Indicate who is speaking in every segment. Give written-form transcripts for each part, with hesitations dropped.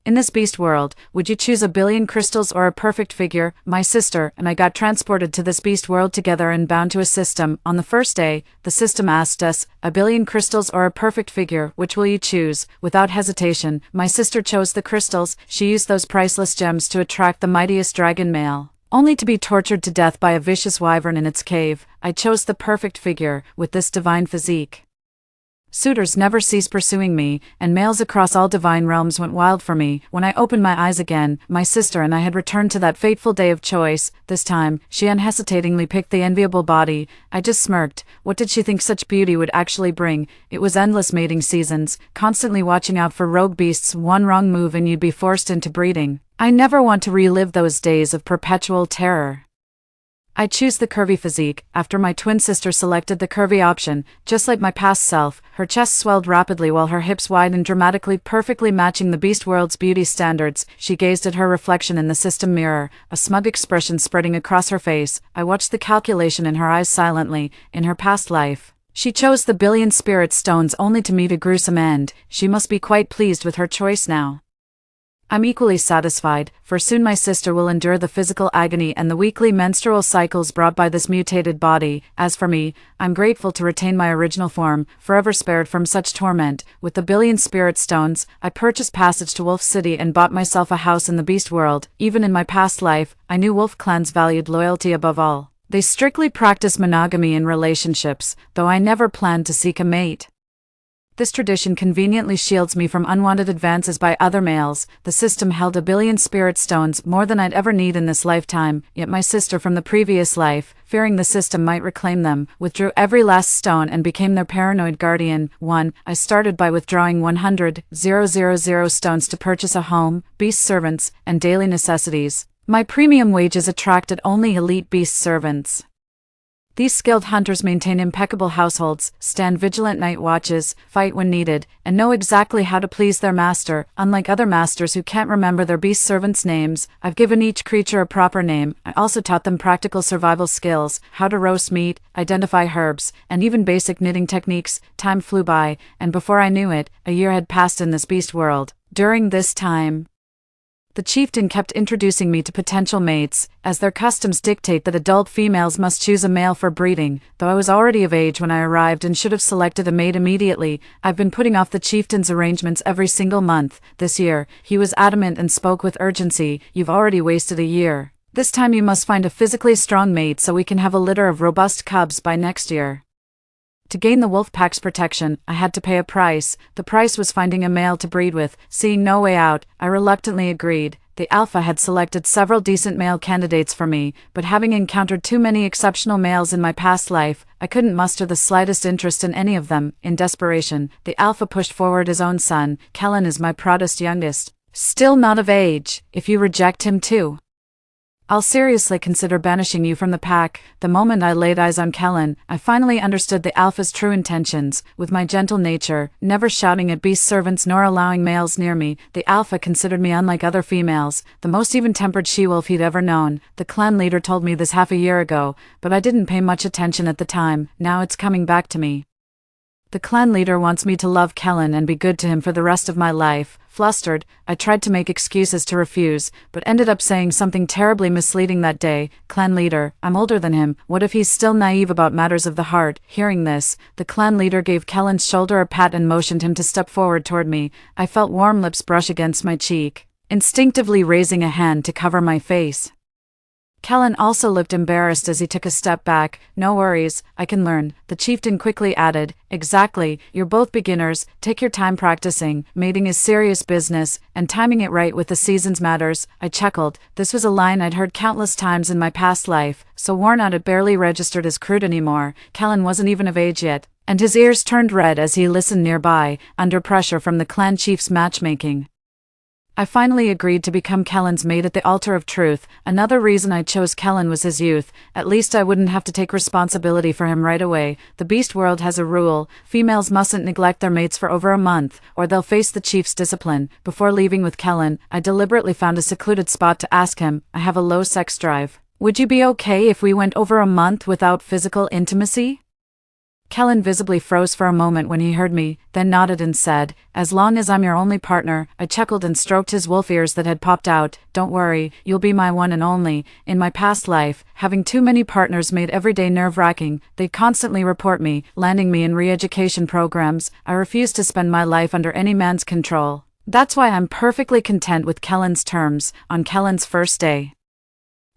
Speaker 1: In this beast world, would you choose a billion crystals or a perfect figure? My sister and I got transported to this beast world together and bound to a system. On the first day, the system asked us, a billion crystals or a perfect figure, which will you choose? Without hesitation, my sister chose the crystals. She used those priceless gems to attract the mightiest dragon male, only to be tortured to death by a vicious wyvern in its cave. I chose the perfect figure, with this divine physique. Suitors never ceased pursuing me, and males across all divine realms went wild for me. When I opened my eyes again, my sister and I had returned to that fateful day of choice. This time, she unhesitatingly picked the enviable body. I just smirked. What did she think such beauty would actually bring? It was endless mating seasons, constantly watching out for rogue beasts. One wrong move and you'd be forced into breeding. I never want to relive those days of perpetual terror. I choose the curvy physique. After my twin sister selected the curvy option, just like my past self, her chest swelled rapidly while her hips widened dramatically, perfectly matching the beast world's beauty standards. She gazed at her reflection in the system mirror, a smug expression spreading across her face. I watched the calculation in her eyes silently. In her past life, she chose the billion spirit stones only to meet a gruesome end. She must be quite pleased with her choice now. I'm equally satisfied, for soon my sister will endure the physical agony and the weekly menstrual cycles brought by this mutated body. As for me, I'm grateful to retain my original form, forever spared from such torment. With the billion spirit stones, I purchased passage to Wolf City and bought myself a house in the beast world. Even in my past life, I knew wolf clans valued loyalty above all. They strictly practice monogamy in relationships, though I never planned to seek a mate. This tradition conveniently shields me from unwanted advances by other males. The system held a billion spirit stones, more than I'd ever need in this lifetime, yet my sister from the previous life, fearing the system might reclaim them, withdrew every last stone and became their paranoid guardian. I started by withdrawing 100,000 stones to purchase a home, beast servants, and daily necessities. My premium wages attracted only elite beast servants. These skilled hunters maintain impeccable households, stand vigilant night watches, fight when needed, and know exactly how to please their master. Unlike other masters who can't remember their beast servants' names, I've given each creature a proper name. I also taught them practical survival skills, how to roast meat, identify herbs, and even basic knitting techniques. Time flew by, and before I knew it, a year had passed in this beast world. During this time, the chieftain kept introducing me to potential mates, as their customs dictate that adult females must choose a male for breeding. Though I was already of age when I arrived and should have selected a mate immediately, I've been putting off the chieftain's arrangements every single month. This year, he was adamant and spoke with urgency. You've already wasted a year. This time you must find a physically strong mate so we can have a litter of robust cubs by next year. To gain the wolf pack's protection, I had to pay a price. The price was finding a male to breed with. Seeing no way out, I reluctantly agreed. The alpha had selected several decent male candidates for me, but having encountered too many exceptional males in my past life, I couldn't muster the slightest interest in any of them. In desperation, the alpha pushed forward his own son. Kellen is my proudest youngest, still not of age. If you reject him too, I'll seriously consider banishing you from the pack. The moment I laid eyes on Kellen, I finally understood the alpha's true intentions. With my gentle nature, never shouting at beast servants nor allowing males near me, the alpha considered me unlike other females, the most even-tempered she-wolf he'd ever known. The clan leader told me this half a year ago, but I didn't pay much attention at the time. Now it's coming back to me. The clan leader wants me to love Kellen and be good to him for the rest of my life. Flustered, I tried to make excuses to refuse, but ended up saying something terribly misleading that day. Clan leader, I'm older than him. What if he's still naive about matters of the heart? Hearing this, the clan leader gave Kellen's shoulder a pat and motioned him to step forward toward me. I felt warm lips brush against my cheek, instinctively raising a hand to cover my face. Kellen also looked embarrassed as he took a step back. No worries, I can learn, the chieftain quickly added. Exactly, you're both beginners, take your time practicing. Mating is serious business, and timing it right with the seasons matters. I chuckled. This was a line I'd heard countless times in my past life, so worn out it barely registered as crude anymore. Kellen wasn't even of age yet, and his ears turned red as he listened nearby, under pressure from the clan chief's matchmaking. I finally agreed to become Kellen's mate at the altar of truth. Another reason I chose Kellen was his youth. At least I wouldn't have to take responsibility for him right away. The beast world has a rule: females mustn't neglect their mates for over a month, or they'll face the chief's discipline. Before leaving with Kellen, I deliberately found a secluded spot to ask him. I have a low sex drive. Would you be okay if we went over a month without physical intimacy? Kellen visibly froze for a moment when he heard me, then nodded and said, "As long as I'm your only partner." I chuckled and stroked his wolf ears that had popped out. "Don't worry, you'll be my one and only." In my past life, having too many partners made every day nerve-wracking. They'd constantly report me, landing me in re-education programs. I refused to spend my life under any man's control. That's why I'm perfectly content with Kellen's terms. On Kellen's first day,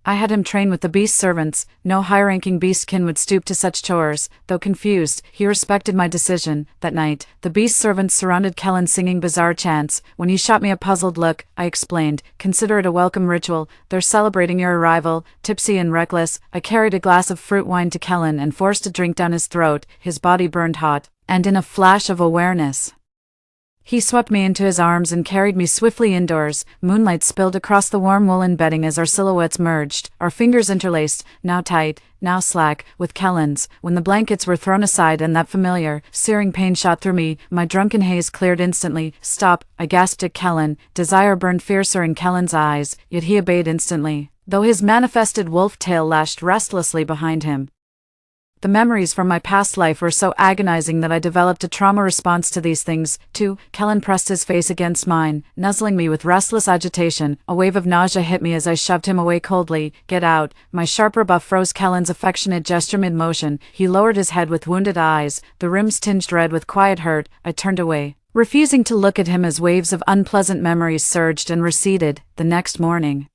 Speaker 1: I had him train with the beast servants. No high-ranking beastkin would stoop to such chores. Though confused, he respected my decision. That night, the beast servants surrounded Kellen singing bizarre chants. When he shot me a puzzled look, I explained, "Consider it a welcome ritual. They're celebrating your arrival." Tipsy and reckless, I carried a glass of fruit wine to Kellen and forced a drink down his throat. His body burned hot, and in a flash of awareness, he swept me into his arms and carried me swiftly indoors. Moonlight spilled across the warm woolen bedding as our silhouettes merged, our fingers interlaced, now tight, now slack, with Kellen's. When the blankets were thrown aside and that familiar, searing pain shot through me, my drunken haze cleared instantly. "Stop," I gasped at Kellen. Desire burned fiercer in Kellen's eyes, yet he obeyed instantly, though his manifested wolf tail lashed restlessly behind him. The memories from my past life were so agonizing that I developed a trauma response to these things, too. Kellen pressed his face against mine, nuzzling me with restless agitation. A wave of nausea hit me as I shoved him away coldly. "Get out." My sharp rebuff froze Kellen's affectionate gesture mid-motion. He lowered his head with wounded eyes, the rims tinged red with quiet hurt. I turned away, refusing to look at him as waves of unpleasant memories surged and receded. The next morning,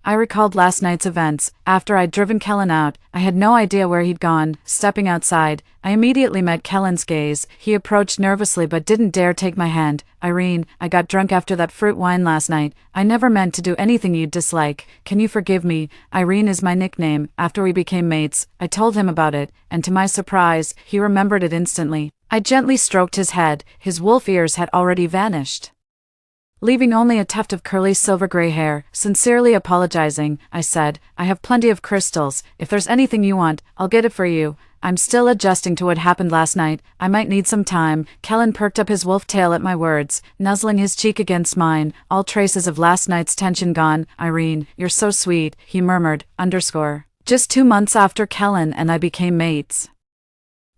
Speaker 1: I recalled last night's events. After I'd driven Kellen out, I had no idea where he'd gone. Stepping outside, I immediately met Kellen's gaze. He approached nervously but didn't dare take my hand. "Irene, I got drunk after that fruit wine last night. I never meant to do anything you'd dislike. Can you forgive me?" Irene is my nickname. After we became mates, I told him about it, and to my surprise, he remembered it instantly. I gently stroked his head. His wolf ears had already vanished, leaving only a tuft of curly silver-gray hair. Sincerely apologizing, I said, "I have plenty of crystals. If there's anything you want, I'll get it for you. I'm still adjusting to what happened last night. I might need some time." Kellen perked up his wolf tail at my words, nuzzling his cheek against mine, all traces of last night's tension gone. "Irene, you're so sweet," he murmured, Just 2 months after Kellen and I became mates,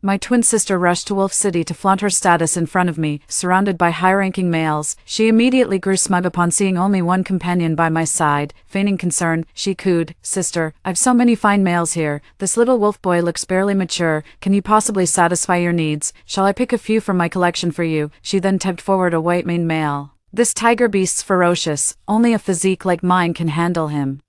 Speaker 1: my twin sister rushed to Wolf City to flaunt her status in front of me. Surrounded by high-ranking males, she immediately grew smug upon seeing only one companion by my side. Feigning concern, she cooed, "Sister, I've so many fine males here. This little wolf boy looks barely mature. Can you possibly satisfy your needs? Shall I pick a few from my collection for you?" She then tipped forward a white-maned male. "This tiger beast's ferocious. Only a physique like mine can handle him.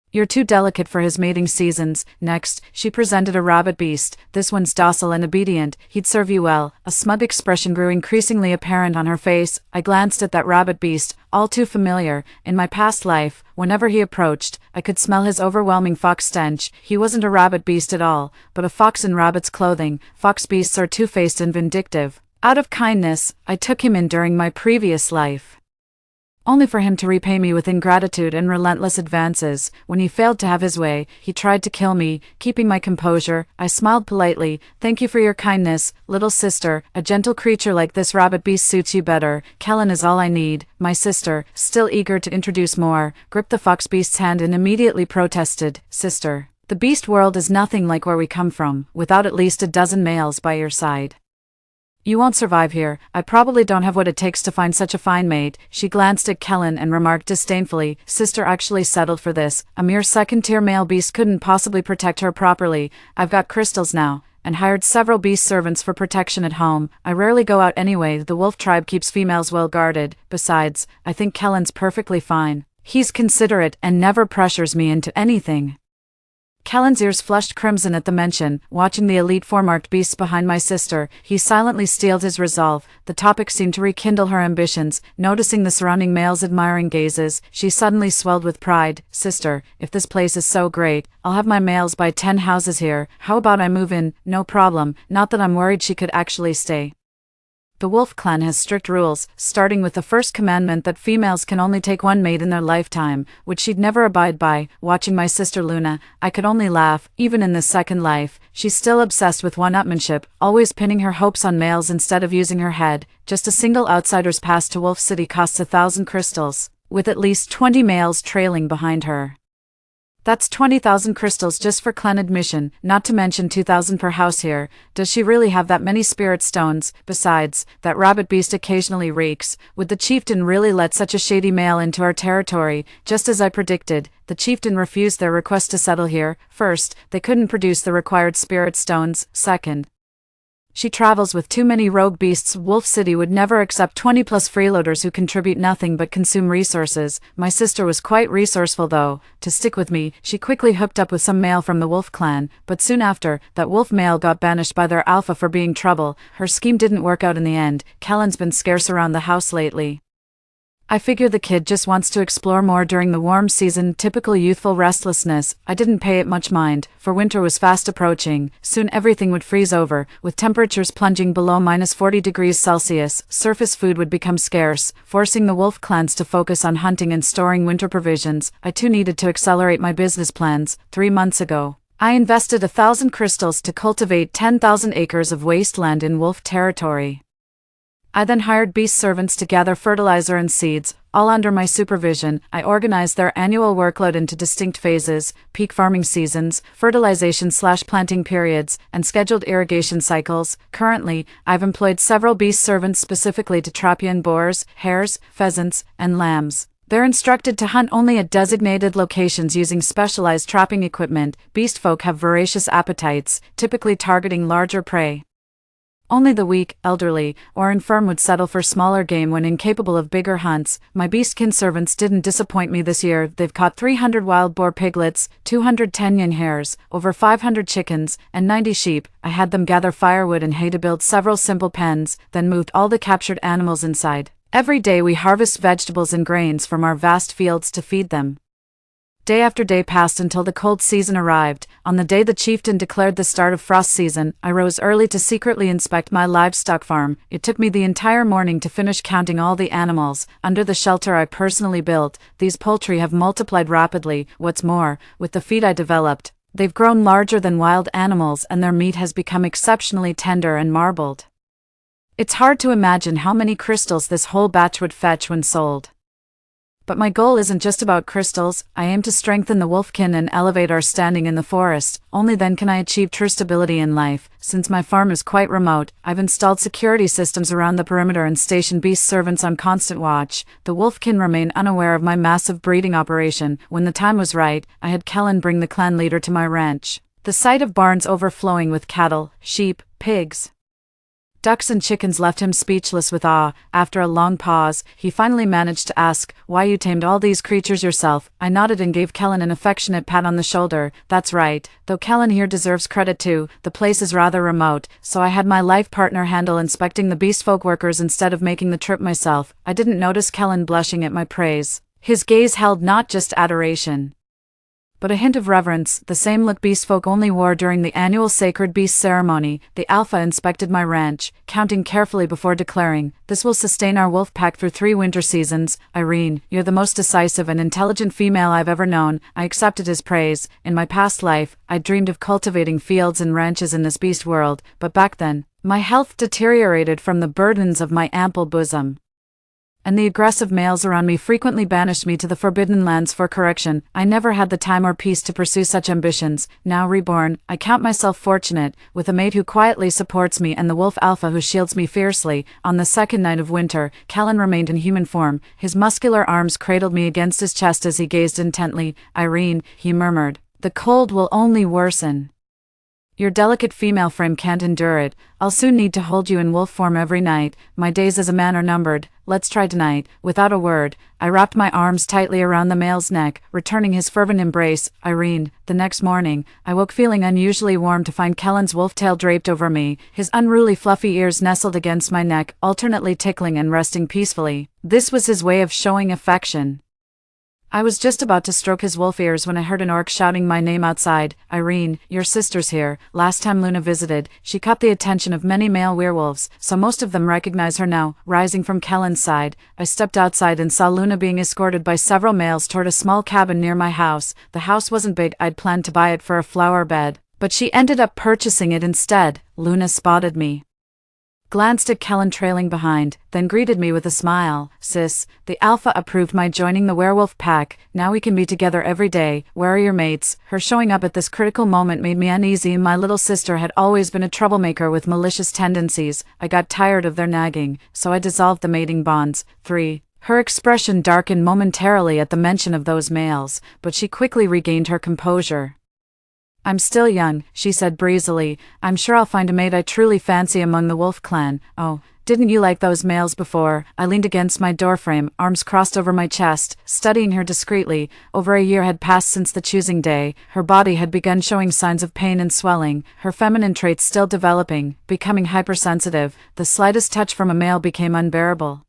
Speaker 1: You're too delicate for his mating seasons." Next, she presented a rabbit beast. "This one's docile and obedient. He'd serve you well." A smug expression grew increasingly apparent on her face. I glanced at that rabbit beast, all too familiar. In my past life, whenever he approached, I could smell his overwhelming fox stench. He wasn't a rabbit beast at all, but a fox in rabbit's clothing. Fox beasts are two-faced and vindictive. Out of kindness, I took him in during my previous life, only for him to repay me with ingratitude and relentless advances. When he failed to have his way, he tried to kill me. Keeping my composure, I smiled politely. "Thank you for your kindness, little sister. A gentle creature like this rabbit beast suits you better. Kellen is all I need." My sister, still eager to introduce more, gripped the fox beast's hand and immediately protested. "Sister, the beast world is nothing like where we come from, without at least a dozen males by your side. You won't survive here. I probably don't have what it takes to find such a fine mate." She glanced at Kellen and remarked disdainfully, "Sister actually settled for this. A mere second-tier male beast couldn't possibly protect her properly. I've got crystals now, and hired several beast servants for protection at home. I rarely go out anyway. The wolf tribe keeps females well guarded. Besides, I think Kellen's perfectly fine. He's considerate and never pressures me into anything." Kellen's ears flushed crimson at the mention. Watching the elite four-marked beasts behind my sister, he silently steeled his resolve. The topic seemed to rekindle her ambitions. Noticing the surrounding males' admiring gazes, she suddenly swelled with pride. "Sister, if this place is so great, I'll have my males buy 10 houses here. How about I move in?" "No problem. Not that I'm worried she could actually stay. The wolf clan has strict rules, starting with the first commandment that females can only take one mate in their lifetime, which she'd never abide by." Watching my sister Luna, I could only laugh. Even in this second life, she's still obsessed with one-upmanship, always pinning her hopes on males instead of using her head. Just a single outsider's pass to Wolf City costs 1,000 crystals, with at least 20 males trailing behind her. That's 20,000 crystals just for clan admission, not to mention 2,000 per house here. Does she really have that many spirit stones? Besides, that rabbit beast occasionally reeks. Would the chieftain really let such a shady male into our territory? Just as I predicted, the chieftain refused their request to settle here. First, they couldn't produce the required spirit stones. Second, she travels with too many rogue beasts. Wolf City would never accept 20+ freeloaders who contribute nothing but consume resources. My sister was quite resourceful though. To stick with me, she quickly hooked up with some male from the wolf clan, but soon after, that wolf male got banished by their alpha for being trouble. Her scheme didn't work out in the end. Kellen's been scarce around the house lately. I figure the kid just wants to explore more during the warm season, typical youthful restlessness. I didn't pay it much mind, for winter was fast approaching. Soon everything would freeze over, with temperatures plunging below -40 degrees Celsius. Surface food would become scarce, forcing the wolf clans to focus on hunting and storing winter provisions. I too needed to accelerate my business plans. 3 months ago, I invested 1,000 crystals to cultivate 10,000 acres of wasteland in wolf territory. I then hired beast servants to gather fertilizer and seeds, all under my supervision. I organized their annual workload into distinct phases: peak farming seasons, fertilization/planting periods, and scheduled irrigation cycles. Currently, I've employed several beast servants specifically to trap young boars, hares, pheasants, and lambs. They're instructed to hunt only at designated locations using specialized trapping equipment. Beast folk have voracious appetites, typically targeting larger prey. Only the weak, elderly, or infirm would settle for smaller game when incapable of bigger hunts. My beastkin servants didn't disappoint me this year. They've caught 300 wild boar piglets, 210 young hares, over 500 chickens, and 90 sheep. I had them gather firewood and hay to build several simple pens, then moved all the captured animals inside. Every day we harvest vegetables and grains from our vast fields to feed them. Day after day passed until the cold season arrived. On the day the chieftain declared the start of frost season, I rose early to secretly inspect my livestock farm. It took me the entire morning to finish counting all the animals. Under the shelter I personally built, these poultry have multiplied rapidly. What's more, with the feed I developed, they've grown larger than wild animals and their meat has become exceptionally tender and marbled. It's hard to imagine how many crystals this whole batch would fetch when sold. But my goal isn't just about crystals. I aim to strengthen the wolfkin and elevate our standing in the forest. Only then can I achieve true stability in life. Since my farm is quite remote, I've installed security systems around the perimeter and stationed beast servants on constant watch. The wolfkin remain unaware of my massive breeding operation. When the time was right, I had Kellen bring the clan leader to my ranch. The sight of barns overflowing with cattle, sheep, pigs, ducks and chickens left him speechless with awe. After a long pause, he finally managed to ask, "Why you tamed all these creatures yourself?" I nodded and gave Kellen an affectionate pat on the shoulder. That's right, though Kellen here deserves credit too. The place is rather remote, so I had my life partner handle inspecting the beast folk workers instead of making the trip myself. I didn't notice Kellen blushing at my praise. His gaze held not just adoration, but a hint of reverence, the same look beast folk only wore during the annual sacred beast ceremony. The alpha inspected my ranch, counting carefully before declaring, "This will sustain our wolf pack through 3 winter seasons." Irene, you're the most decisive and intelligent female I've ever known. I accepted his praise. In my past life, I dreamed of cultivating fields and ranches in this beast world, but back then, my health deteriorated from the burdens of my ample bosom, and the aggressive males around me frequently banished me to the Forbidden Lands for correction. I never had the time or peace to pursue such ambitions. Now reborn, I count myself fortunate, with a mate who quietly supports me and the wolf alpha who shields me fiercely. On the second night of winter, Kellen remained in human form. His muscular arms cradled me against his chest as he gazed intently. "Irene," he murmured, "the cold will only worsen. Your delicate female frame can't endure it. I'll soon need to hold you in wolf form every night. My days as a man are numbered. Let's try tonight." Without a word, I wrapped my arms tightly around the male's neck, returning his fervent embrace. Irene. The next morning, I woke feeling unusually warm to find Kellen's wolf tail draped over me, his unruly fluffy ears nestled against my neck, alternately tickling and resting peacefully. This was his way of showing affection. I was just about to stroke his wolf ears when I heard an orc shouting my name outside. "Irene, your sister's here. Last time Luna visited, she caught the attention of many male werewolves, so most of them recognize her now." Rising from Kellen's side, I stepped outside and saw Luna being escorted by several males toward a small cabin near my house. The house wasn't big. I'd planned to buy it for a flower bed, but she ended up purchasing it instead. Luna spotted me. glanced at Kellen trailing behind, then greeted me with a smile. Sis, the Alpha approved my joining the werewolf pack. Now we can be together every day. Where are your mates? Her showing up at this critical moment made me uneasy. My little sister had always been a troublemaker with malicious tendencies. I got tired of their nagging, so I dissolved the mating bonds. 3. Her expression darkened momentarily at the mention of those males, but she quickly regained her composure. I'm still young, she said breezily. I'm sure I'll find a mate I truly fancy among the wolf clan. Oh, didn't you like those males before? I leaned against my doorframe, arms crossed over my chest, studying her discreetly. Over a year had passed since the choosing day. Her body had begun showing signs of pain and swelling, her feminine traits still developing, becoming hypersensitive. The slightest touch from a male became unbearable.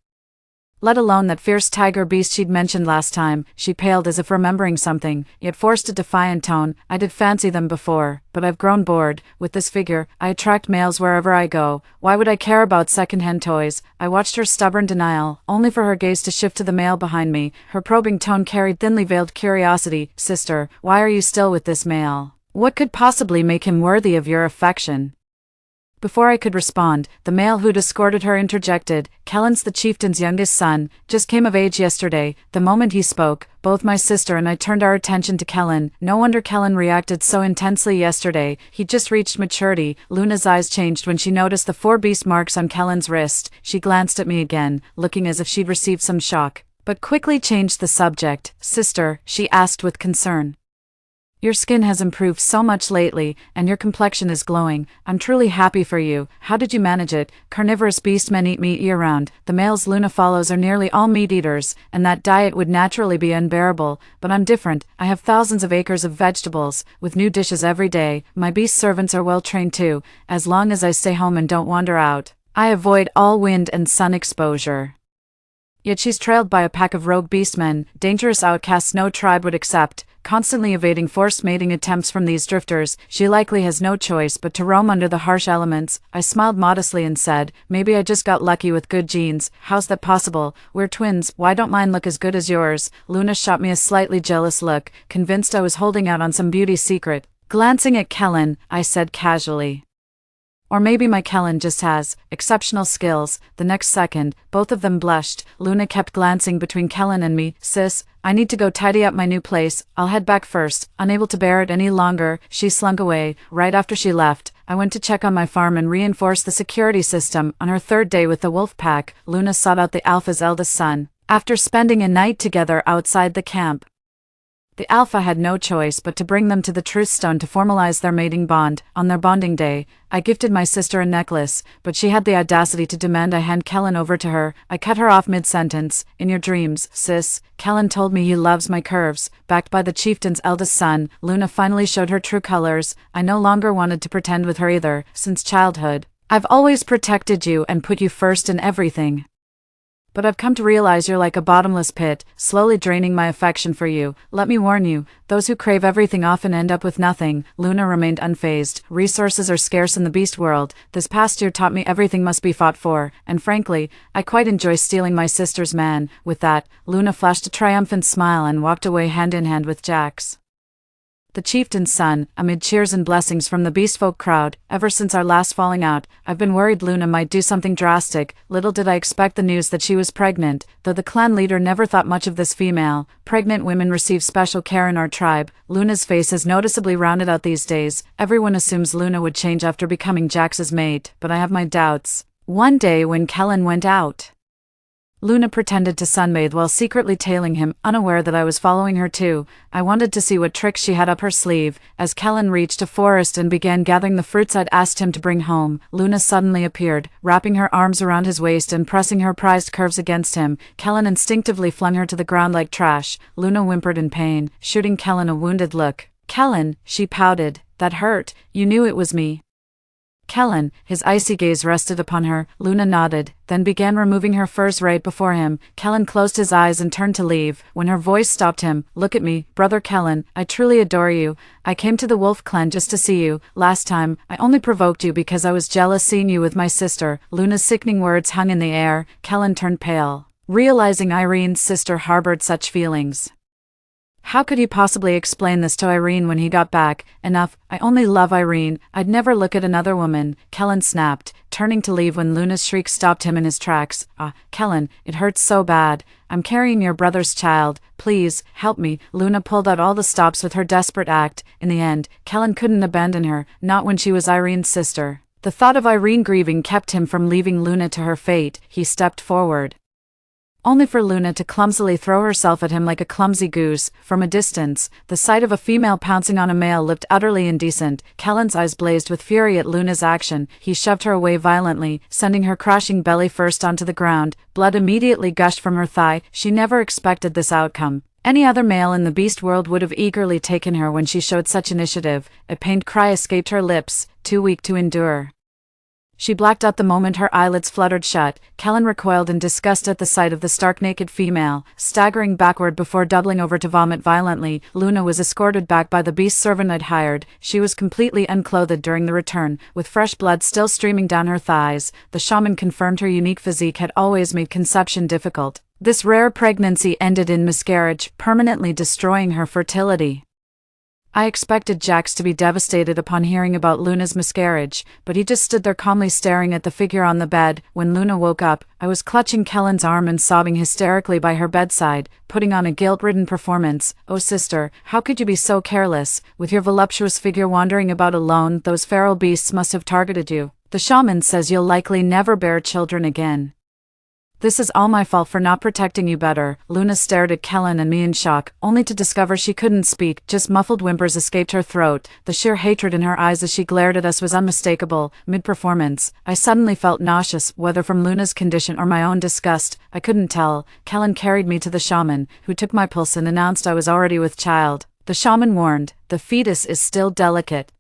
Speaker 1: Let alone that fierce tiger beast she'd mentioned last time. She paled as if remembering something, yet forced a defiant tone. I did fancy them before, but I've grown bored. With this figure, I attract males wherever I go. Why would I care about second-hand toys? I watched her stubborn denial, only for her gaze to shift to the male behind me. Her probing tone carried thinly veiled curiosity. Sister, why are you still with this male? What could possibly make him worthy of your affection? Before I could respond, the male who'd escorted her interjected. Kellen's the chieftain's youngest son, just came of age yesterday. The moment he spoke, both my sister and I turned our attention to Kellen. No wonder Kellen reacted so intensely yesterday. He'd just reached maturity. Luna's eyes changed when she noticed the 4 beast marks on Kellen's wrist. She glanced at me again, looking as if she'd received some shock, but quickly changed the subject. Sister, she asked with concern. Your skin has improved so much lately, and your complexion is glowing. I'm truly happy for you. How did you manage it? Carnivorous beast men eat meat year-round. The males Luna follows are nearly all meat-eaters, and that diet would naturally be unbearable. But I'm different. I have thousands of acres of vegetables, with new dishes every day. My beast servants are well-trained too. As long as I stay home and don't wander out, I avoid all wind and sun exposure. Yet she's trailed by a pack of rogue beastmen, dangerous outcasts no tribe would accept, constantly evading forced mating attempts from these drifters. She likely has no choice but to roam under the harsh elements. I smiled modestly and said, maybe I just got lucky with good genes. How's that possible? We're twins. Why don't mine look as good as yours? Luna shot me a slightly jealous look, convinced I was holding out on some beauty secret. Glancing at Kellen, I said casually, or maybe my Kellen just has exceptional skills. The next second, both of them blushed. Luna kept glancing between Kellen and me. Sis, I need to go tidy up my new place. I'll head back first. Unable to bear it any longer, she slunk away. Right after she left, I went to check on my farm and reinforce the security system. On her 3rd day with the wolf pack, Luna sought out the Alpha's eldest son. After spending a night together outside the camp, the Alpha had no choice but to bring them to the truth stone to formalize their mating bond. On their bonding day, I gifted my sister a necklace, but she had the audacity to demand I hand Kellen over to her. I cut her off mid-sentence. In your dreams, sis, Kellen told me he loves my curves. Backed by the chieftain's eldest son, Luna finally showed her true colors. I no longer wanted to pretend with her either. Since childhood, I've always protected you and put you first in everything. But I've come to realize you're like a bottomless pit, slowly draining my affection for you. Let me warn you, those who crave everything often end up with nothing. Luna remained unfazed. Resources are scarce in the beast world. This past year taught me everything must be fought for, and frankly, I quite enjoy stealing my sister's man. With that, Luna flashed a triumphant smile and walked away hand in hand with Jax, the chieftain's son. Amid cheers and blessings from the beastfolk crowd, ever since our last falling out, I've been worried Luna might do something drastic. Little did I expect the news that she was pregnant, though the clan leader never thought much of this female. Pregnant women receive special care in our tribe. Luna's face has noticeably rounded out these days. Everyone assumes Luna would change after becoming Jax's mate, but I have my doubts. One day when Kellen went out, Luna pretended to sunbathe while secretly tailing him, unaware that I was following her too. I wanted to see what tricks she had up her sleeve. As Kellen reached a forest and began gathering the fruits I'd asked him to bring home, Luna suddenly appeared, wrapping her arms around his waist and pressing her prized curves against him. Kellen instinctively flung her to the ground like trash. Luna whimpered in pain, shooting Kellen a wounded look. Kellen, she pouted, that hurt. You knew it was me. Kellen, his icy gaze rested upon her. Luna nodded, then began removing her furs right before him. Kellen closed his eyes and turned to leave, when her voice stopped him. Look at me, brother Kellen, I truly adore you. I came to the wolf clan just to see you. Last time, I only provoked you because I was jealous seeing you with my sister. Luna's sickening words hung in the air. Kellen turned pale, realizing Irene's sister harbored such feelings. How could he possibly explain this to Irene when he got back? Enough, I only love Irene, I'd never look at another woman, Kellen snapped, turning to leave when Luna's shriek stopped him in his tracks. Kellen, it hurts so bad. I'm carrying your brother's child, please, help me. Luna pulled out all the stops with her desperate act. In the end, Kellen couldn't abandon her, not when she was Irene's sister. The thought of Irene grieving kept him from leaving Luna to her fate. He stepped forward, only for Luna to clumsily throw herself at him like a clumsy goose. From a distance, the sight of a female pouncing on a male looked utterly indecent. Kellen's eyes blazed with fury at Luna's action. He shoved her away violently, sending her crashing belly first onto the ground. Blood immediately gushed from her thigh. She never expected this outcome. Any other male in the beast world would have eagerly taken her when she showed such initiative. A pained cry escaped her lips, too weak to endure. She blacked out the moment her eyelids fluttered shut. Kellen recoiled in disgust at the sight of the stark-naked female, staggering backward before doubling over to vomit violently. Luna was escorted back by the beast servant I'd hired. She was completely unclothed during the return, with fresh blood still streaming down her thighs. The shaman confirmed her unique physique had always made conception difficult. This rare pregnancy ended in miscarriage, permanently destroying her fertility. I expected Jax to be devastated upon hearing about Luna's miscarriage, but he just stood there calmly staring at the figure on the bed. When Luna woke up, I was clutching Kellen's arm and sobbing hysterically by her bedside, putting on a guilt-ridden performance. Oh sister, how could you be so careless? With your voluptuous figure wandering about alone, those feral beasts must have targeted you. The shaman says you'll likely never bear children again. This is all my fault for not protecting you better. Luna stared at Kellen and me in shock, only to discover she couldn't speak. Just muffled whimpers escaped her throat. The sheer hatred in her eyes as she glared at us was unmistakable. Mid-performance, I suddenly felt nauseous, whether from Luna's condition or my own disgust. I couldn't tell. Kellen carried me to the shaman, who took my pulse and announced I was already with child. The shaman warned, the fetus is still delicate.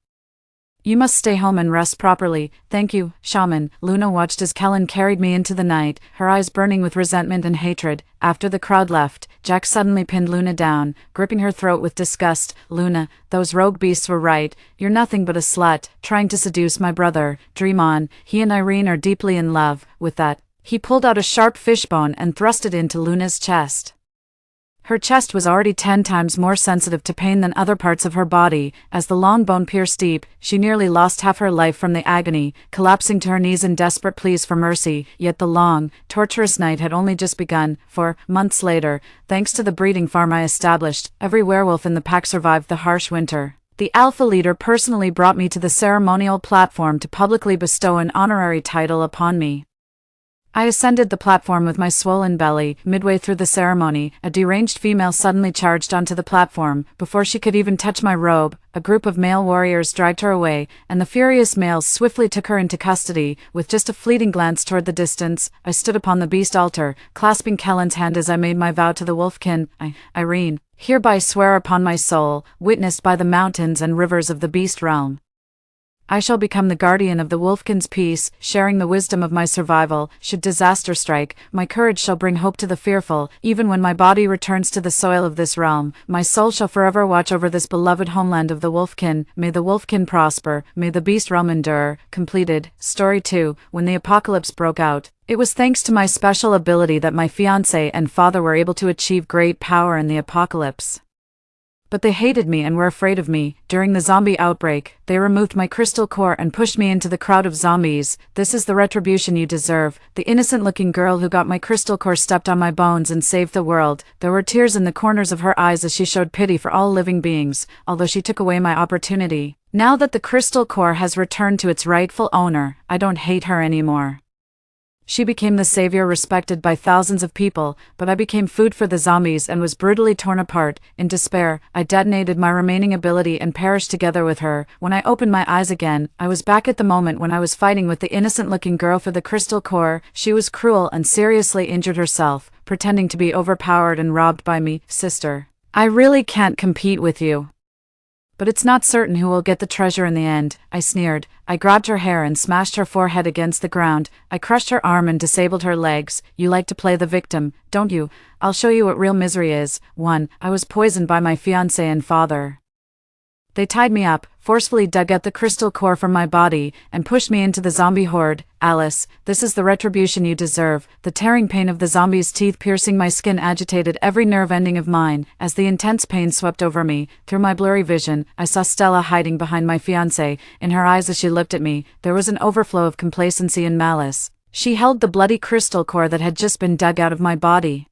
Speaker 1: You must stay home and rest properly. Thank you, shaman. Luna watched as Kellen carried me into the night, her eyes burning with resentment and hatred. After the crowd left, Jack suddenly pinned Luna down, gripping her throat with disgust. Luna, those rogue beasts were right. You're nothing but a slut, trying to seduce my brother. Dream on. He and Irene are deeply in love. With that, he pulled out a sharp fishbone and thrust it into Luna's chest. Her chest was already 10 times more sensitive to pain than other parts of her body. As the long bone pierced deep, she nearly lost half her life from the agony, collapsing to her knees in desperate pleas for mercy. Yet the long, torturous night had only just begun, for, months later, thanks to the breeding farm I established, every werewolf in the pack survived the harsh winter. The alpha leader personally brought me to the ceremonial platform to publicly bestow an honorary title upon me. I ascended the platform with my swollen belly. Midway through the ceremony, a deranged female suddenly charged onto the platform. Before she could even touch my robe, a group of male warriors dragged her away, and the furious males swiftly took her into custody. With just a fleeting glance toward the distance, I stood upon the beast altar, clasping Kellen's hand as I made my vow to the wolfkin. Irene, hereby swear upon my soul, witnessed by the mountains and rivers of the beast realm, I shall become the guardian of the wolfkin's peace, sharing the wisdom of my survival. Should disaster strike, my courage shall bring hope to the fearful. Even when my body returns to the soil of this realm, my soul shall forever watch over this beloved homeland of the wolfkin. May the wolfkin prosper, may the beast realm endure. Completed. Story 2. When the apocalypse broke out, it was thanks to my special ability that my fiancé and father were able to achieve great power in the apocalypse. But they hated me and were afraid of me. During the zombie outbreak, they removed my crystal core and pushed me into the crowd of zombies. This is the retribution you deserve. The innocent-looking girl who got my crystal core stepped on my bones and saved the world. There were tears in the corners of her eyes as she showed pity for all living beings, although she took away my opportunity. Now that the crystal core has returned to its rightful owner, I don't hate her anymore. She became the savior respected by thousands of people, but I became food for the zombies and was brutally torn apart. In despair, I detonated my remaining ability and perished together with her. When I opened my eyes again, I was back at the moment when I was fighting with the innocent-looking girl for the crystal core. She was cruel and seriously injured herself, pretending to be overpowered and robbed by me. Sister, I really can't compete with you. But it's not certain who will get the treasure in the end, I sneered. I grabbed her hair and smashed her forehead against the ground. I crushed her arm and disabled her legs. You like to play the victim, don't you? I'll show you what real misery is. 1. I was poisoned by my fiancé and father. They tied me up, forcefully dug out the crystal core from my body, and pushed me into the zombie horde. Alice, this is the retribution you deserve. The tearing pain of the zombie's teeth piercing my skin agitated every nerve ending of mine. As the intense pain swept over me, through my blurry vision, I saw Stella hiding behind my fiancé. In her eyes as she looked at me, there was an overflow of complacency and malice. She held the bloody crystal core that had just been dug out of my body.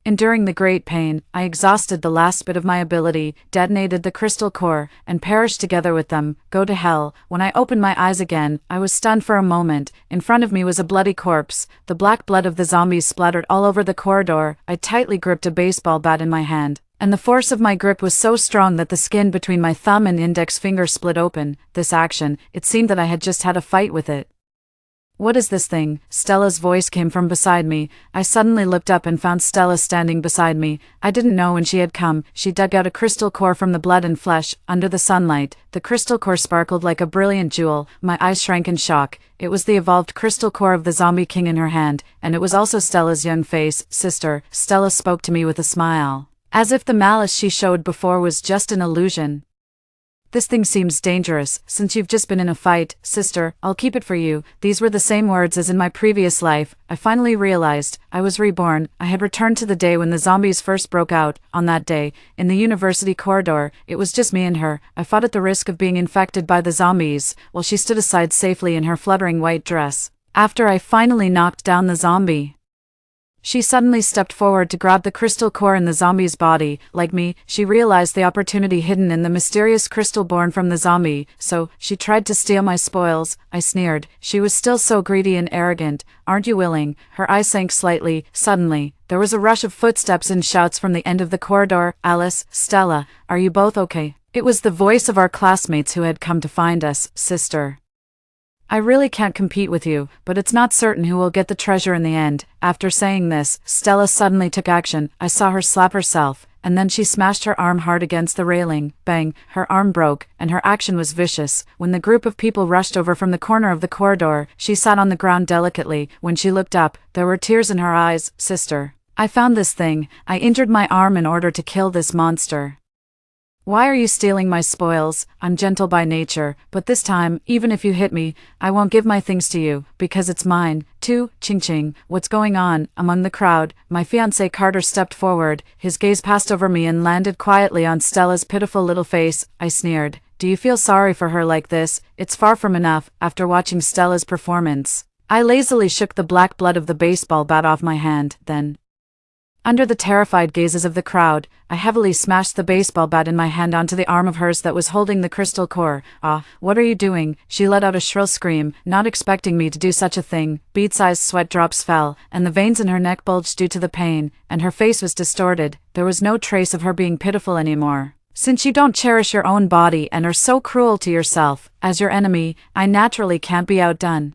Speaker 1: Enduring the great pain, I exhausted the last bit of my ability, detonated the crystal core, and perished together with them. Go to hell. When I opened my eyes again, I was stunned for a moment. In front of me was a bloody corpse. The black blood of the zombies splattered all over the corridor. I tightly gripped a baseball bat in my hand, and the force of my grip was so strong that the skin between my thumb and index finger split open. This action, it seemed that I had just had a fight with it. What is this thing? Stella's voice came from beside me. I suddenly looked up and found Stella standing beside me. I didn't know when she had come. She dug out a crystal core from the blood and flesh. Under the sunlight, the crystal core sparkled like a brilliant jewel. My eyes shrank in shock. It was the evolved crystal core of the zombie king in her hand, and it was also Stella's young face. Sister, Stella spoke to me with a smile, as if the malice she showed before was just an illusion. This thing seems dangerous, since you've just been in a fight. Sister, I'll keep it for you. These were the same words as in my previous life. I finally realized I was reborn. I had returned to the day when the zombies first broke out. On that day, in the university corridor, it was just me and her. I fought at the risk of being infected by the zombies, while she stood aside safely in her fluttering white dress. After I finally knocked down the zombie, she suddenly stepped forward to grab the crystal core in the zombie's body. Like me, she realized the opportunity hidden in the mysterious crystal born from the zombie, so she tried to steal my spoils. I sneered. She was still so greedy and arrogant. Aren't you willing? Her eyes sank slightly. Suddenly, there was a rush of footsteps and shouts from the end of the corridor. Alice, Stella, are you both okay? It was the voice of our classmates who had come to find us. Sister, I really can't compete with you, but it's not certain who will get the treasure in the end. After saying this, Stella suddenly took action. I saw her slap herself, and then she smashed her arm hard against the railing. Bang, her arm broke, and her action was vicious. When the group of people rushed over from the corner of the corridor, she sat on the ground delicately. When she looked up, there were tears in her eyes. Sister, I found this thing. I injured my arm in order to kill this monster. Why are you stealing my spoils? I'm gentle by nature, but this time, even if you hit me, I won't give my things to you, because it's mine, too. Ching ching. What's going on? Among the crowd, my fiancé Carter stepped forward. His gaze passed over me and landed quietly on Stella's pitiful little face. I sneered. Do you feel sorry for her like this? It's far from enough. After watching Stella's performance, I lazily shook the black blood of the baseball bat off my hand. Then, under the terrified gazes of the crowd, I heavily smashed the baseball bat in my hand onto the arm of hers that was holding the crystal core. Ah, what are you doing? She let out a shrill scream, not expecting me to do such a thing. Bead-sized sweat drops fell, and the veins in her neck bulged due to the pain, and her face was distorted. There was no trace of her being pitiful anymore. Since you don't cherish your own body and are so cruel to yourself, as your enemy, I naturally can't be outdone.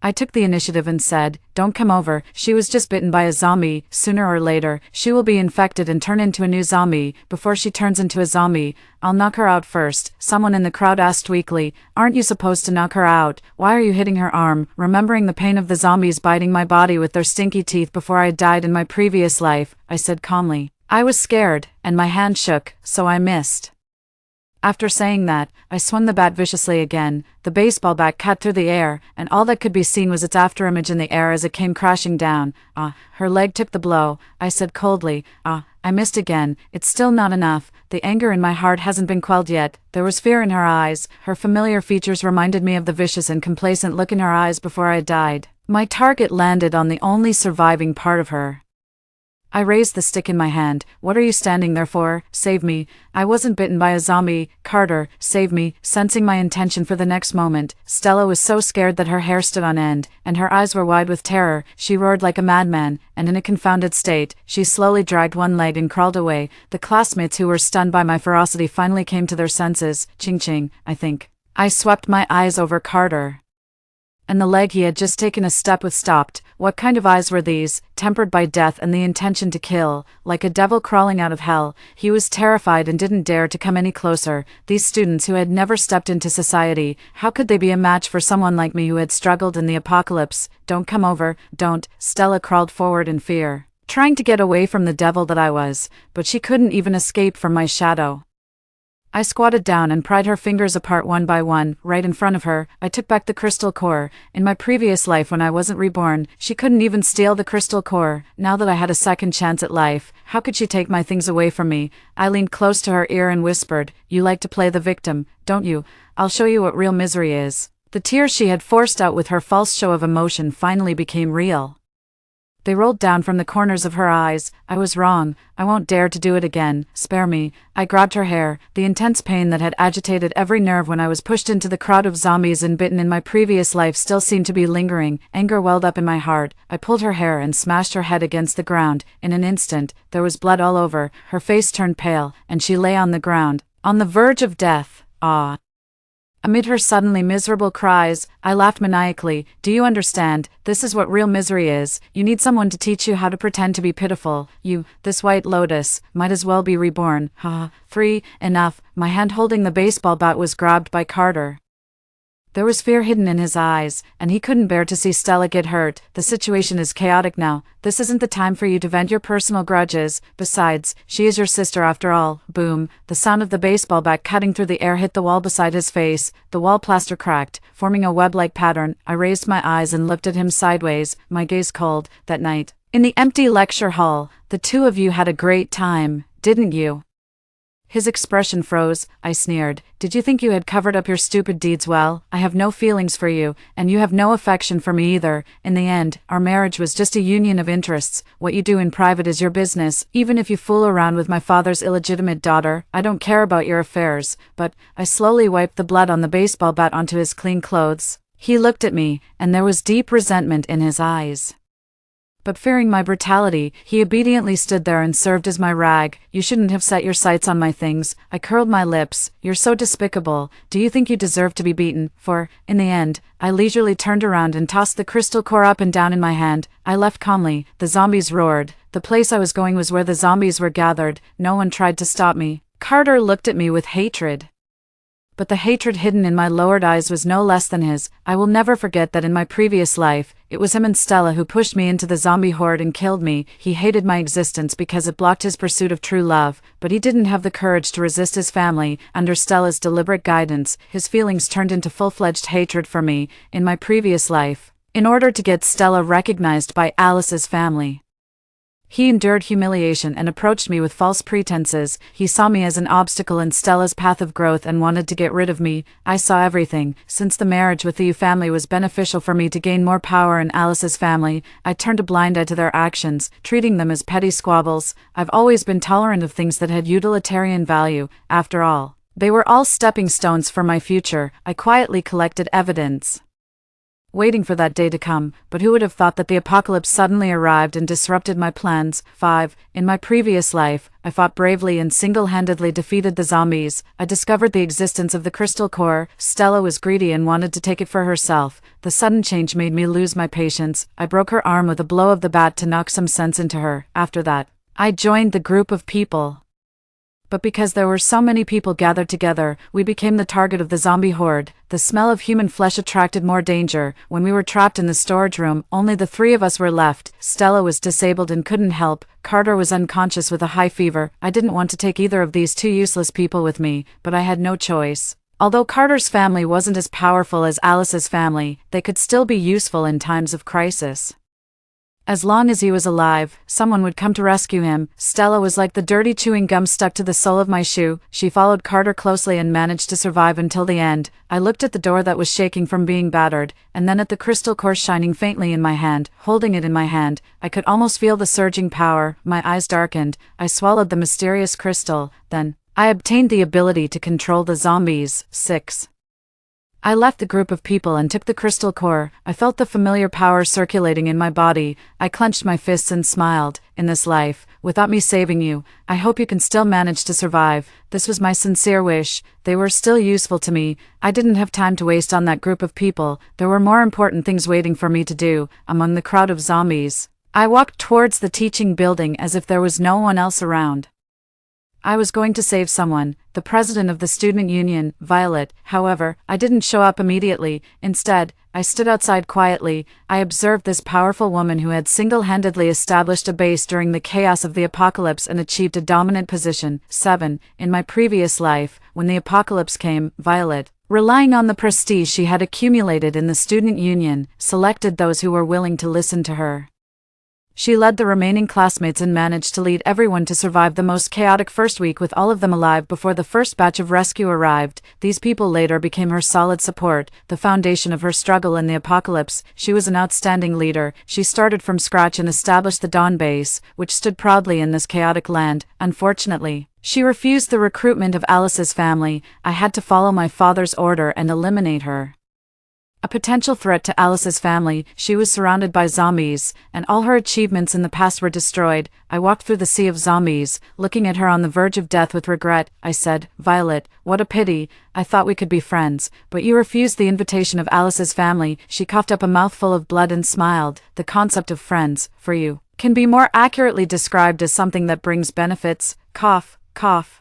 Speaker 1: I took the initiative and said, don't come over. She was just bitten by a zombie. Sooner or later, she will be infected and turn into a new zombie. Before she turns into a zombie, I'll knock her out first. Someone in the crowd asked weakly, aren't you supposed to knock her out? Why are you hitting her arm? Remembering the pain of the zombies biting my body with their stinky teeth before I died in my previous life, I said calmly. I was scared, and my hand shook, so I missed. After saying that, I swung the bat viciously again. The baseball bat cut through the air, and all that could be seen was its afterimage in the air as it came crashing down. Her leg took the blow, I said coldly. I missed again. It's still not enough. The anger in my heart hasn't been quelled yet. There was fear in her eyes. Her familiar features reminded me of the vicious and complacent look in her eyes before I died. My target landed on the only surviving part of her. I raised the stick in my hand. What are you standing there for? Save me. I wasn't bitten by a zombie. Carter, save me. Sensing my intention for the next moment, Stella was so scared that her hair stood on end, and her eyes were wide with terror. She roared like a madman, and in a confounded state, she slowly dragged one leg and crawled away. The classmates who were stunned by my ferocity finally came to their senses. Ching ching, I think. I swept my eyes over Carter, and the leg he had just taken a step with stopped. What kind of eyes were these, tempered by death and the intention to kill, like a devil crawling out of hell? He was terrified and didn't dare to come any closer. These students who had never stepped into society, how could they be a match for someone like me who had struggled in the apocalypse? Don't come over, don't. Stella crawled forward in fear, trying to get away from the devil that I was, but she couldn't even escape from my shadow. I squatted down and pried her fingers apart one by one, right in front of her. I took back the crystal core. In my previous life when I wasn't reborn, she couldn't even steal the crystal core. Now that I had a second chance at life, how could she take my things away from me? I leaned close to her ear and whispered, "You like to play the victim, don't you? I'll show you what real misery is." The tears she had forced out with her false show of emotion finally became real. They rolled down from the corners of her eyes. "I was wrong. I won't dare to do it again. Spare me." I grabbed her hair. The intense pain that had agitated every nerve when I was pushed into the crowd of zombies and bitten in my previous life still seemed to be lingering. Anger welled up in my heart. I pulled her hair and smashed her head against the ground. In an instant, there was blood all over. Her face turned pale, and she lay on the ground, on the verge of death. Ah! Amid her suddenly miserable cries, I laughed maniacally. "Do you understand? This is what real misery is. You need someone to teach you how to pretend to be pitiful. You, this white lotus, might as well be reborn. Ha! Free, enough." My hand holding the baseball bat was grabbed by Carter. There was fear hidden in his eyes, and he couldn't bear to see Stella get hurt. "The situation is chaotic now. This isn't the time for you to vent your personal grudges. Besides, she is your sister after all." Boom! The sound of the baseball bat cutting through the air hit the wall beside his face. The wall plaster cracked, forming a web-like pattern. I raised my eyes and looked at him sideways, my gaze cold. "That night, in the empty lecture hall, the two of you had a great time, didn't you?" His expression froze. I sneered. "Did you think you had covered up your stupid deeds well? I have no feelings for you, and you have no affection for me either. In the end, our marriage was just a union of interests. What you do in private is your business. Even if you fool around with my father's illegitimate daughter, I don't care about your affairs." But I slowly wiped the blood on the baseball bat onto his clean clothes. He looked at me, and there was deep resentment in his eyes. But fearing my brutality, he obediently stood there and served as my rag. "You shouldn't have set your sights on my things." I curled my lips. "You're so despicable. Do you think you deserve to be beaten?" In the end, I leisurely turned around and tossed the crystal core up and down in my hand. I left calmly. The zombies roared. The place I was going was where the zombies were gathered. No one tried to stop me. Carter looked at me with hatred. But the hatred hidden in my lowered eyes was no less than his. I will never forget that in my previous life, it was him and Stella who pushed me into the zombie horde and killed me. He hated my existence because it blocked his pursuit of true love, but he didn't have the courage to resist his family. Under Stella's deliberate guidance, his feelings turned into full-fledged hatred for me. In my previous life, in order to get Stella recognized by Alice's family, he endured humiliation and approached me with false pretenses. He saw me as an obstacle in Stella's path of growth and wanted to get rid of me. I saw everything. Since the marriage with the Yu family was beneficial for me to gain more power in Alice's family, I turned a blind eye to their actions, treating them as petty squabbles. I've always been tolerant of things that had utilitarian value. After all, they were all stepping stones for my future. I quietly collected evidence, waiting for that day to come, but who would have thought that the apocalypse suddenly arrived and disrupted my plans? 5. In my previous life, I fought bravely and single-handedly defeated the zombies. I discovered the existence of the crystal core. Stella was greedy and wanted to take it for herself. The sudden change made me lose my patience. I broke her arm with a blow of the bat to knock some sense into her. After that, I joined the group of people. But because there were so many people gathered together, we became the target of the zombie horde. The smell of human flesh attracted more danger. When we were trapped in the storage room, only the three of us were left. Stella was disabled and couldn't help. Carter was unconscious with a high fever. I didn't want to take either of these two useless people with me, but I had no choice. Although Carter's family wasn't as powerful as Alice's family, they could still be useful in times of crisis. As long as he was alive, someone would come to rescue him. Stella was like the dirty chewing gum stuck to the sole of my shoe. She followed Carter closely and managed to survive until the end. I looked at the door that was shaking from being battered, and then at the crystal core shining faintly in my hand. Holding it in my hand, I could almost feel the surging power. My eyes darkened. I swallowed the mysterious crystal. Then, I obtained the ability to control the zombies. 6. I left the group of people and took the crystal core. I felt the familiar power circulating in my body. I clenched my fists and smiled. "In this life, without me saving you, I hope you can still manage to survive." This was my sincere wish. They were still useful to me. I didn't have time to waste on that group of people. There were more important things waiting for me to do, among the crowd of zombies. I walked towards the teaching building as if there was no one else around. I was going to save someone, the president of the student union, Violet. However, I didn't show up immediately. Instead, I stood outside quietly. I observed this powerful woman who had single-handedly established a base during the chaos of the apocalypse and achieved a dominant position. 7. In my previous life, when the apocalypse came, Violet, relying on the prestige she had accumulated in the student union, selected those who were willing to listen to her. She led the remaining classmates and managed to lead everyone to survive the most chaotic first week with all of them alive before the first batch of rescue arrived. These people later became her solid support, the foundation of her struggle in the apocalypse. She was an outstanding leader. She started from scratch and established the Dawn Base, which stood proudly in this chaotic land. Unfortunately, she refused the recruitment of Alice's family. I had to follow my father's order and eliminate her. A potential threat to Alice's family, she was surrounded by zombies, and all her achievements in the past were destroyed. I walked through the sea of zombies, looking at her on the verge of death with regret. I said, "Violet, what a pity. I thought we could be friends, but you refused the invitation of Alice's family." She coughed up a mouthful of blood and smiled. The concept of friends, for you, can be more accurately described as something that brings benefits. Cough, cough.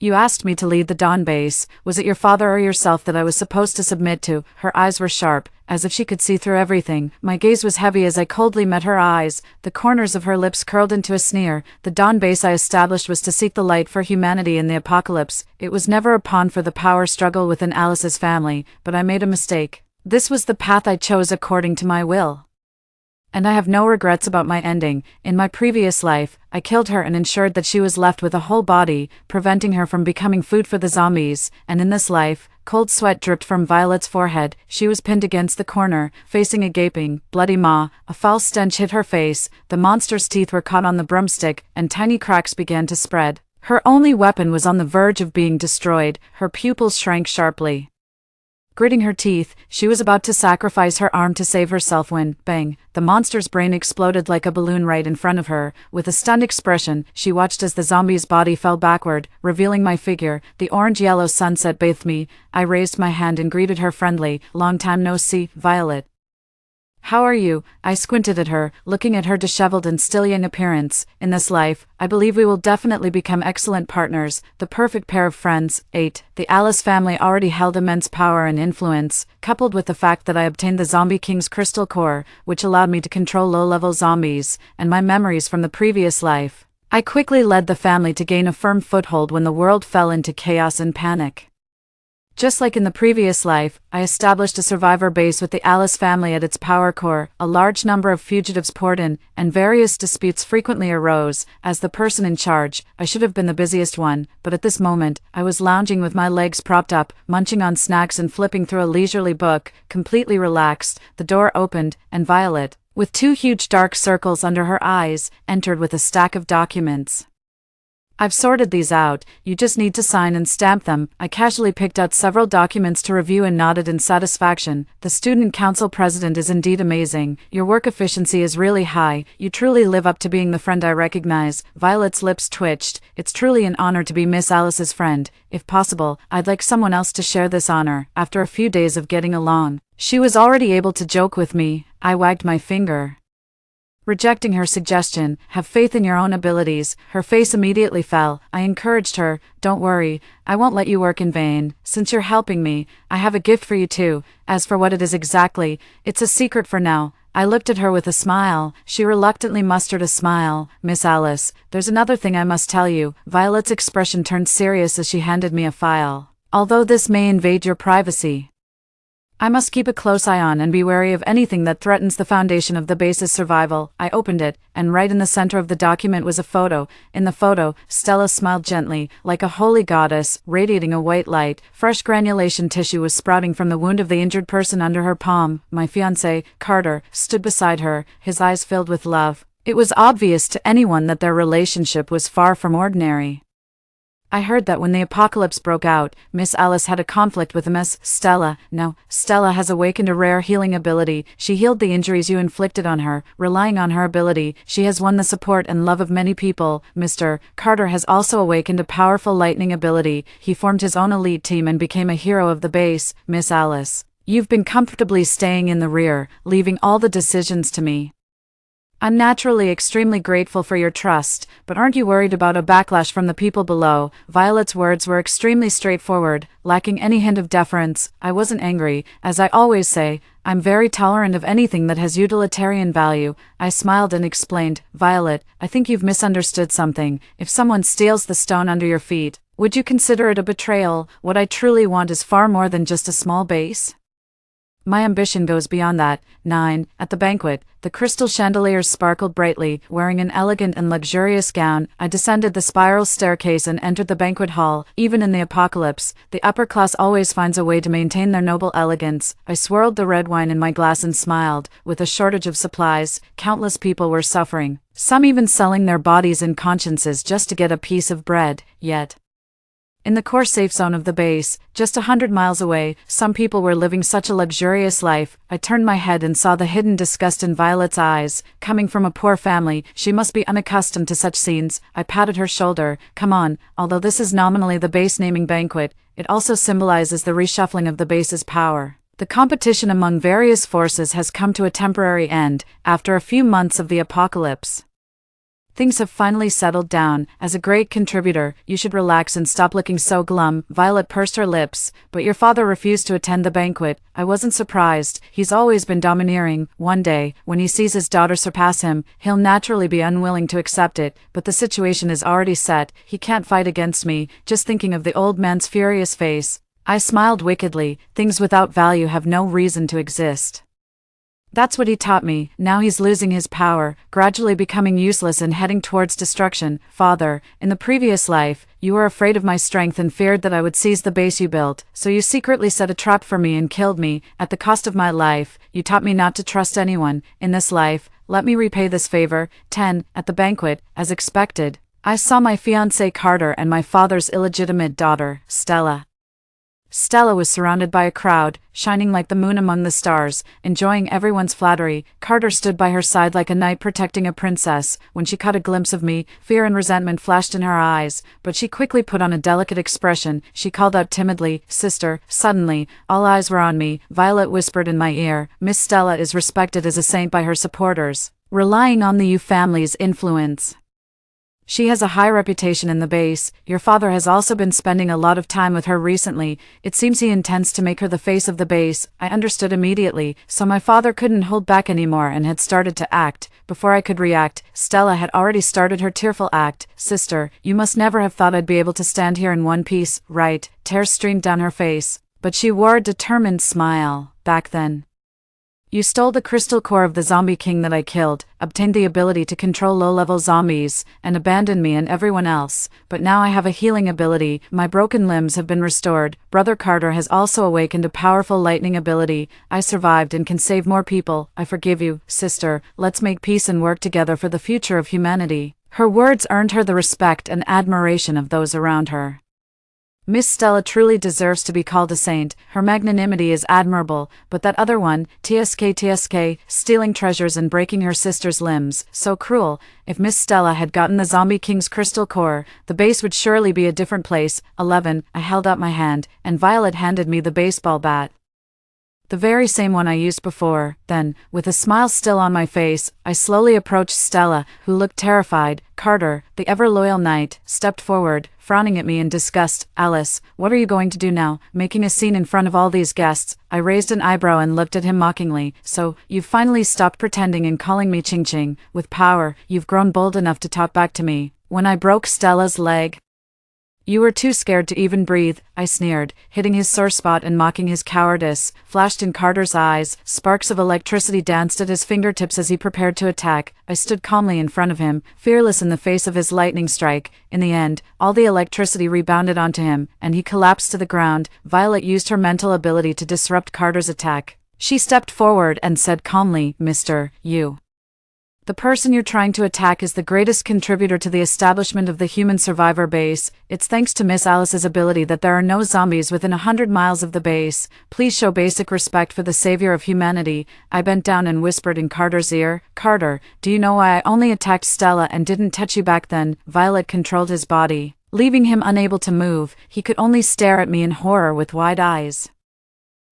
Speaker 1: You asked me to lead the Dawn Base. Was it your father or yourself that I was supposed to submit to? Her eyes were sharp, as if she could see through everything. My gaze was heavy as I coldly met her eyes. The corners of her lips curled into a sneer. The Dawn Base I established was to seek the light for humanity in the apocalypse. It was never a pawn for the power struggle within Alice's family, but I made a mistake. This was the path I chose according to my will. And I have no regrets about my ending. In my previous life, I killed her and ensured that she was left with a whole body, preventing her from becoming food for the zombies. And in this life, cold sweat dripped from Violet's forehead. She was pinned against the corner, facing a gaping, bloody maw. A foul stench hit her face. The monster's teeth were caught on the broomstick, and tiny cracks began to spread. Her only weapon was on the verge of being destroyed. Her pupils shrank sharply. Gritting her teeth, she was about to sacrifice her arm to save herself when, bang, the monster's brain exploded like a balloon right in front of her. With a stunned expression, she watched as the zombie's body fell backward, revealing my figure. The orange-yellow sunset bathed me. I raised my hand and greeted her friendly. "Long time no see, Violet. How are you?" I squinted at her, looking at her disheveled and still young appearance. "In this life, I believe we will definitely become excellent partners, the perfect pair of friends." 8. The Alice family already held immense power and influence, coupled with the fact that I obtained the Zombie King's crystal core, which allowed me to control low-level zombies, and my memories from the previous life. I quickly led the family to gain a firm foothold when the world fell into chaos and panic. Just like in the previous life, I established a survivor base with the Alice family at its power core. A large number of fugitives poured in, and various disputes frequently arose. As the person in charge, I should have been the busiest one, but at this moment, I was lounging with my legs propped up, munching on snacks and flipping through a leisurely book, completely relaxed. The door opened, and Violet, with two huge dark circles under her eyes, entered with a stack of documents. "I've sorted these out, you just need to sign and stamp them." I casually picked out several documents to review and nodded in satisfaction. "The Student Council President is indeed amazing. Your work efficiency is really high. You truly live up to being the friend I recognize." Violet's lips twitched. "It's truly an honor to be Miss Alice's friend. If possible, I'd like someone else to share this honor." After a few days of getting along, she was already able to joke with me. I wagged my finger, rejecting her suggestion. "Have faith in your own abilities." Her face immediately fell. I encouraged her, "Don't worry, I won't let you work in vain. Since you're helping me, I have a gift for you too. As for what it is exactly, it's a secret for now." I looked at her with a smile. She reluctantly mustered a smile. "Miss Alice, there's another thing I must tell you." Violet's expression turned serious as she handed me a file. "Although this may invade your privacy, I must keep a close eye on and be wary of anything that threatens the foundation of the base's survival." I opened it, and right in the center of the document was a photo. In the photo, Stella smiled gently, like a holy goddess, radiating a white light. Fresh granulation tissue was sprouting from the wound of the injured person under her palm. My fiancé, Carter, stood beside her, his eyes filled with love. It was obvious to anyone that their relationship was far from ordinary. "I heard that when the apocalypse broke out, Miss Alice had a conflict with Miss Stella. Now, Stella has awakened a rare healing ability. She healed the injuries you inflicted on her. Relying on her ability, she has won the support and love of many people." Mr. Carter has also awakened a powerful lightning ability. He formed his own elite team and became a hero of the base. "Miss Alice, you've been comfortably staying in the rear, leaving all the decisions to me. I'm naturally extremely grateful for your trust, but aren't you worried about a backlash from the people below? Violet's words were extremely straightforward, lacking any hint of deference. I wasn't angry. As I always say, I'm very tolerant of anything that has utilitarian value. I smiled and explained, Violet, I think you've misunderstood something. If someone steals the stone under your feet, would you consider it a betrayal? What I truly want is far more than just a small base. My ambition goes beyond that. 9. At the banquet, the crystal chandeliers sparkled brightly. Wearing an elegant and luxurious gown, I descended the spiral staircase and entered the banquet hall. Even in the apocalypse, the upper class always finds a way to maintain their noble elegance. I swirled the red wine in my glass and smiled. With a shortage of supplies, countless people were suffering, some even selling their bodies and consciences just to get a piece of bread. Yet, in the core safe zone of the base, just 100 miles away, some people were living such a luxurious life. I turned my head and saw the hidden disgust in Violet's eyes. Coming from a poor family, she must be unaccustomed to such scenes. I patted her shoulder. Come on, although this is nominally the base naming banquet, it also symbolizes the reshuffling of the base's power. The competition among various forces has come to a temporary end, after a few months of the apocalypse. Things have finally settled down. As a great contributor, you should relax and stop looking so glum. Violet pursed her lips. But your father refused to attend the banquet. I wasn't surprised. He's always been domineering. One day, when he sees his daughter surpass him, he'll naturally be unwilling to accept it. But the situation is already set. He can't fight against me. Just thinking of the old man's furious face, I smiled wickedly. Things without value have no reason to exist. That's what he taught me. Now he's losing his power, gradually becoming useless and heading towards destruction. Father, in the previous life, you were afraid of my strength and feared that I would seize the base you built, so you secretly set a trap for me and killed me. At the cost of my life, you taught me not to trust anyone. In this life, let me repay this favor. 10. At the banquet, as expected, I saw my fiancé Carter and my father's illegitimate daughter, Stella. Stella was surrounded by a crowd, shining like the moon among the stars, enjoying everyone's flattery. Carter stood by her side like a knight protecting a princess. When she caught a glimpse of me, fear and resentment flashed in her eyes, but she quickly put on a delicate expression. She called out timidly, Sister. Suddenly, all eyes were on me. Violet whispered in my ear, Miss Stella is respected as a saint by her supporters, relying on the Yu family's influence. She has a high reputation in the base. Your father has also been spending a lot of time with her recently. It seems he intends to make her the face of the base. I understood immediately, so my father couldn't hold back anymore and had started to act. Before I could react, Stella had already started her tearful act. Sister, you must never have thought I'd be able to stand here in one piece, right? Tears streamed down her face, but she wore a determined smile. Back then, you stole the crystal core of the zombie king that I killed, obtained the ability to control low-level zombies, and abandoned me and everyone else. But now I have a healing ability. My broken limbs have been restored. Brother Carter has also awakened a powerful lightning ability. I survived and can save more people. I forgive you, sister. Let's make peace and work together for the future of humanity. Her words earned her the respect and admiration of those around her. Miss Stella truly deserves to be called a saint. Her magnanimity is admirable, but that other one, TSK, stealing treasures and breaking her sister's limbs, so cruel. If Miss Stella had gotten the Zombie King's crystal core, the base would surely be a different place. 11. I held out my hand, and Violet handed me the baseball bat. The very same one I used before. Then, with a smile still on my face, I slowly approached Stella, who looked terrified. Carter, the ever-loyal knight, stepped forward, frowning at me in disgust. Alice, what are you going to do now, making a scene in front of all these guests? I raised an eyebrow and looked at him mockingly. So, you've finally stopped pretending and calling me Ching Ching. With power, you've grown bold enough to talk back to me. When I broke Stella's leg, you were too scared to even breathe, I sneered, hitting his sore spot and mocking his cowardice. Flashed in Carter's eyes, sparks of electricity danced at his fingertips as he prepared to attack. I stood calmly in front of him, fearless in the face of his lightning strike. In the end, all the electricity rebounded onto him, and he collapsed to the ground. Violet used her mental ability to disrupt Carter's attack. She stepped forward and said calmly, Mr. Yu, the person you're trying to attack is the greatest contributor to the establishment of the human survivor base. It's thanks to Miss Alice's ability that there are no zombies within 100 miles of the base. Please show basic respect for the savior of humanity. I bent down and whispered in Carter's ear, Carter, do you know why I only attacked Stella and didn't touch you back then? Violet controlled his body, leaving him unable to move. He could only stare at me in horror with wide eyes.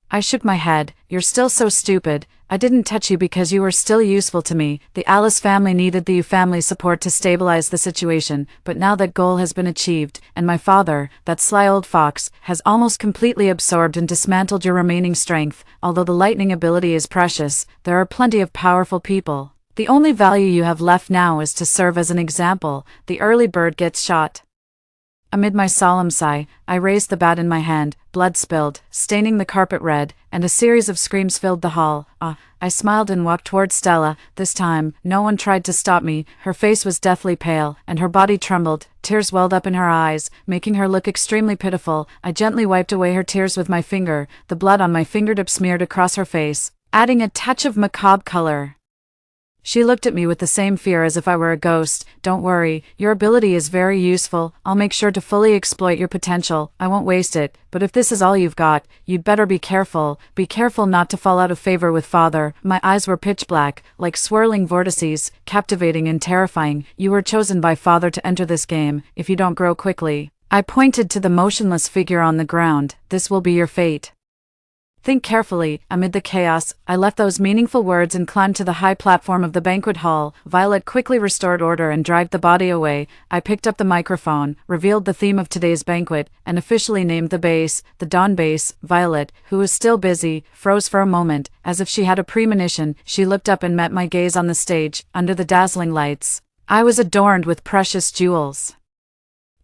Speaker 1: I shook my head. You're still so stupid. I didn't touch you because you were still useful to me. The Alice family needed the family support to stabilize the situation, but now that goal has been achieved, and my father, that sly old fox, has almost completely absorbed and dismantled your remaining strength. Although the lightning ability is precious, there are plenty of powerful people. The only value you have left now is to serve as an example. The early bird gets shot. Amid my solemn sigh, I raised the bat in my hand, blood spilled, staining the carpet red, and a series of screams filled the hall. I smiled and walked toward Stella. This time, no one tried to stop me. Her face was deathly pale, and her body trembled. Tears welled up in her eyes, making her look extremely pitiful. I gently wiped away her tears with my finger. The blood on my fingertip smeared across her face, adding a touch of macabre color. She looked at me with the same fear as if I were a ghost. Don't worry, your ability is very useful. I'll make sure to fully exploit your potential. I won't waste it, but if this is all you've got, you'd better be careful. Be careful not to fall out of favor with father. My eyes were pitch black, like swirling vortices, captivating and terrifying. You were chosen by father to enter this game. If you don't grow quickly. I pointed to the motionless figure on the ground. This will be your fate. Think carefully. Amid the chaos, I left those meaningful words and climbed to the high platform of the banquet hall. Violet quickly restored order and dragged the body away. I picked up the microphone, revealed the theme of today's banquet, and officially named the base, the Dawn base. Violet, who was still busy, froze for a moment, as if she had a premonition. She looked up and met my gaze on the stage, under the dazzling lights. I was adorned with precious jewels,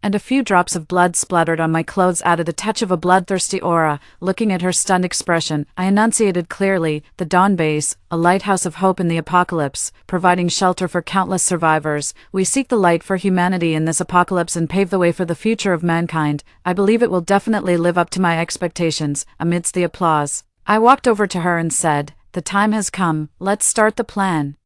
Speaker 1: and a few drops of blood splattered on my clothes added a touch of a bloodthirsty aura. Looking at her stunned expression, I enunciated clearly, the Dawn base, a lighthouse of hope in the apocalypse, providing shelter for countless survivors. We seek the light for humanity in this apocalypse and pave the way for the future of mankind. I believe it will definitely live up to my expectations. Amidst the applause, I walked over to her and said, the time has come, let's start the plan.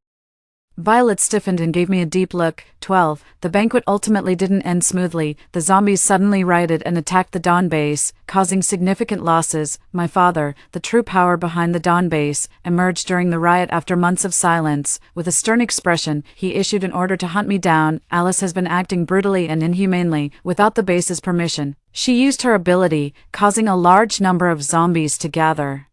Speaker 1: Violet stiffened and gave me a deep look. 12. The banquet ultimately didn't end smoothly. The zombies suddenly rioted and attacked the Dawn base, causing significant losses. My father, the true power behind the Dawn base, emerged during the riot after months of silence. With a stern expression, he issued an order to hunt me down. Alice has been acting brutally and inhumanely, without the base's permission. She used her ability, causing a large number of zombies to gather,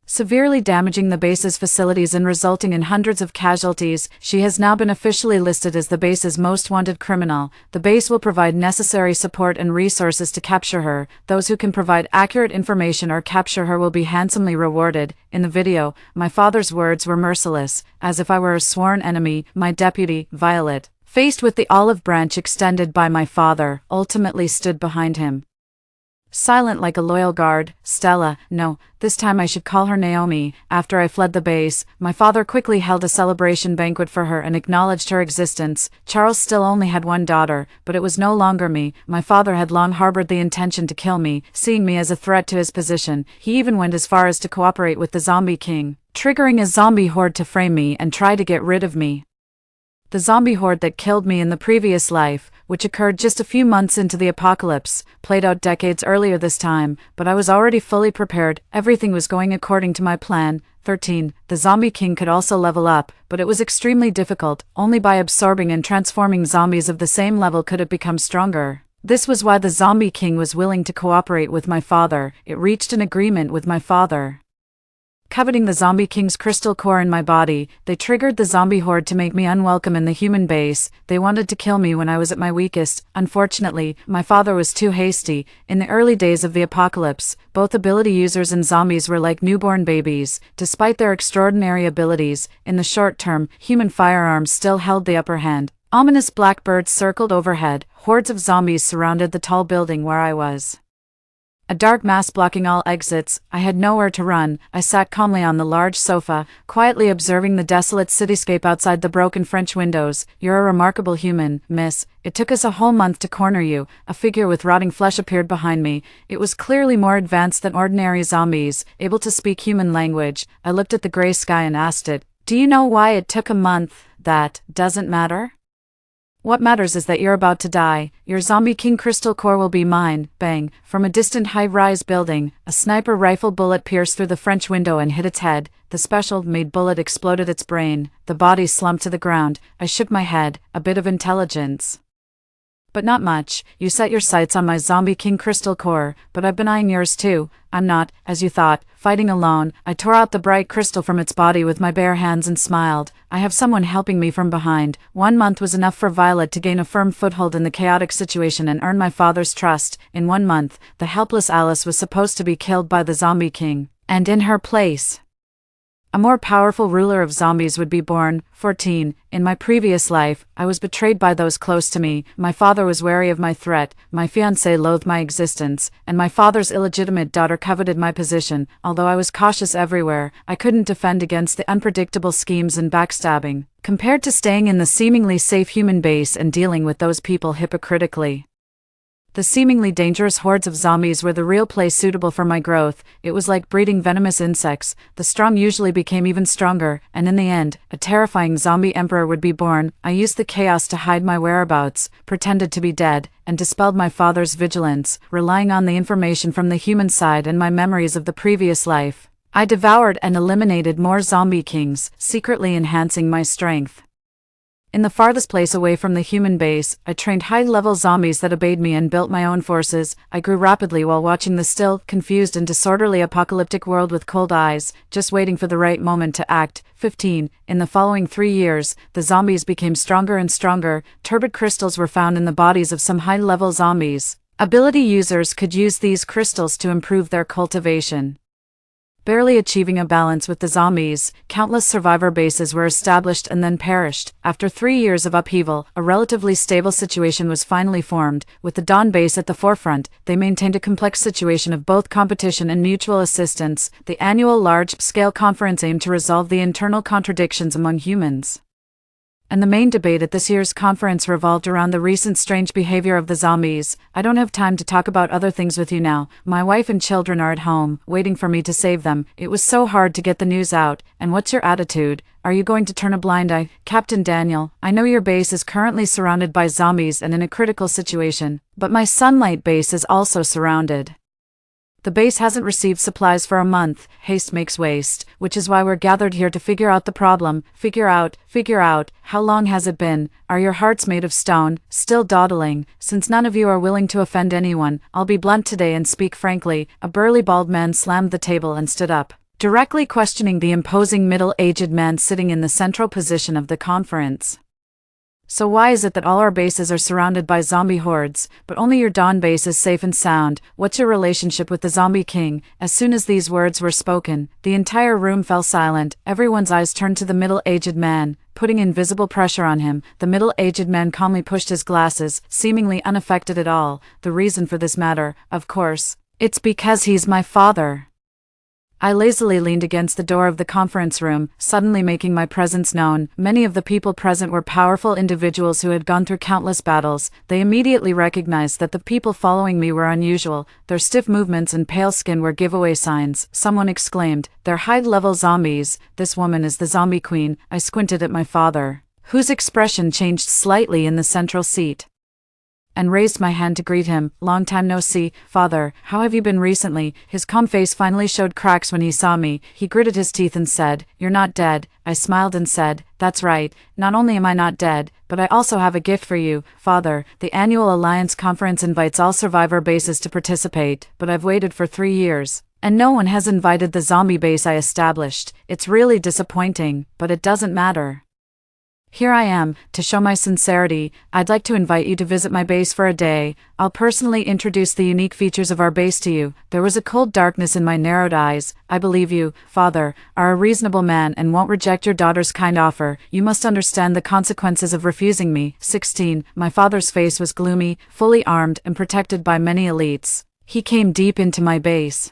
Speaker 1: severely damaging the base's facilities and resulting in hundreds of casualties. She has now been officially listed as the base's most wanted criminal. The base will provide necessary support and resources to capture her. Those who can provide accurate information or capture her will be handsomely rewarded. In the video, my father's words were merciless, as if I were a sworn enemy. My deputy, Violet, faced with the olive branch extended by my father, ultimately stood behind him, silent like a loyal guard. Stella, no, this time I should call her Naomi. After I fled the base, my father quickly held a celebration banquet for her and acknowledged her existence. Charles still only had one daughter, but it was no longer me. My father had long harbored the intention to kill me, seeing me as a threat to his position. He even went as far as to cooperate with the Zombie King, triggering a zombie horde to frame me and try to get rid of me. The zombie horde that killed me in the previous life, which occurred just a few months into the apocalypse, played out decades earlier this time, but I was already fully prepared. Everything was going according to my plan. 13. The Zombie King could also level up, but it was extremely difficult. Only by absorbing and transforming zombies of the same level could it become stronger. This was why the Zombie King was willing to cooperate with my father. It reached an agreement with my father. Coveting the Zombie King's crystal core in my body, they triggered the zombie horde to make me unwelcome in the human base. They wanted to kill me when I was at my weakest. Unfortunately, my father was too hasty. In the early days of the apocalypse, both ability users and zombies were like newborn babies. Despite their extraordinary abilities, in the short term, human firearms still held the upper hand. Ominous blackbirds circled overhead. Hordes of zombies surrounded the tall building where I was, a dark mass blocking all exits. I had nowhere to run. I sat calmly on the large sofa, quietly observing the desolate cityscape outside the broken French windows. You're a remarkable human, miss. It took us a whole month to corner you. A figure with rotting flesh appeared behind me. It was clearly more advanced than ordinary zombies, able to speak human language. I looked at the gray sky and asked it, "Do you know why it took a month?" "That doesn't matter. What matters is that you're about to die. Your Zombie King crystal core will be mine." Bang! From a distant high-rise building, a sniper rifle bullet pierced through the French window and hit its head. The special-made bullet exploded its brain. The body slumped to the ground. I shook my head. A bit of intelligence But not much. You set your sights on my Zombie King crystal core, but I've been eyeing yours too. I'm not, as you thought, fighting alone. I tore out the bright crystal from its body with my bare hands and smiled. I have someone helping me from behind. 1 month was enough for Violet to gain a firm foothold in the chaotic situation and earn my father's trust. In 1 month, the helpless Alice was supposed to be killed by the Zombie King, and in her place, a more powerful ruler of zombies would be born. 14. In my previous life, I was betrayed by those close to me. My father was wary of my threat, my fiancé loathed my existence, and my father's illegitimate daughter coveted my position. Although I was cautious everywhere, I couldn't defend against the unpredictable schemes and backstabbing, compared to staying in the seemingly safe human base and dealing with those people hypocritically. The seemingly dangerous hordes of zombies were the real place suitable for my growth. It was like breeding venomous insects. The strong usually became even stronger, and in the end, a terrifying zombie emperor would be born. I used the chaos to hide my whereabouts, pretended to be dead, and dispelled my father's vigilance, relying on the information from the human side and my memories of the previous life. I devoured and eliminated more zombie kings, secretly enhancing my strength. In the farthest place away from the human base, I trained high-level zombies that obeyed me and built my own forces. I grew rapidly while watching the still, confused and disorderly apocalyptic world with cold eyes, just waiting for the right moment to act. 15. In the following 3 years, the zombies became stronger and stronger. Turbid crystals were found in the bodies of some high-level zombies. Ability users could use these crystals to improve their cultivation. Barely achieving a balance with the zombies, countless survivor bases were established and then perished. After 3 years of upheaval, a relatively stable situation was finally formed. With the Dawn base at the forefront, they maintained a complex situation of both competition and mutual assistance. The annual large-scale conference aimed to resolve the internal contradictions among humans, and the main debate at this year's conference revolved around the recent strange behavior of the zombies. I don't have time to talk about other things with you now. My wife and children are at home, waiting for me to save them. It was so hard to get the news out. And what's your attitude? Are you going to turn a blind eye? Captain Daniel, I know your base is currently surrounded by zombies and in a critical situation, but my Sunlight base is also surrounded. The base hasn't received supplies for a month. Haste makes waste, which is why we're gathered here to figure out the problem. Figure out. How long has it been? Are your hearts made of stone? Still dawdling? Since none of you are willing to offend anyone, I'll be blunt today and speak frankly. A burly bald man slammed the table and stood up, directly questioning the imposing middle-aged man sitting in the central position of the conference. So why is it that all our bases are surrounded by zombie hordes, but only your Dawn base is safe and sound? What's your relationship with the Zombie King? As soon as these words were spoken, the entire room fell silent. Everyone's eyes turned to the middle-aged man, putting invisible pressure on him. The middle-aged man calmly pushed his glasses, seemingly unaffected at all. The reason for this matter, of course, it's because he's my father. I lazily leaned against the door of the conference room, suddenly making my presence known. Many of the people present were powerful individuals who had gone through countless battles. They immediately recognized that the people following me were unusual. Their stiff movements and pale skin were giveaway signs. Someone exclaimed, "They're high-level zombies. This woman is the Zombie Queen." I squinted at my father, whose expression changed slightly in the central seat, and raised my hand to greet him. "Long time no see, father. How have you been recently?" His calm face finally showed cracks when he saw me. He gritted his teeth and said, "You're not dead." I smiled and said, "That's right. Not only am I not dead, but I also have a gift for you, father." The annual Alliance conference invites all survivor bases to participate, but I've waited for 3 years, and no one has invited the zombie base I established. It's really disappointing, but it doesn't matter. Here I am. To show my sincerity, I'd like to invite you to visit my base for a day. I'll personally introduce the unique features of our base to you. There was a cold darkness in my narrowed eyes. I believe you, father, are a reasonable man and won't reject your daughter's kind offer. You must understand the consequences of refusing me. 16. My father's face was gloomy, fully armed and protected by many elites. He came deep into my base.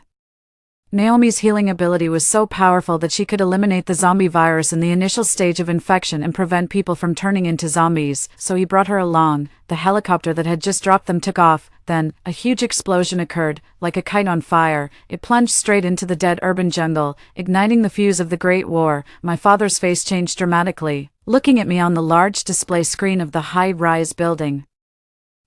Speaker 1: Naomi's healing ability was so powerful that she could eliminate the zombie virus in the initial stage of infection and prevent people from turning into zombies, so he brought her along. The helicopter that had just dropped them took off. Then, a huge explosion occurred, like a kite on fire. It plunged straight into the dead urban jungle, igniting the fuse of the Great War. My father's face changed dramatically, looking at me on the large display screen of the high-rise building.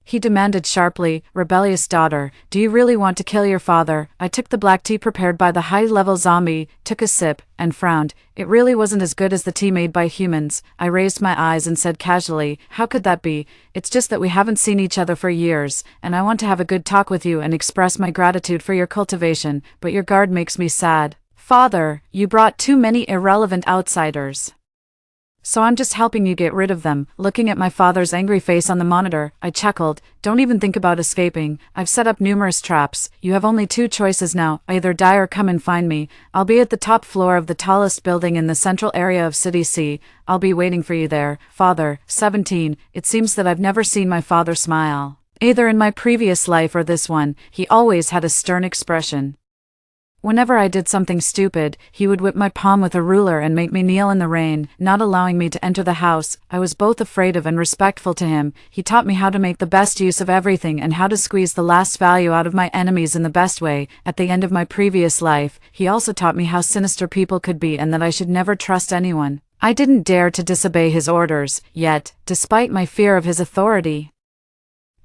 Speaker 1: He demanded sharply, "Rebellious daughter, do you really want to kill your father?" I took the black tea prepared by the high-level zombie, took a sip, and frowned. It really wasn't as good as the tea made by humans. I raised my eyes and said casually, "How could that be? It's just that we haven't seen each other for years, and I want to have a good talk with you and express my gratitude for your cultivation, but your guard makes me sad." "Father, you brought too many irrelevant outsiders. So I'm just helping you get rid of them." Looking at my father's angry face on the monitor, I chuckled. "Don't even think about escaping. I've set up numerous traps. You have only two choices now, either die or come and find me. I'll be at the top floor of the tallest building in the central area of City C. I'll be waiting for you there." Father, 17. It seems that I've never seen my father smile. Either in my previous life or this one, he always had a stern expression. Whenever I did something stupid, he would whip my palm with a ruler and make me kneel in the rain, not allowing me to enter the house. I was both afraid of and respectful to him. He taught me how to make the best use of everything and how to squeeze the last value out of my enemies in the best way. At the end of my previous life, he also taught me how sinister people could be and that I should never trust anyone. I didn't dare to disobey his orders, yet, despite my fear of his authority,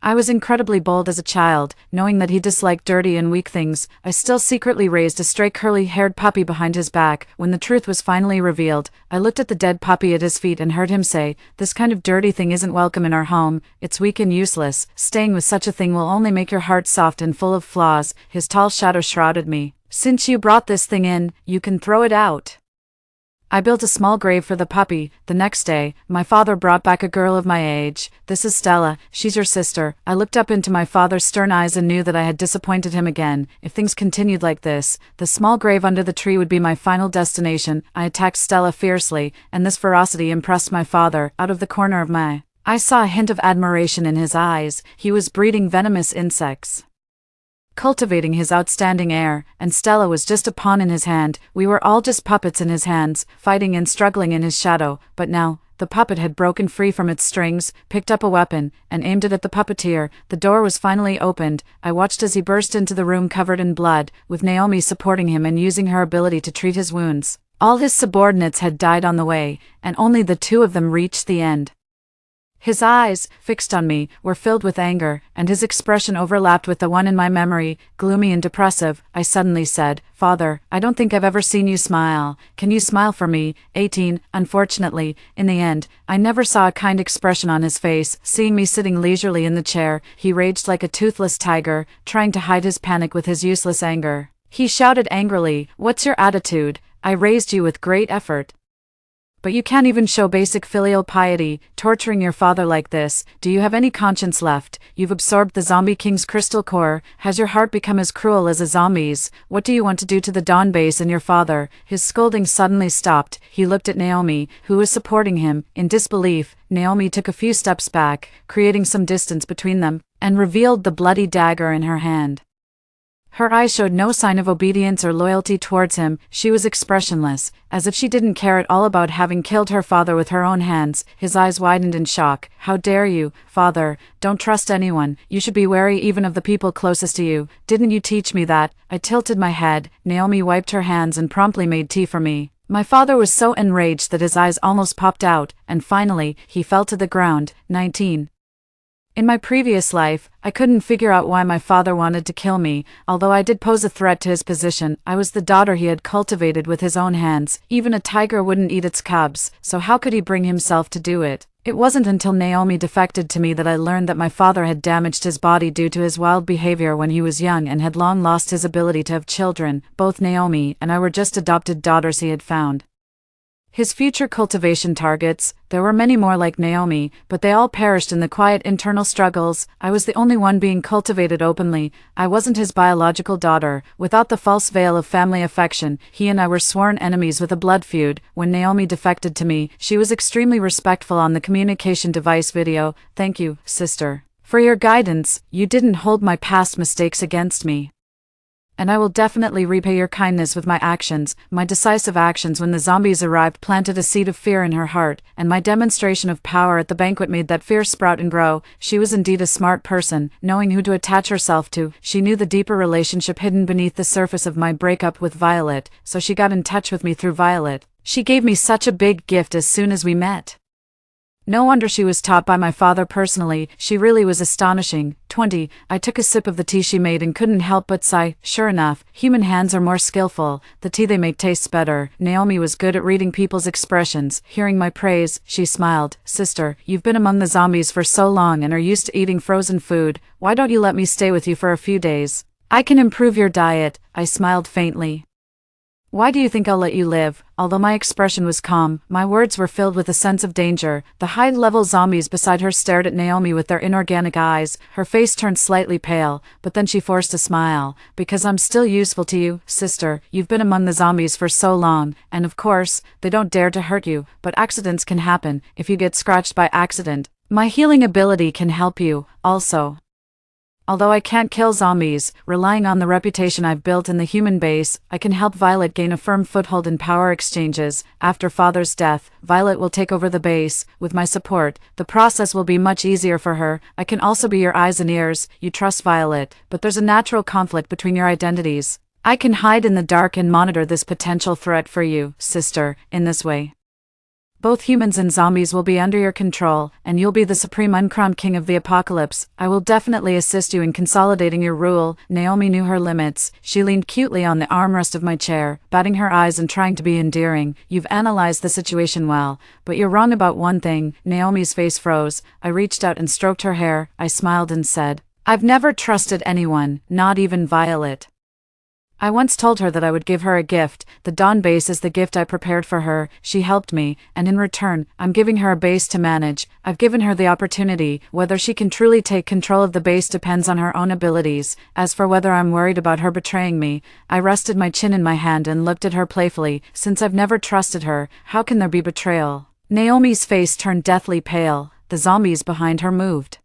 Speaker 1: I was incredibly bold as a child. Knowing that he disliked dirty and weak things, I still secretly raised a stray curly-haired puppy behind his back. When the truth was finally revealed, I looked at the dead puppy at his feet and heard him say, "This kind of dirty thing isn't welcome in our home. It's weak and useless. Staying with such a thing will only make your heart soft and full of flaws." His tall shadow shrouded me. "Since you brought this thing in, you can throw it out." I built a small grave for the puppy. The next day, my father brought back a girl of my age. "This is Stella. She's your sister." I looked up into my father's stern eyes and knew that I had disappointed him again. If things continued like this, the small grave under the tree would be my final destination. I attacked Stella fiercely, and this ferocity impressed my father. Out of the corner of my eye, I saw a hint of admiration in his eyes. He was breeding venomous insects, cultivating his outstanding heir, and Stella was just a pawn in his hand. We were all just puppets in his hands, fighting and struggling in his shadow. But now, the puppet had broken free from its strings, picked up a weapon, and aimed it at the puppeteer. The door was finally opened. I watched as he burst into the room covered in blood, with Naomi supporting him and using her ability to treat his wounds. All his subordinates had died on the way, and only the two of them reached the end. His eyes, fixed on me, were filled with anger, and his expression overlapped with the one in my memory, gloomy and depressive. I suddenly said, "Father, I don't think I've ever seen you smile. Can you smile for me?" 18. Unfortunately, in the end, I never saw a kind expression on his face. Seeing me sitting leisurely in the chair, he raged like a toothless tiger, trying to hide his panic with his useless anger. He shouted angrily, "What's your attitude? I raised you with great effort, but you can't even show basic filial piety, torturing your father like this. Do you have any conscience left? You've absorbed the zombie king's crystal core. Has your heart become as cruel as a zombie's? What do you want to do to the Dawn base and your father?" His scolding suddenly stopped. He looked at Naomi, who was supporting him. In disbelief, Naomi took a few steps back, creating some distance between them, and revealed the bloody dagger in her hand. Her eyes showed no sign of obedience or loyalty towards him. She was expressionless, as if she didn't care at all about having killed her father with her own hands. His eyes widened in shock. "How dare you, Father? Don't trust anyone. You should be wary even of the people closest to you. Didn't you teach me that?" I tilted my head. Naomi wiped her hands and promptly made tea for me. My father was so enraged that his eyes almost popped out, and finally, he fell to the ground. 19. In my previous life, I couldn't figure out why my father wanted to kill me. Although I did pose a threat to his position, I was the daughter he had cultivated with his own hands. Even a tiger wouldn't eat its cubs, so how could he bring himself to do it? It wasn't until Naomi defected to me that I learned that my father had damaged his body due to his wild behavior when he was young and had long lost his ability to have children. Both Naomi and I were just adopted daughters he had found. His future cultivation targets, there were many more like Naomi, but they all perished in the quiet internal struggles. I was the only one being cultivated openly. I wasn't his biological daughter. Without the false veil of family affection, he and I were sworn enemies with a blood feud. When Naomi defected to me, she was extremely respectful on the communication device video. "Thank you, sister, for your guidance. You didn't hold my past mistakes against me, and I will definitely repay your kindness with my actions." My decisive actions when the zombies arrived planted a seed of fear in her heart, and my demonstration of power at the banquet made that fear sprout and grow. She was indeed a smart person, knowing who to attach herself to. She knew the deeper relationship hidden beneath the surface of my breakup with Violet, so she got in touch with me through Violet. She gave me such a big gift as soon as we met. No wonder she was taught by my father personally, she really was astonishing. 20. I took a sip of the tea she made and couldn't help but sigh. Sure enough, human hands are more skillful, the tea they make tastes better. Naomi was good at reading people's expressions. Hearing my praise, she smiled. Sister, you've been among the zombies for so long and are used to eating frozen food, why don't you let me stay with you for a few days? I can improve your diet, I smiled faintly. Why do you think I'll let you live? Although my expression was calm, my words were filled with a sense of danger. The high-level zombies beside her stared at Naomi with their inorganic eyes. Her face turned slightly pale, but then she forced a smile. Because I'm still useful to you, sister. You've been among the zombies for so long, and of course, they don't dare to hurt you, but accidents can happen. If you get scratched by accident, my healing ability can help you, also. Although I can't kill zombies, relying on the reputation I've built in the human base, I can help Violet gain a firm foothold in power exchanges. After Father's death, Violet will take over the base. With my support, the process will be much easier for her. I can also be your eyes and ears. You trust Violet, but there's a natural conflict between your identities. I can hide in the dark and monitor this potential threat for you, sister, in this way. Both humans and zombies will be under your control, and you'll be the supreme uncrowned king of the apocalypse. I will definitely assist you in consolidating your rule. Naomi knew her limits. She leaned cutely on the armrest of my chair, batting her eyes and trying to be endearing. You've analyzed the situation well, but you're wrong about one thing. Naomi's face froze. I reached out and stroked her hair. I smiled and said, I've never trusted anyone, not even Violet. I once told her that I would give her a gift. The Dawn base is the gift I prepared for her. She helped me, and in return, I'm giving her a base to manage. I've given her the opportunity. Whether she can truly take control of the base depends on her own abilities. As for whether I'm worried about her betraying me, I rested my chin in my hand and looked at her playfully. Since I've never trusted her, how can there be betrayal? Naomi's face turned deathly pale. The zombies behind her moved.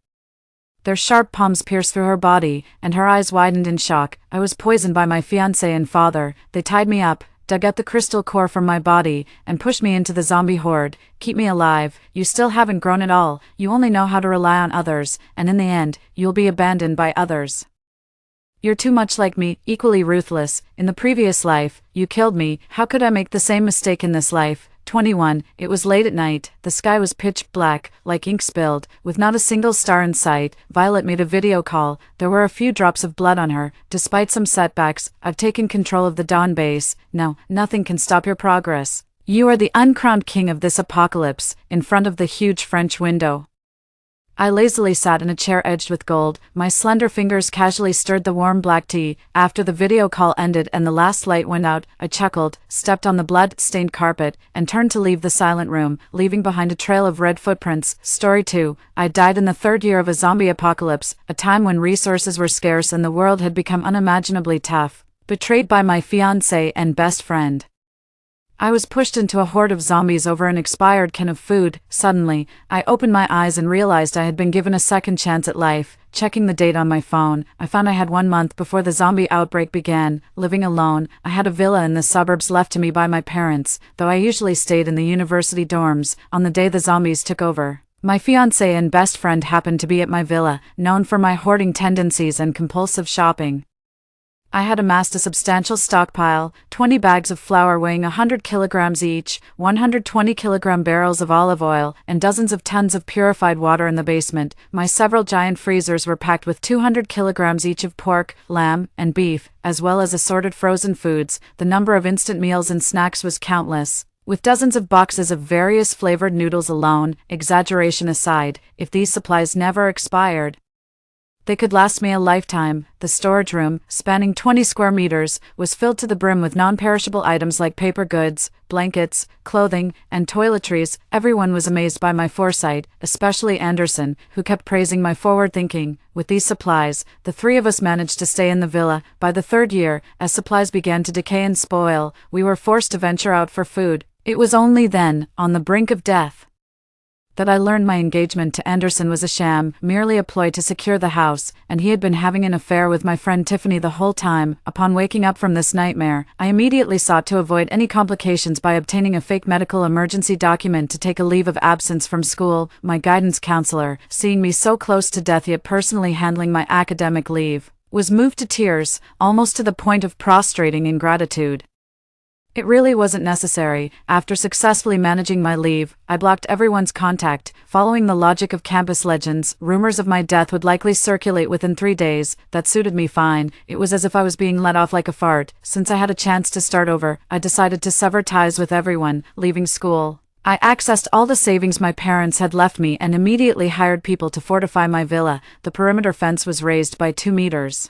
Speaker 1: Their sharp palms pierced through her body, and her eyes widened in shock. I was poisoned by my fiancé and father. They tied me up, dug out the crystal core from my body, and pushed me into the zombie horde. Keep me alive. You still haven't grown at all. You only know how to rely on others, and in the end, you'll be abandoned by others. You're too much like me, equally ruthless. In the previous life, you killed me. How could I make the same mistake in this life? 21. It was late at night. The sky was pitch black, like ink spilled, with not a single star in sight. Violet made a video call. There were a few drops of blood on her. Despite some setbacks, I've taken control of the Dawn base. No, nothing can stop your progress. You are the uncrowned king of this apocalypse, in front of the huge French window. I lazily sat in a chair edged with gold. My slender fingers casually stirred the warm black tea. After the video call ended and the last light went out, I chuckled, stepped on the blood-stained carpet, and turned to leave the silent room, leaving behind a trail of red footprints. Story 2. I died in the third year of a zombie apocalypse, a time when resources were scarce and the world had become unimaginably tough. Betrayed by my fiancé and best friend. I was pushed into a horde of zombies over an expired can of food. Suddenly, I opened my eyes and realized I had been given a second chance at life. Checking the date on my phone, I found I had 1 month before the zombie outbreak began. Living alone, I had a villa in the suburbs left to me by my parents, though I usually stayed in the university dorms. On the day the zombies took over, my fiancé and best friend happened to be at my villa, known for my hoarding tendencies and compulsive shopping. I had amassed a substantial stockpile, 20 bags of flour weighing 100 kilograms each, 120-kilogram barrels of olive oil, and dozens of tons of purified water in the basement. My several giant freezers were packed with 200 kilograms each of pork, lamb, and beef, as well as assorted frozen foods. The number of instant meals and snacks was countless. With dozens of boxes of various flavored noodles alone, exaggeration aside, if these supplies never expired, they could last me a lifetime. The storage room, spanning 20 square meters, was filled to the brim with non-perishable items like paper goods, blankets, clothing, and toiletries. Everyone was amazed by my foresight, especially Anderson, who kept praising my forward thinking. With these supplies, the three of us managed to stay in the villa. By the third year, as supplies began to decay and spoil, we were forced to venture out for food. It was only then, on the brink of death, that I learned my engagement to Anderson was a sham, merely a ploy to secure the house, and he had been having an affair with my friend Tiffany the whole time. Upon waking up from this nightmare, I immediately sought to avoid any complications by obtaining a fake medical emergency document to take a leave of absence from school. My guidance counselor, seeing me so close to death yet personally handling my academic leave, was moved to tears, almost to the point of prostrating in gratitude. It really wasn't necessary. After successfully managing my leave, I blocked everyone's contact. Following the logic of campus legends, rumors of my death would likely circulate within 3 days. That suited me fine. It was as if I was being let off like a fart. Since I had a chance to start over, I decided to sever ties with everyone, leaving school. I accessed all the savings my parents had left me and immediately hired people to fortify my villa. The perimeter fence was raised by 2 meters.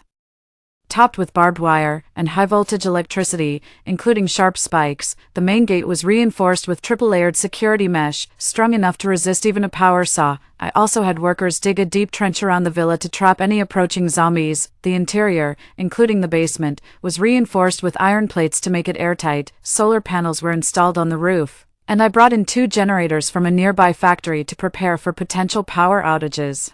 Speaker 1: Topped with barbed wire and high-voltage electricity, including sharp spikes. The main gate was reinforced with triple-layered security mesh, strong enough to resist even a power saw. I also had workers dig a deep trench around the villa to trap any approaching zombies. The interior, including the basement, was reinforced with iron plates to make it airtight. Solar panels were installed on the roof, and I brought in 2 generators from a nearby factory to prepare for potential power outages.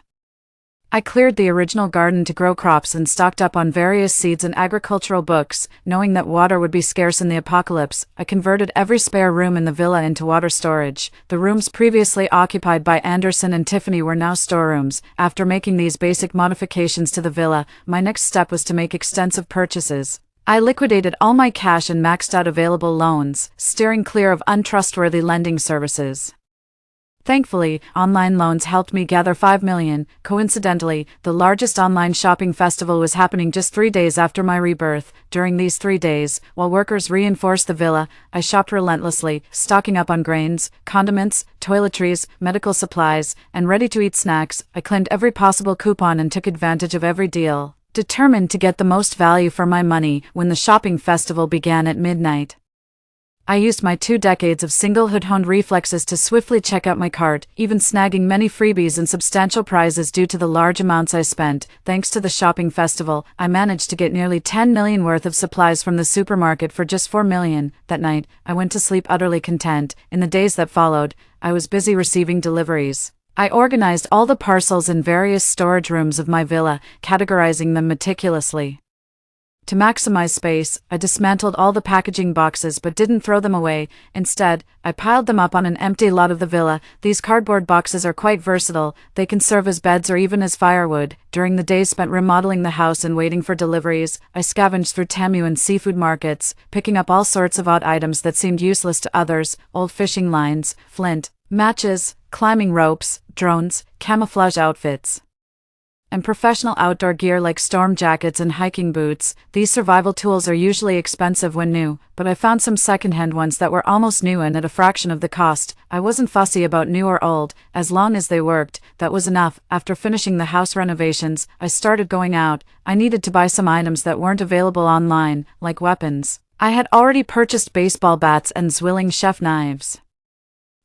Speaker 1: I cleared the original garden to grow crops and stocked up on various seeds and agricultural books. Knowing that water would be scarce in the apocalypse, I converted every spare room in the villa into water storage. The rooms previously occupied by Anderson and Tiffany were now storerooms. After making these basic modifications to the villa, my next step was to make extensive purchases. I liquidated all my cash and maxed out available loans, steering clear of untrustworthy lending services. Thankfully, online loans helped me gather $5 million. Coincidentally, the largest online shopping festival was happening just 3 days after my rebirth. During these 3 days, while workers reinforced the villa, I shopped relentlessly, stocking up on grains, condiments, toiletries, medical supplies, and ready-to-eat snacks. I claimed every possible coupon and took advantage of every deal, determined to get the most value for my money. When the shopping festival began at midnight, I used my 2 decades of single-honed reflexes to swiftly check out my cart, even snagging many freebies and substantial prizes due to the large amounts I spent. Thanks to the shopping festival, I managed to get nearly $10 million worth of supplies from the supermarket for just $4 million. That night, I went to sleep utterly content. In the days that followed, I was busy receiving deliveries. I organized all the parcels in various storage rooms of my villa, categorizing them meticulously. To maximize space, I dismantled all the packaging boxes but didn't throw them away. Instead, I piled them up on an empty lot of the villa. These cardboard boxes are quite versatile. They can serve as beds or even as firewood. During the days spent remodeling the house and waiting for deliveries, I scavenged through Temu and seafood markets, picking up all sorts of odd items that seemed useless to others: old fishing lines, flint, matches, climbing ropes, drones, camouflage outfits, and professional outdoor gear like storm jackets and hiking boots. These survival tools are usually expensive when new, but I found some secondhand ones that were almost new and at a fraction of the cost. I wasn't fussy about new or old, as long as they worked. That was enough. After finishing the house renovations, I started going out. I needed to buy some items that weren't available online, like weapons. I had already purchased baseball bats and zwilling chef knives,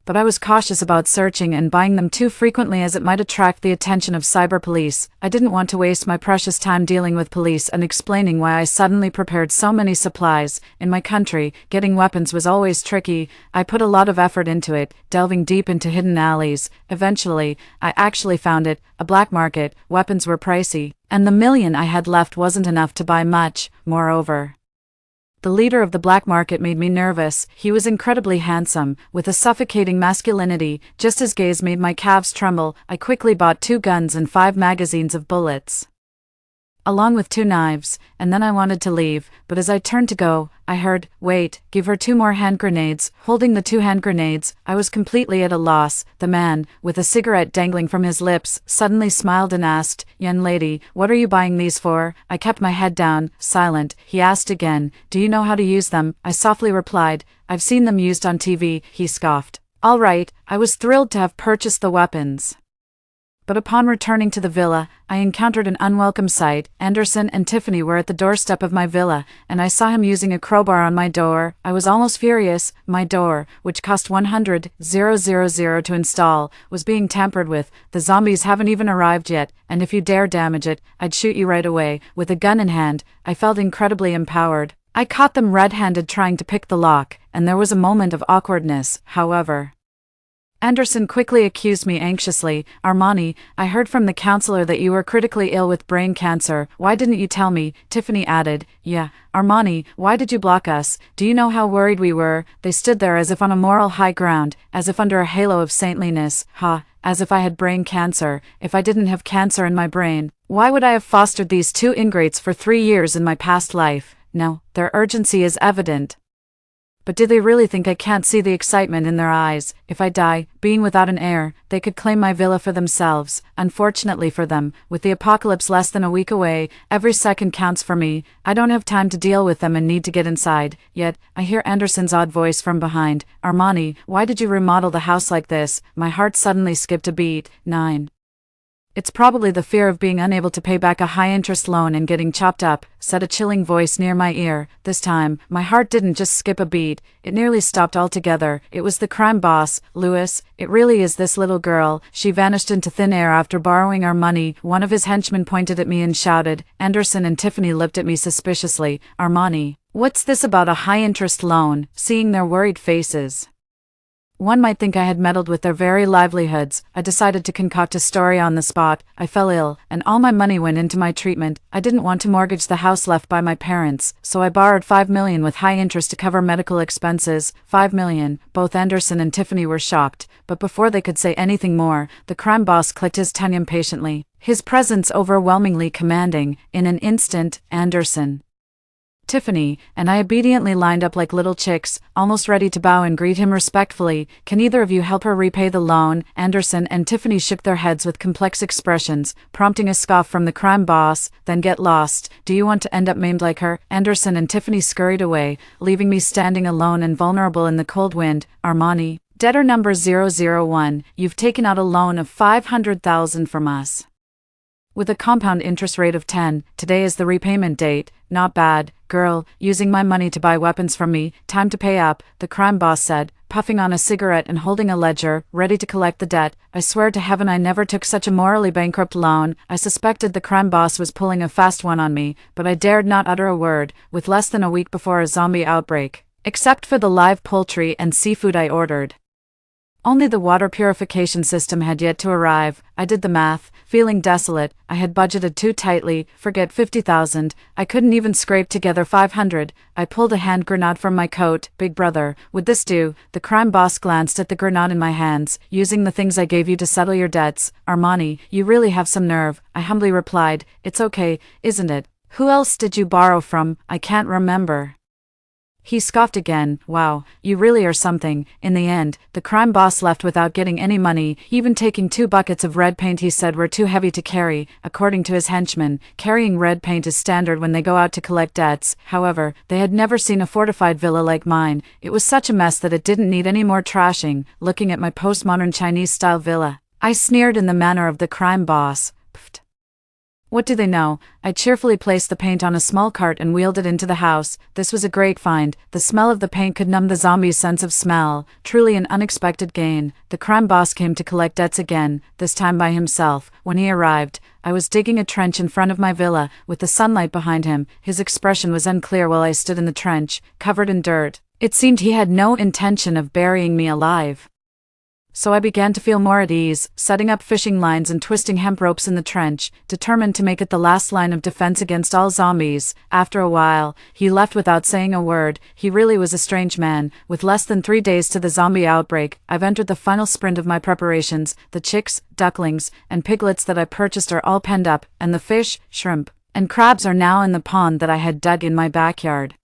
Speaker 1: but I was cautious about searching and buying them too frequently, as it might attract the attention of cyber police. I didn't want to waste my precious time dealing with police and explaining why I suddenly prepared so many supplies. In my country, getting weapons was always tricky. I put a lot of effort into it, delving deep into hidden alleys. Eventually, I actually found it: a black market. Weapons were pricey, and the million I had left wasn't enough to buy much. Moreover, the leader of the black market made me nervous. He was incredibly handsome, with a suffocating masculinity. Just his gaze made my calves tremble. I quickly bought 2 guns and 5 magazines of bullets, along with 2 knives, and then I wanted to leave, but as I turned to go, I heard, "Wait, give her 2 more hand grenades." Holding the 2 hand grenades, I was completely at a loss. The man, with a cigarette dangling from his lips, suddenly smiled and asked, "Young lady, what are you buying these for?" I kept my head down, silent. He asked again, "Do you know how to use them?" I softly replied, "I've seen them used on TV." He scoffed. All right, I was thrilled to have purchased the weapons. But upon returning to the villa, I encountered an unwelcome sight. Anderson and Tiffany were at the doorstep of my villa, and I saw him using a crowbar on my door. I was almost furious. My door, which cost $100,000 to install, was being tampered with. "The zombies haven't even arrived yet, and if you dare damage it, I'd shoot you right away." With a gun in hand, I felt incredibly empowered. I caught them red-handed trying to pick the lock, and there was a moment of awkwardness. However, Anderson quickly accused me anxiously. "Armani, I heard from the counselor that you were critically ill with brain cancer. Why didn't you tell me?" Tiffany added, "Yeah, Armani, why did you block us? Do you know how worried we were?" They stood there as if on a moral high ground, as if under a halo of saintliness. As if I had brain cancer. If I didn't have cancer in my brain, why would I have fostered these 2 ingrates for 3 years in my past life? No, their urgency is evident. But do they really think I can't see the excitement in their eyes? If I die, being without an heir, they could claim my villa for themselves. Unfortunately for them, with the apocalypse less than a week away, every second counts for me. I don't have time to deal with them and need to get inside. Yet, I hear Anderson's odd voice from behind. Armani, why did you remodel the house like this? My heart suddenly skipped a beat. 9. It's probably the fear of being unable to pay back a high-interest loan and getting chopped up, said a chilling voice near my ear. This time, my heart didn't just skip a beat, it nearly stopped altogether. It was the crime boss, Louis. It really is this little girl. She vanished into thin air after borrowing our money. One of his henchmen pointed at me and shouted. Anderson and Tiffany looked at me suspiciously. Armani, what's this about a high-interest loan? Seeing their worried faces, one might think I had meddled with their very livelihoods. I decided to concoct a story on the spot. I fell ill, and all my money went into my treatment. I didn't want to mortgage the house left by my parents, so I borrowed $5 million with high interest to cover medical expenses. $5 million. Both Anderson and Tiffany were shocked, but before they could say anything more, the crime boss clicked his tongue impatiently, his presence overwhelmingly commanding. In an instant, Anderson, Tiffany, and I obediently lined up like little chicks, almost ready to bow and greet him respectfully. Can either of you help her repay the loan? Anderson and Tiffany shook their heads with complex expressions, prompting a scoff from the crime boss. Then get lost. Do you want to end up maimed like her? Anderson and Tiffany scurried away, leaving me standing alone and vulnerable in the cold wind. Armani, debtor number 001, you've taken out a loan of $500,000 from us, with a compound interest rate of 10, today is the repayment date. Not bad, girl, using my money to buy weapons from me. Time to pay up, the crime boss said, puffing on a cigarette and holding a ledger, ready to collect the debt. I swear to heaven I never took such a morally bankrupt loan. I suspected the crime boss was pulling a fast one on me, but I dared not utter a word, with less than a week before a zombie outbreak. Except for the live poultry and seafood I ordered, only the water purification system had yet to arrive. I did the math, feeling desolate. I had budgeted too tightly, forget 50,000. I couldn't even scrape together 500. I pulled a hand grenade from my coat. Big brother, would this do? The crime boss glanced at the grenade in my hands. Using the things I gave you to settle your debts. Armani, you really have some nerve. I humbly replied. It's okay, isn't it? Who else did you borrow from? I can't remember. He scoffed again. Wow, you really are something. In the end, the crime boss left without getting any money, even taking 2 buckets of red paint he said were too heavy to carry. According to his henchmen, carrying red paint is standard when they go out to collect debts. However, they had never seen a fortified villa like mine. It was such a mess that it didn't need any more trashing. Looking at my postmodern Chinese-style villa, I sneered in the manner of the crime boss. Pfft. What do they know? I cheerfully placed the paint on a small cart and wheeled it into the house. This was a great find. The smell of the paint could numb the zombie's sense of smell. Truly an unexpected gain. The crime boss came to collect debts again, this time by himself. When he arrived, I was digging a trench in front of my villa, with the sunlight behind him. His expression was unclear while I stood in the trench, covered in dirt. It seemed he had no intention of burying me alive. So I began to feel more at ease, setting up fishing lines and twisting hemp ropes in the trench, determined to make it the last line of defense against all zombies. After a while, he left without saying a word. He really was a strange man. With less than 3 days to the zombie outbreak, I've entered the final sprint of my preparations. The chicks, ducklings, and piglets that I purchased are all penned up, and the fish, shrimp, and crabs are now in the pond that I had dug in my backyard.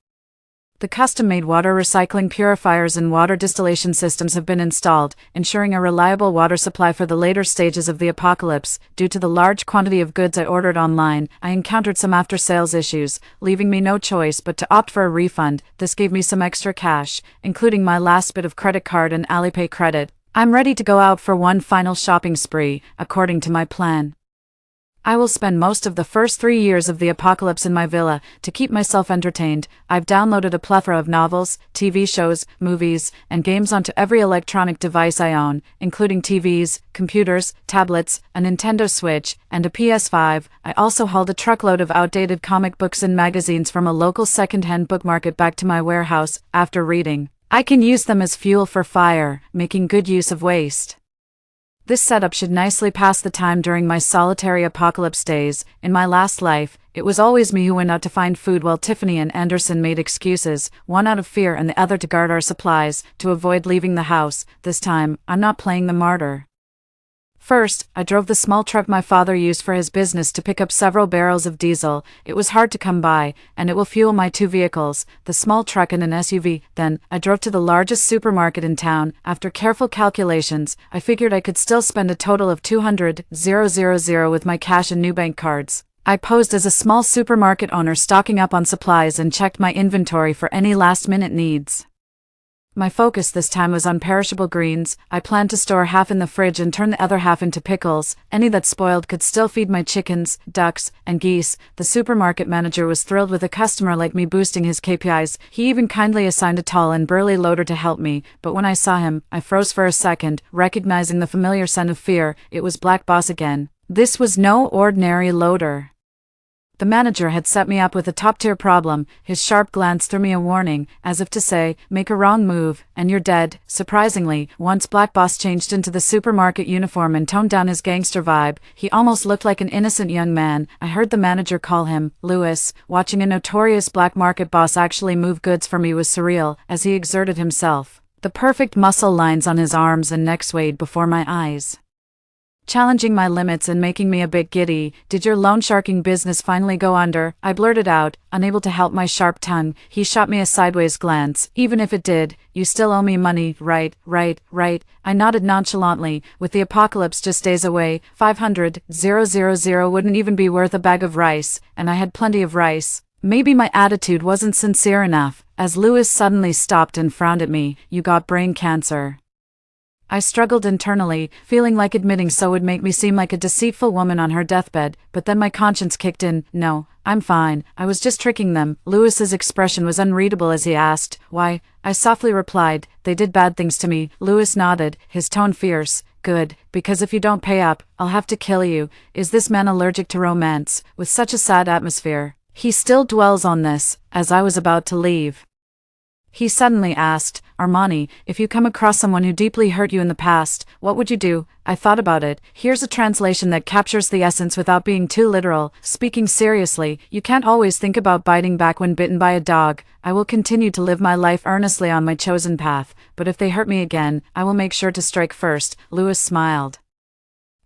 Speaker 1: The custom-made water recycling purifiers and water distillation systems have been installed, ensuring a reliable water supply for the later stages of the apocalypse. Due to the large quantity of goods I ordered online, I encountered some after-sales issues, leaving me no choice but to opt for a refund. This gave me some extra cash, including my last bit of credit card and Alipay credit. I'm ready to go out for one final shopping spree, according to my plan. I will spend most of the first 3 years of the apocalypse in my villa to keep myself entertained. I've downloaded a plethora of novels, TV shows, movies, and games onto every electronic device I own, including TVs, computers, tablets, a Nintendo Switch, and a PS5. I also hauled a truckload of outdated comic books and magazines from a local second-hand book market back to my warehouse. After reading, I can use them as fuel for fire, making good use of waste. This setup should nicely pass the time during my solitary apocalypse days. In my last life, it was always me who went out to find food while Tiffany and Anderson made excuses, one out of fear and the other to guard our supplies, to avoid leaving the house. This time, I'm not playing the martyr. First, I drove the small truck my father used for his business to pick up several barrels of diesel. It was hard to come by, and it will fuel my two vehicles, the small truck and an SUV. Then, I drove to the largest supermarket in town. After careful calculations, I figured I could still spend a total of $200,000 with my cash and new bank cards. I posed as a small supermarket owner stocking up on supplies and checked my inventory for any last-minute needs. My focus this time was on perishable greens. I planned to store half in the fridge and turn the other half into pickles. Any that spoiled could still feed my chickens, ducks, and geese. The supermarket manager was thrilled with a customer like me boosting his KPIs. He even kindly assigned a tall and burly loader to help me, but when I saw him, I froze for a second, recognizing the familiar scent of fear. It was Black Boss again. This was no ordinary loader. The manager had set me up with a top-tier problem. His sharp glance threw me a warning, as if to say, make a wrong move, and you're dead. Surprisingly, once Black Boss changed into the supermarket uniform and toned down his gangster vibe, he almost looked like an innocent young man. I heard the manager call him Louis. Watching a notorious black market boss actually move goods for me was surreal, as he exerted himself. The perfect muscle lines on his arms and neck swayed before my eyes, challenging my limits and making me a bit giddy. Did your loan sharking business finally go under? I blurted out, unable to help my sharp tongue. He shot me a sideways glance. Even if it did, you still owe me money, right? I nodded nonchalantly. With the apocalypse just days away, $500,000 wouldn't even be worth a bag of rice, and I had plenty of rice. Maybe my attitude wasn't sincere enough, as Louis suddenly stopped and frowned at me. You got brain cancer. I struggled internally, feeling like admitting so would make me seem like a deceitful woman on her deathbed, but then my conscience kicked in. No, I'm fine, I was just tricking them. Louis's expression was unreadable as he asked, why? I softly replied, they did bad things to me. Louis nodded, his tone fierce. Good, because if you don't pay up, I'll have to kill you. Is this man allergic to romance? With such a sad atmosphere, he still dwells on this. As I was about to leave, he suddenly asked, Armani, if you come across someone who deeply hurt you in the past, what would you do? I thought about it. Here's a translation that captures the essence without being too literal. Speaking seriously, you can't always think about biting back when bitten by a dog. I will continue to live my life earnestly on my chosen path, but if they hurt me again, I will make sure to strike first. Louis smiled.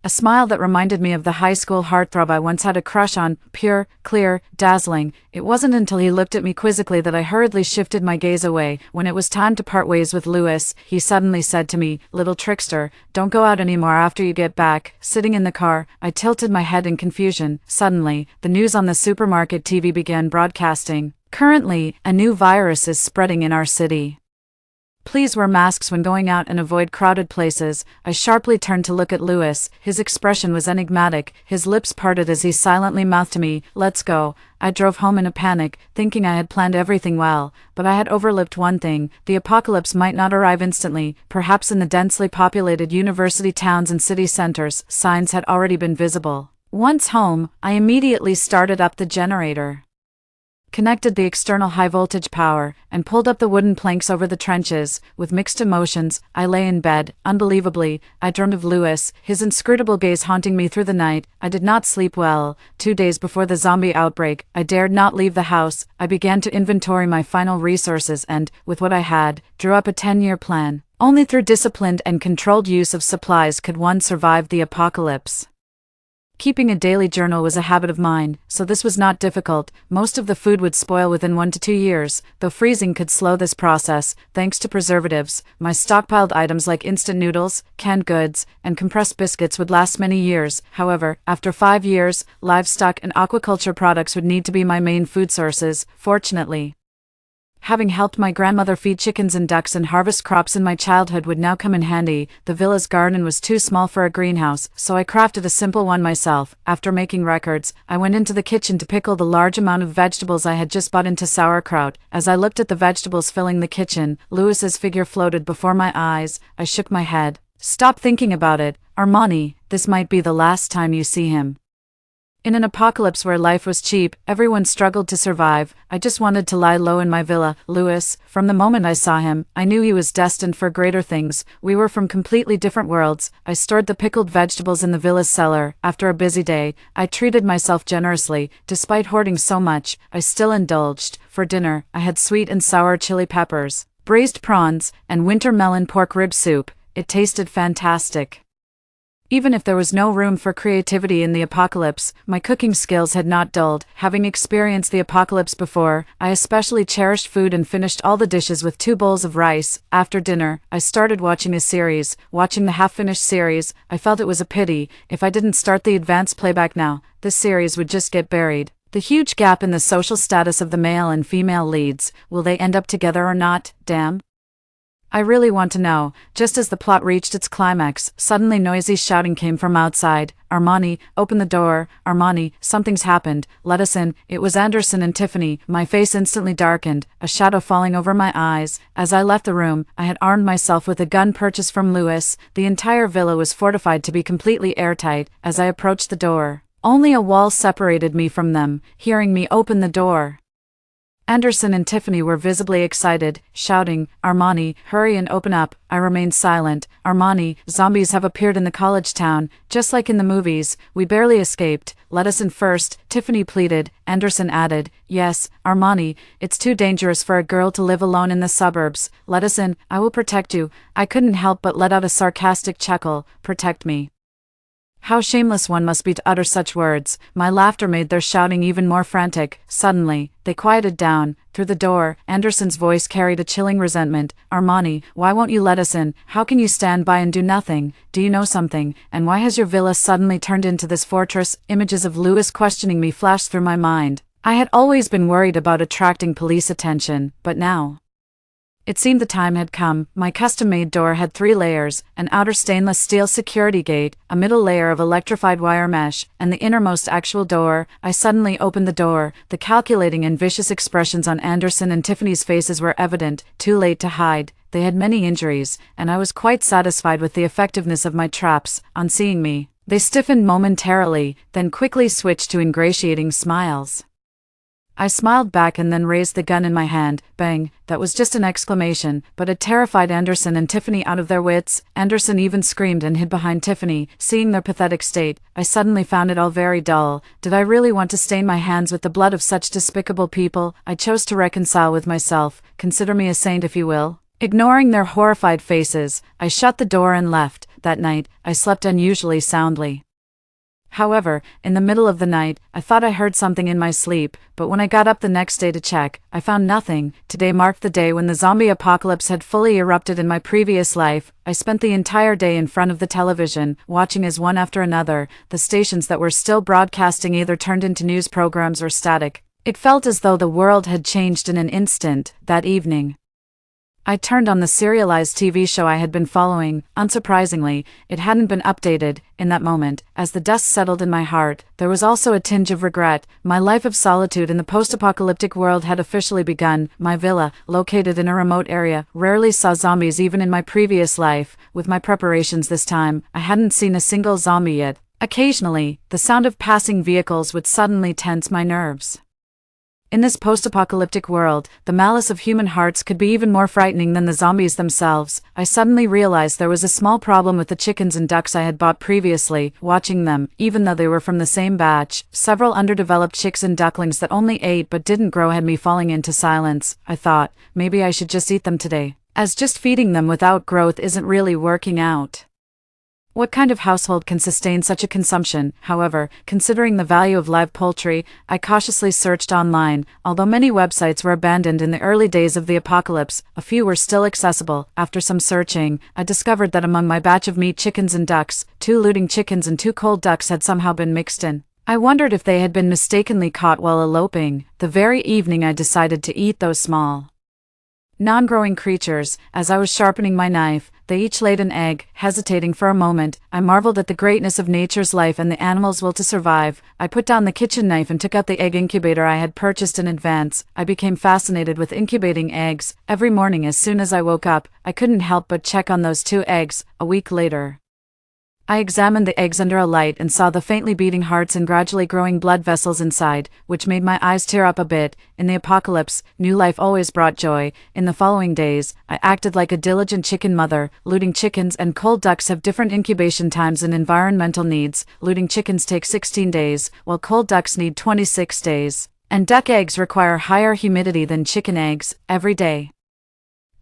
Speaker 1: A smile that reminded me of the high school heartthrob I once had a crush on, pure, clear, dazzling. It wasn't until he looked at me quizzically that I hurriedly shifted my gaze away. When it was time to part ways with Louis, he suddenly said to me, little trickster, don't go out anymore after you get back. Sitting in the car, I tilted my head in confusion. Suddenly, the news on the supermarket TV began broadcasting. Currently, a new virus is spreading in our city. Please wear masks when going out and avoid crowded places. I sharply turned to look at Louis. His expression was enigmatic, his lips parted as he silently mouthed to me, let's go. I drove home in a panic, thinking I had planned everything well, but I had overlooked one thing. The apocalypse might not arrive instantly. Perhaps in the densely populated university towns and city centers, signs had already been visible. Once home, I immediately started up the generator, connected the external high-voltage power, and pulled up the wooden planks over the trenches. With mixed emotions, I lay in bed. Unbelievably, I dreamed of Louis, his inscrutable gaze haunting me through the night. I did not sleep well. 2 days before the zombie outbreak, I dared not leave the house. I began to inventory my final resources and, with what I had, drew up a 10-year plan. Only through disciplined and controlled use of supplies could one survive the apocalypse. Keeping a daily journal was a habit of mine, so this was not difficult. Most of the food would spoil within 1 to 2 years, though freezing could slow this process. Thanks to preservatives, my stockpiled items like instant noodles, canned goods, and compressed biscuits would last many years. However, after 5 years, livestock and aquaculture products would need to be my main food sources. Fortunately, having helped my grandmother feed chickens and ducks and harvest crops in my childhood would now come in handy. The villa's garden was too small for a greenhouse, so I crafted a simple one myself. After making records, I went into the kitchen to pickle the large amount of vegetables I had just bought into sauerkraut. As I looked at the vegetables filling the kitchen, Louis's figure floated before my eyes. I shook my head. Stop thinking about it, Armani. This might be the last time you see him. In an apocalypse where life was cheap, everyone struggled to survive. I just wanted to lie low in my villa. Louis, from the moment I saw him, I knew he was destined for greater things. We were from completely different worlds. I stored the pickled vegetables in the villa's cellar. After a busy day, I treated myself generously. Despite hoarding so much, I still indulged. For dinner, I had sweet and sour chili peppers, braised prawns, and winter melon pork rib soup. It tasted fantastic. Even if there was no room for creativity in the apocalypse, my cooking skills had not dulled. Having experienced the apocalypse before, I especially cherished food and finished all the dishes with 2 bowls of rice. After dinner, I started watching a series. Watching the half-finished series, I felt it was a pity. If I didn't start the advanced playback now, this series would just get buried. The huge gap in the social status of the male and female leads. Will they end up together or not? Damn. I really want to know. Just as the plot reached its climax, suddenly noisy shouting came from outside. Armani, open the door. Armani, something's happened. Let us in. It was Anderson and Tiffany. My face instantly darkened, a shadow falling over my eyes. As I left the room, I had armed myself with a gun purchased from Lewis. The entire villa was fortified to be completely airtight. As I approached the door, only a wall separated me from them. Hearing me open the door, Anderson and Tiffany were visibly excited, shouting, Armani, hurry and open up. I remained silent. Armani, zombies have appeared in the college town, just like in the movies. We barely escaped. Let us in first, Tiffany pleaded. Anderson added, yes, Armani, it's too dangerous for a girl to live alone in the suburbs. Let us in, I will protect you. I couldn't help but let out a sarcastic chuckle. Protect me. How shameless one must be to utter such words. My laughter made their shouting even more frantic. Suddenly, they quieted down. Through the door, Anderson's voice carried a chilling resentment. Armani, why won't you let us in? How can you stand by and do nothing? Do you know something? And why has your villa suddenly turned into this fortress? Images of Lewis questioning me flashed through my mind. I had always been worried about attracting police attention, but now it seemed the time had come. My custom-made door had 3 layers, an outer stainless steel security gate, a middle layer of electrified wire mesh, and the innermost actual door. I suddenly opened the door. The calculating and vicious expressions on Anderson and Tiffany's faces were evident. Too late to hide. They had many injuries, and I was quite satisfied with the effectiveness of my traps. On seeing me, they stiffened momentarily, then quickly switched to ingratiating smiles. I smiled back and then raised the gun in my hand. Bang, that was just an exclamation, but it terrified Anderson and Tiffany out of their wits. Anderson even screamed and hid behind Tiffany. Seeing their pathetic state, I suddenly found it all very dull. Did I really want to stain my hands with the blood of such despicable people? I chose to reconcile with myself. Consider me a saint if you will. Ignoring their horrified faces, I shut the door and left. That night, I slept unusually soundly. However, in the middle of the night, I thought I heard something in my sleep, but when I got up the next day to check, I found nothing. Today marked the day when the zombie apocalypse had fully erupted in my previous life. I spent the entire day in front of the television, watching as one after another, the stations that were still broadcasting either turned into news programs or static. It felt as though the world had changed in an instant. That evening, I turned on the serialized TV show I had been following. Unsurprisingly, it hadn't been updated. In that moment, as the dust settled in my heart, there was also a tinge of regret. My life of solitude in the post-apocalyptic world had officially begun. My villa, located in a remote area, rarely saw zombies even in my previous life. With my preparations this time, I hadn't seen a single zombie yet. Occasionally, the sound of passing vehicles would suddenly tense my nerves. In this post-apocalyptic world, the malice of human hearts could be even more frightening than the zombies themselves. I suddenly realized there was a small problem with the chickens and ducks I had bought previously. Watching them, even though they were from the same batch, several underdeveloped chicks and ducklings that only ate but didn't grow had me falling into silence. I thought, maybe I should just eat them today, as just feeding them without growth isn't really working out. What kind of household can sustain such a consumption? However, considering the value of live poultry, I cautiously searched online. Although many websites were abandoned in the early days of the apocalypse, a few were still accessible. After some searching, I discovered that among my batch of meat chickens and ducks, 2 looting chickens and 2 cold ducks had somehow been mixed in. I wondered if they had been mistakenly caught while eloping. The very evening I decided to eat those small, non-growing creatures. As I was sharpening my knife, they each laid an egg. Hesitating for a moment, I marveled at the greatness of nature's life and the animal's will to survive. I put down the kitchen knife and took out the egg incubator I had purchased in advance. I became fascinated with incubating eggs. Every morning as soon as I woke up, I couldn't help but check on those 2 eggs. A week later, I examined the eggs under a light and saw the faintly beating hearts and gradually growing blood vessels inside, which made my eyes tear up a bit. In the apocalypse, new life always brought joy. In the following days, I acted like a diligent chicken mother. Looting chickens and cold ducks have different incubation times and environmental needs. Looting chickens take 16 days, while cold ducks need 26 days. And duck eggs require higher humidity than chicken eggs. Every day,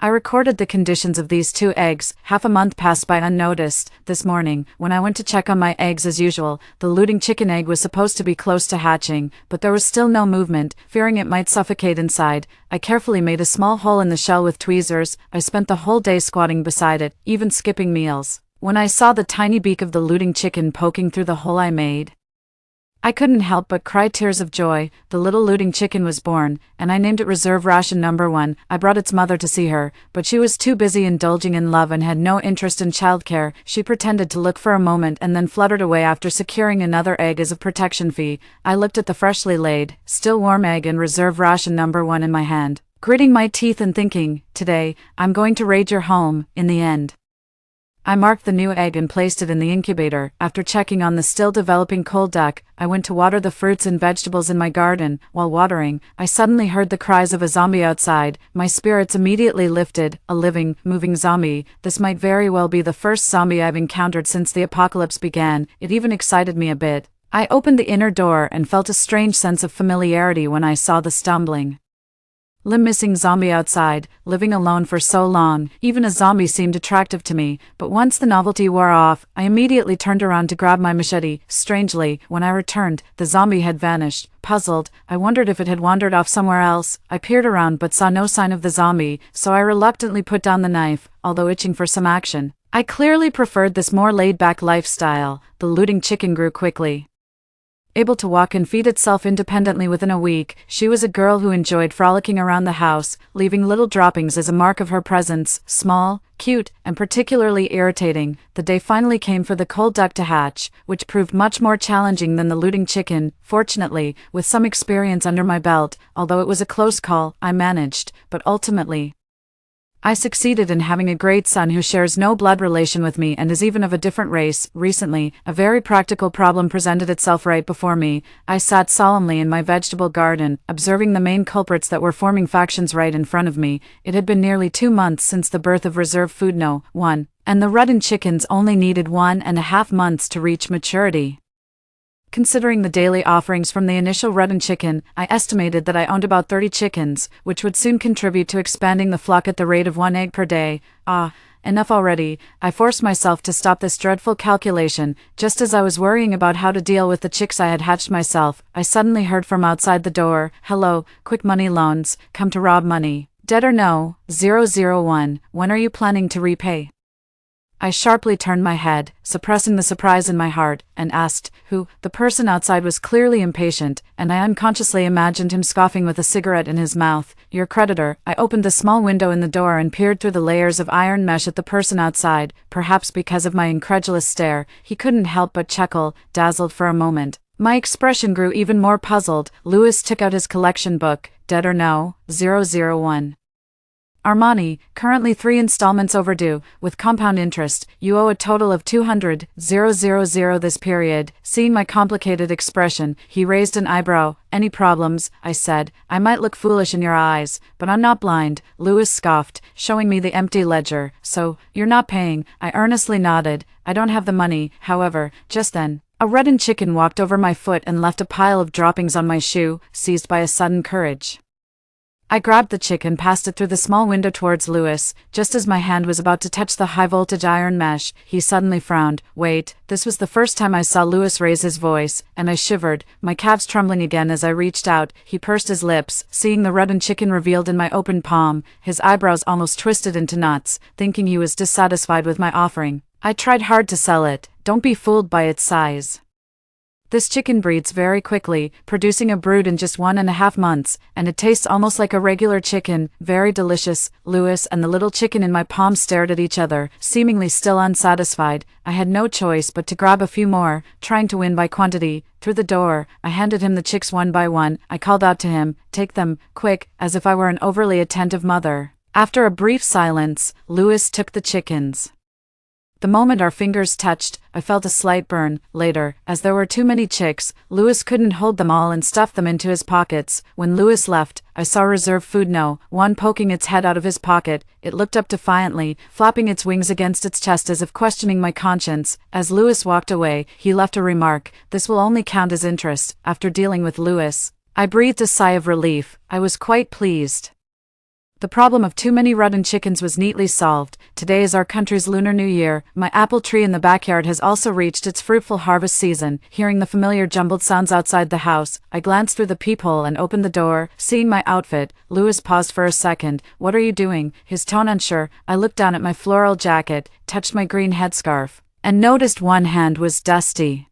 Speaker 1: I recorded the conditions of these 2 eggs. Half a month passed by unnoticed. This morning, when I went to check on my eggs as usual, the looting chicken egg was supposed to be close to hatching, but there was still no movement. Fearing it might suffocate inside, I carefully made a small hole in the shell with tweezers. I spent the whole day squatting beside it, even skipping meals. When I saw the tiny beak of the looting chicken poking through the hole I made, I couldn't help but cry tears of joy. The little looting chicken was born, and I named it Reserve Ration Number 1. I brought its mother to see her, but she was too busy indulging in love and had no interest in childcare. She pretended to look for a moment and then fluttered away after securing another egg as a protection fee. I looked at the freshly laid, still warm egg and Reserve Ration Number 1 in my hand, gritting my teeth and thinking, today, I'm going to raid your home. In the end, I marked the new egg and placed it in the incubator. After checking on the still developing cold duck, I went to water the fruits and vegetables in my garden. While watering, I suddenly heard the cries of a zombie outside. My spirits immediately lifted. A living, moving zombie. This might very well be the first zombie I've encountered since the apocalypse began. It even excited me a bit. I opened the inner door and felt a strange sense of familiarity when I saw the stumbling limb-missing zombie outside. Living alone for so long, even a zombie seemed attractive to me, but once the novelty wore off, I immediately turned around to grab my machete. Strangely, when I returned, the zombie had vanished. Puzzled, I wondered if it had wandered off somewhere else. I peered around but saw no sign of the zombie, so I reluctantly put down the knife, although itching for some action. I clearly preferred this more laid-back lifestyle. The looting chicken grew quickly. Able to walk and feed itself independently within a week, she was a girl who enjoyed frolicking around the house, leaving little droppings as a mark of her presence. Small, cute, and particularly irritating, the day finally came for the cold duck to hatch, which proved much more challenging than the looting chicken. Fortunately, with some experience under my belt, although it was a close call, I managed, but ultimately, I succeeded in having a great son who shares no blood relation with me and is even of a different race. Recently, a very practical problem presented itself right before me. I sat solemnly in my vegetable garden, observing the main culprits that were forming factions right in front of me. It had been nearly 2 months since the birth of Reserve Food No. 1, and the Rudden chickens only needed 1.5 months to reach maturity. Considering the daily offerings from the initial Rudden chicken, I estimated that I owned about 30 chickens, which would soon contribute to expanding the flock at the rate of 1 egg per day. Enough already. I forced myself to stop this dreadful calculation. Just as I was worrying about how to deal with the chicks I had hatched myself, I suddenly heard from outside the door, "Hello, quick money loans, come to rob money. Dead or no, 001, when are you planning to repay?" I sharply turned my head, suppressing the surprise in my heart, and asked, "Who?" The person outside was clearly impatient, and I unconsciously imagined him scoffing with a cigarette in his mouth. "Your creditor." I opened the small window in the door and peered through the layers of iron mesh at the person outside. Perhaps because of my incredulous stare, he couldn't help but chuckle, dazzled for a moment. My expression grew even more puzzled. Lewis took out his collection book. "Dead or no, 001. Armani, currently 3 installments overdue, with compound interest. You owe a total of 200,000 this period." Seeing my complicated expression, he raised an eyebrow. "Any problems?" I said. "I might look foolish in your eyes, but I'm not blind." Lewis scoffed, showing me the empty ledger. "So, you're not paying?" I earnestly nodded. "I don't have the money." However, just then, a Rudden chicken walked over my foot and left a pile of droppings on my shoe. Seized by a sudden courage, I grabbed the chick and passed it through the small window towards Lewis. Just as my hand was about to touch the high-voltage iron mesh, he suddenly frowned. Wait, this was the first time I saw Lewis raise his voice, and I shivered, my calves trembling again as I reached out. He pursed his lips, seeing the Rudden chicken revealed in my open palm, his eyebrows almost twisted into knots, thinking he was dissatisfied with my offering. I tried hard to sell it. "Don't be fooled by its size. This chicken breeds very quickly, producing a brood in just 1.5 months, and it tastes almost like a regular chicken, very delicious." Lewis and the little chicken in my palm stared at each other, seemingly still unsatisfied. I had no choice but to grab a few more, trying to win by quantity. Through the door, I handed him the chicks one by one. I called out to him, "Take them, quick," as if I were an overly attentive mother. After a brief silence, Lewis took the chickens. The moment our fingers touched, I felt a slight burn. Later, as there were too many chicks, Lewis couldn't hold them all and stuffed them into his pockets. When Lewis left, I saw Reserve Food No. 1 poking its head out of his pocket. It looked up defiantly, flapping its wings against its chest as if questioning my conscience. As Lewis walked away, he left a remark, "This will only count as interest." After dealing with Lewis, I breathed a sigh of relief. I was quite pleased. The problem of too many rotten chickens was neatly solved. Today is our country's Lunar New Year. My apple tree in the backyard has also reached its fruitful harvest season. Hearing the familiar jumbled sounds outside the house, I glanced through the peephole and opened the door. Seeing my outfit, Louis paused for a second. "What are you doing?" His tone unsure. I looked down at my floral jacket, touched my green headscarf, and noticed one hand was dusty.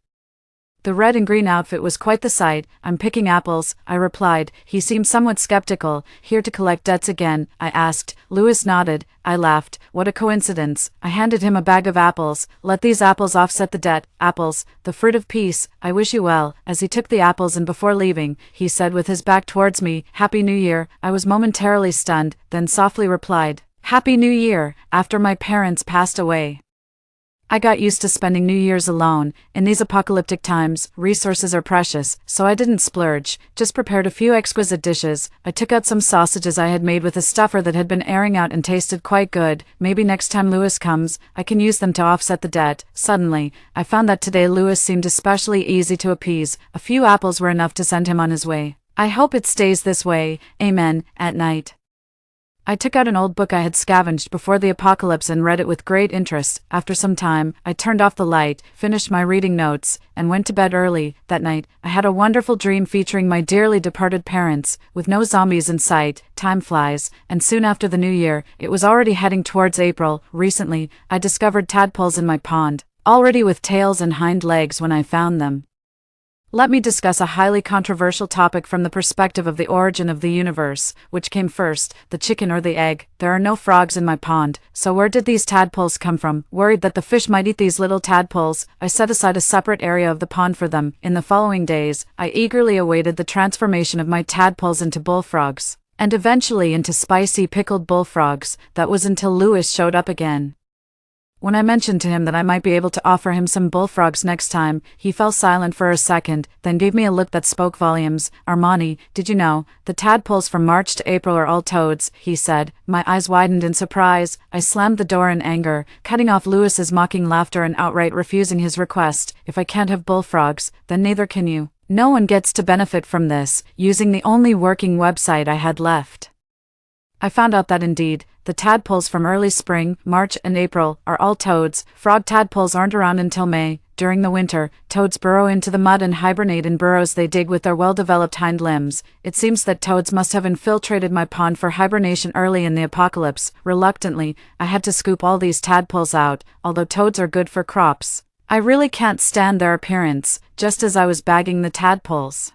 Speaker 1: The red and green outfit was quite the sight. "I'm picking apples," I replied. He seemed somewhat skeptical. "Here to collect debts again?" I asked. Louis nodded. I laughed. "What a coincidence." I handed him a bag of apples. "Let these apples offset the debt." "Apples, the fruit of peace. I wish you well." As he took the apples and before leaving, he said with his back towards me, "Happy New Year." I was momentarily stunned, then softly replied, "Happy New Year." After my parents passed away, I got used to spending New Year's alone. In these apocalyptic times, resources are precious, so I didn't splurge, just prepared a few exquisite dishes. I took out some sausages I had made with a stuffer that had been airing out and tasted quite good. Maybe next time Louis comes, I can use them to offset the debt. Suddenly, I found that today Louis seemed especially easy to appease. A few apples were enough to send him on his way. I hope it stays this way. Amen. At night, I took out an old book I had scavenged before the apocalypse and read it with great interest. After some time, I turned off the light, finished my reading notes, and went to bed early. That night, I had a wonderful dream featuring my dearly departed parents. With no zombies in sight, time flies, and soon after the new year, it was already heading towards April. Recently, I discovered tadpoles in my pond, already with tails and hind legs when I found them. Let me discuss a highly controversial topic from the perspective of the origin of the universe. Which came first, the chicken or the egg? There are no frogs in my pond, so where did these tadpoles come from? Worried that the fish might eat these little tadpoles, I set aside a separate area of the pond for them. In the following days, I eagerly awaited the transformation of my tadpoles into bullfrogs, and eventually into spicy pickled bullfrogs. That was until Louis showed up again. When I mentioned to him that I might be able to offer him some bullfrogs next time, he fell silent for a second, then gave me a look that spoke volumes. "Armani, did you know, the tadpoles from March to April are all toads," he said. My eyes widened in surprise. I slammed the door in anger, cutting off Louis's mocking laughter and outright refusing his request. "If I can't have bullfrogs, then neither can you. No one gets to benefit from this," using the only working website I had left. I found out that indeed, the tadpoles from early spring, March and April, are all toads. Frog tadpoles aren't around until May. During the winter, toads burrow into the mud and hibernate in burrows they dig with their well-developed hind limbs. It seems that toads must have infiltrated my pond for hibernation early in the apocalypse. Reluctantly, I had to scoop all these tadpoles out. Although toads are good for crops, I really can't stand their appearance. Just as I was bagging the tadpoles,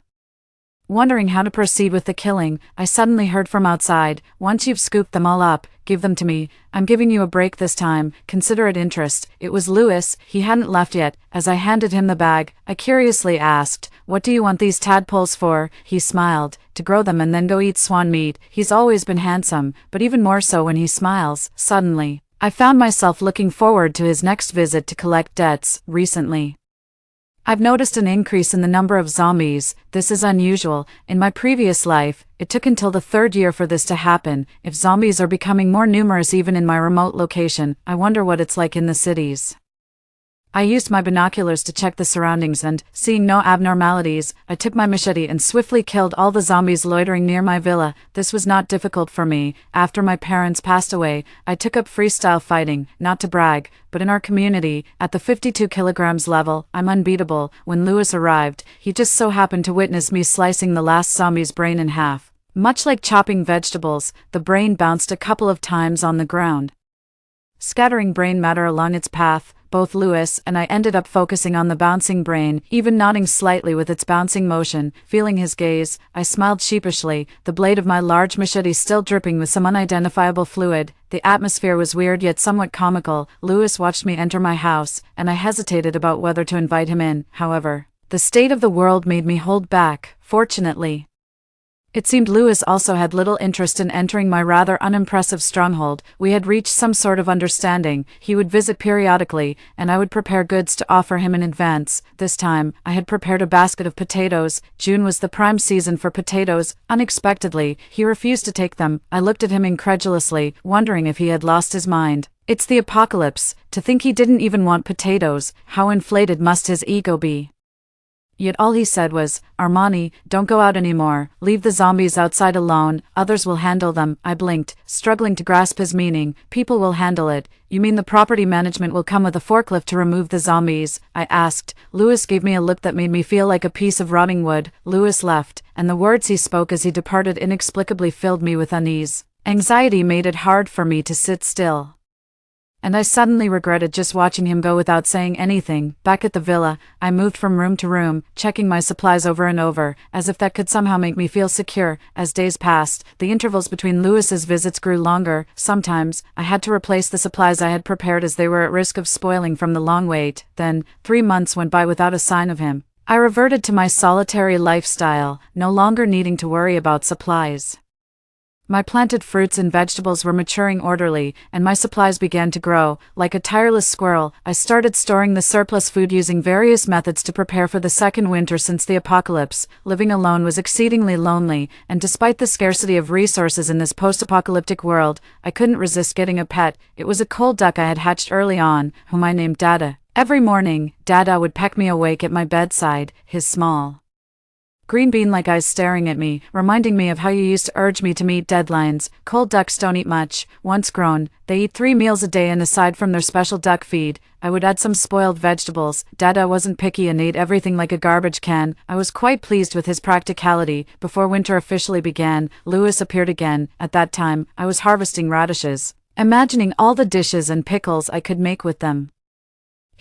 Speaker 1: wondering how to proceed with the killing, I suddenly heard from outside, "Once you've scooped them all up, give them to me. I'm giving you a break this time. Consider it interest." It was Louis. He hadn't left yet. As I handed him the bag, I curiously asked, "What do you want these tadpoles for?" He smiled. "To grow them and then go eat swan meat." He's always been handsome, but even more so when he smiles. Suddenly, I found myself looking forward to his next visit to collect debts. Recently, I've noticed an increase in the number of zombies. This is unusual. In my previous life, it took until the 3rd year for this to happen. If zombies are becoming more numerous even in my remote location, I wonder what it's like in the cities. I used my binoculars to check the surroundings and, seeing no abnormalities, I took my machete and swiftly killed all the zombies loitering near my villa. This was not difficult for me. After my parents passed away, I took up freestyle fighting, not to brag, but in our community, at the 52 kilograms level, I'm unbeatable. When Louis arrived, he just so happened to witness me slicing the last zombie's brain in half. Much like chopping vegetables, the brain bounced a couple of times on the ground, scattering brain matter along its path. Both Louis and I ended up focusing on the bouncing brain, even nodding slightly with its bouncing motion. Feeling his gaze, I smiled sheepishly, the blade of my large machete still dripping with some unidentifiable fluid. The atmosphere was weird yet somewhat comical. Louis watched me enter my house, and I hesitated about whether to invite him in. However, the state of the world made me hold back. Fortunately, it seemed Louis also had little interest in entering my rather unimpressive stronghold. We had reached some sort of understanding. He would visit periodically, and I would prepare goods to offer him in advance. This time, I had prepared a basket of potatoes. June was the prime season for potatoes. Unexpectedly, he refused to take them. I looked at him incredulously, wondering if he had lost his mind. It's the apocalypse. To think he didn't even want potatoes. How inflated must his ego be? Yet all he said was, "Armani, don't go out anymore, leave the zombies outside alone, others will handle them." I blinked, struggling to grasp his meaning. People will handle it. You mean the property management will come with a forklift to remove the zombies? I asked. Lewis gave me a look that made me feel like a piece of rotting wood. Lewis left, and the words he spoke as he departed inexplicably filled me with unease. Anxiety made it hard for me to sit still. And I suddenly regretted just watching him go without saying anything. Back at the villa, I moved from room to room, checking my supplies over and over, as if that could somehow make me feel secure. As days passed, the intervals between Lewis's visits grew longer. Sometimes, I had to replace the supplies I had prepared as they were at risk of spoiling from the long wait. Then, 3 months went by without a sign of him. I reverted to my solitary lifestyle, no longer needing to worry about supplies. My planted fruits and vegetables were maturing orderly, and my supplies began to grow. Like a tireless squirrel, I started storing the surplus food using various methods to prepare for the second winter since the apocalypse. Living alone was exceedingly lonely, and despite the scarcity of resources in this post-apocalyptic world, I couldn't resist getting a pet. It was a cold duck I had hatched early on, whom I named Dada. Every morning, Dada would peck me awake at my bedside, his small green bean-like eyes staring at me, reminding me of how you used to urge me to meet deadlines. Cold ducks don't eat much. Once grown, they eat 3 meals a day, and aside from their special duck feed, I would add some spoiled vegetables. Dada wasn't picky and ate everything like a garbage can. I was quite pleased with his practicality. Before winter officially began, Lewis appeared again. At that time, I was harvesting radishes, imagining all the dishes and pickles I could make with them.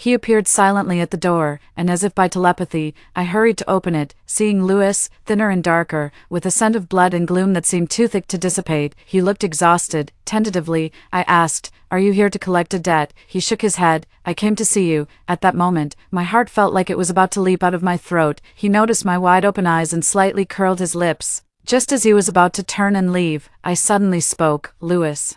Speaker 1: He appeared silently at the door, and as if by telepathy, I hurried to open it, seeing Lewis, thinner and darker, with a scent of blood and gloom that seemed too thick to dissipate. He looked exhausted. Tentatively, I asked, "Are you here to collect a debt?" He shook his head. "I came to see you." At that moment, my heart felt like it was about to leap out of my throat. He noticed my wide-open eyes and slightly curled his lips. Just as he was about to turn and leave, I suddenly spoke. "Lewis,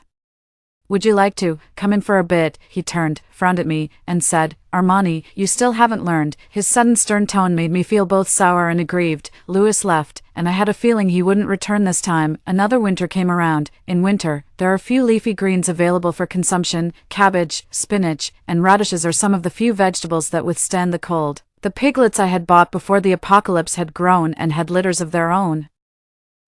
Speaker 1: would you like to come in for a bit?" He turned, frowned at me, and said, "Armani, you still haven't learned." His sudden stern tone made me feel both sour and aggrieved. Lewis left, and I had a feeling he wouldn't return this time. Another winter came around. In winter, there are few leafy greens available for consumption. Cabbage, spinach, and radishes are some of the few vegetables that withstand the cold. The piglets I had bought before the apocalypse had grown and had litters of their own,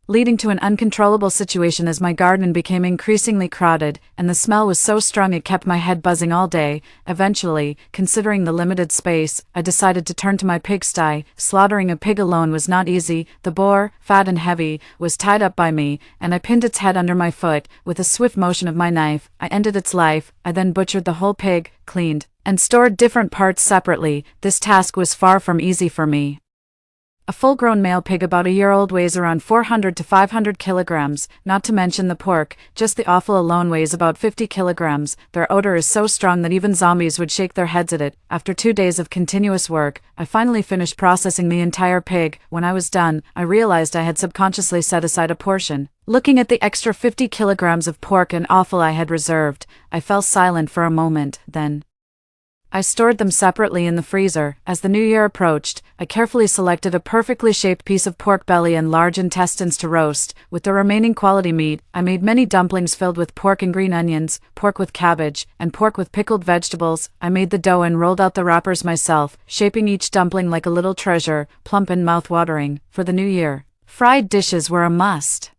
Speaker 1: leading to an uncontrollable situation as my garden became increasingly crowded, and the smell was so strong it kept my head buzzing all day. Eventually, considering the limited space, I decided to turn to my pigsty. Slaughtering a pig alone was not easy. The boar, fat and heavy, was tied up by me, and I pinned its head under my foot. With a swift motion of my knife, I ended its life. I then butchered the whole pig, cleaned, and stored different parts separately. This task was far from easy for me. A full-grown male pig about a year old weighs around 400 to 500 kilograms, not to mention the pork. Just the offal alone weighs about 50 kilograms. Their odor is so strong that even zombies would shake their heads at it. After 2 days of continuous work, I finally finished processing the entire pig. When I was done, I realized I had subconsciously set aside a portion. Looking at the extra 50 kilograms of pork and offal I had reserved, I fell silent for a moment. Then I stored them separately in the freezer. As the new year approached, I carefully selected a perfectly shaped piece of pork belly and large intestines to roast. With the remaining quality meat, I made many dumplings filled with pork and green onions, pork with cabbage, and pork with pickled vegetables. I made the dough and rolled out the wrappers myself, shaping each dumpling like a little treasure, plump and mouth-watering. For the new year, fried dishes were a must.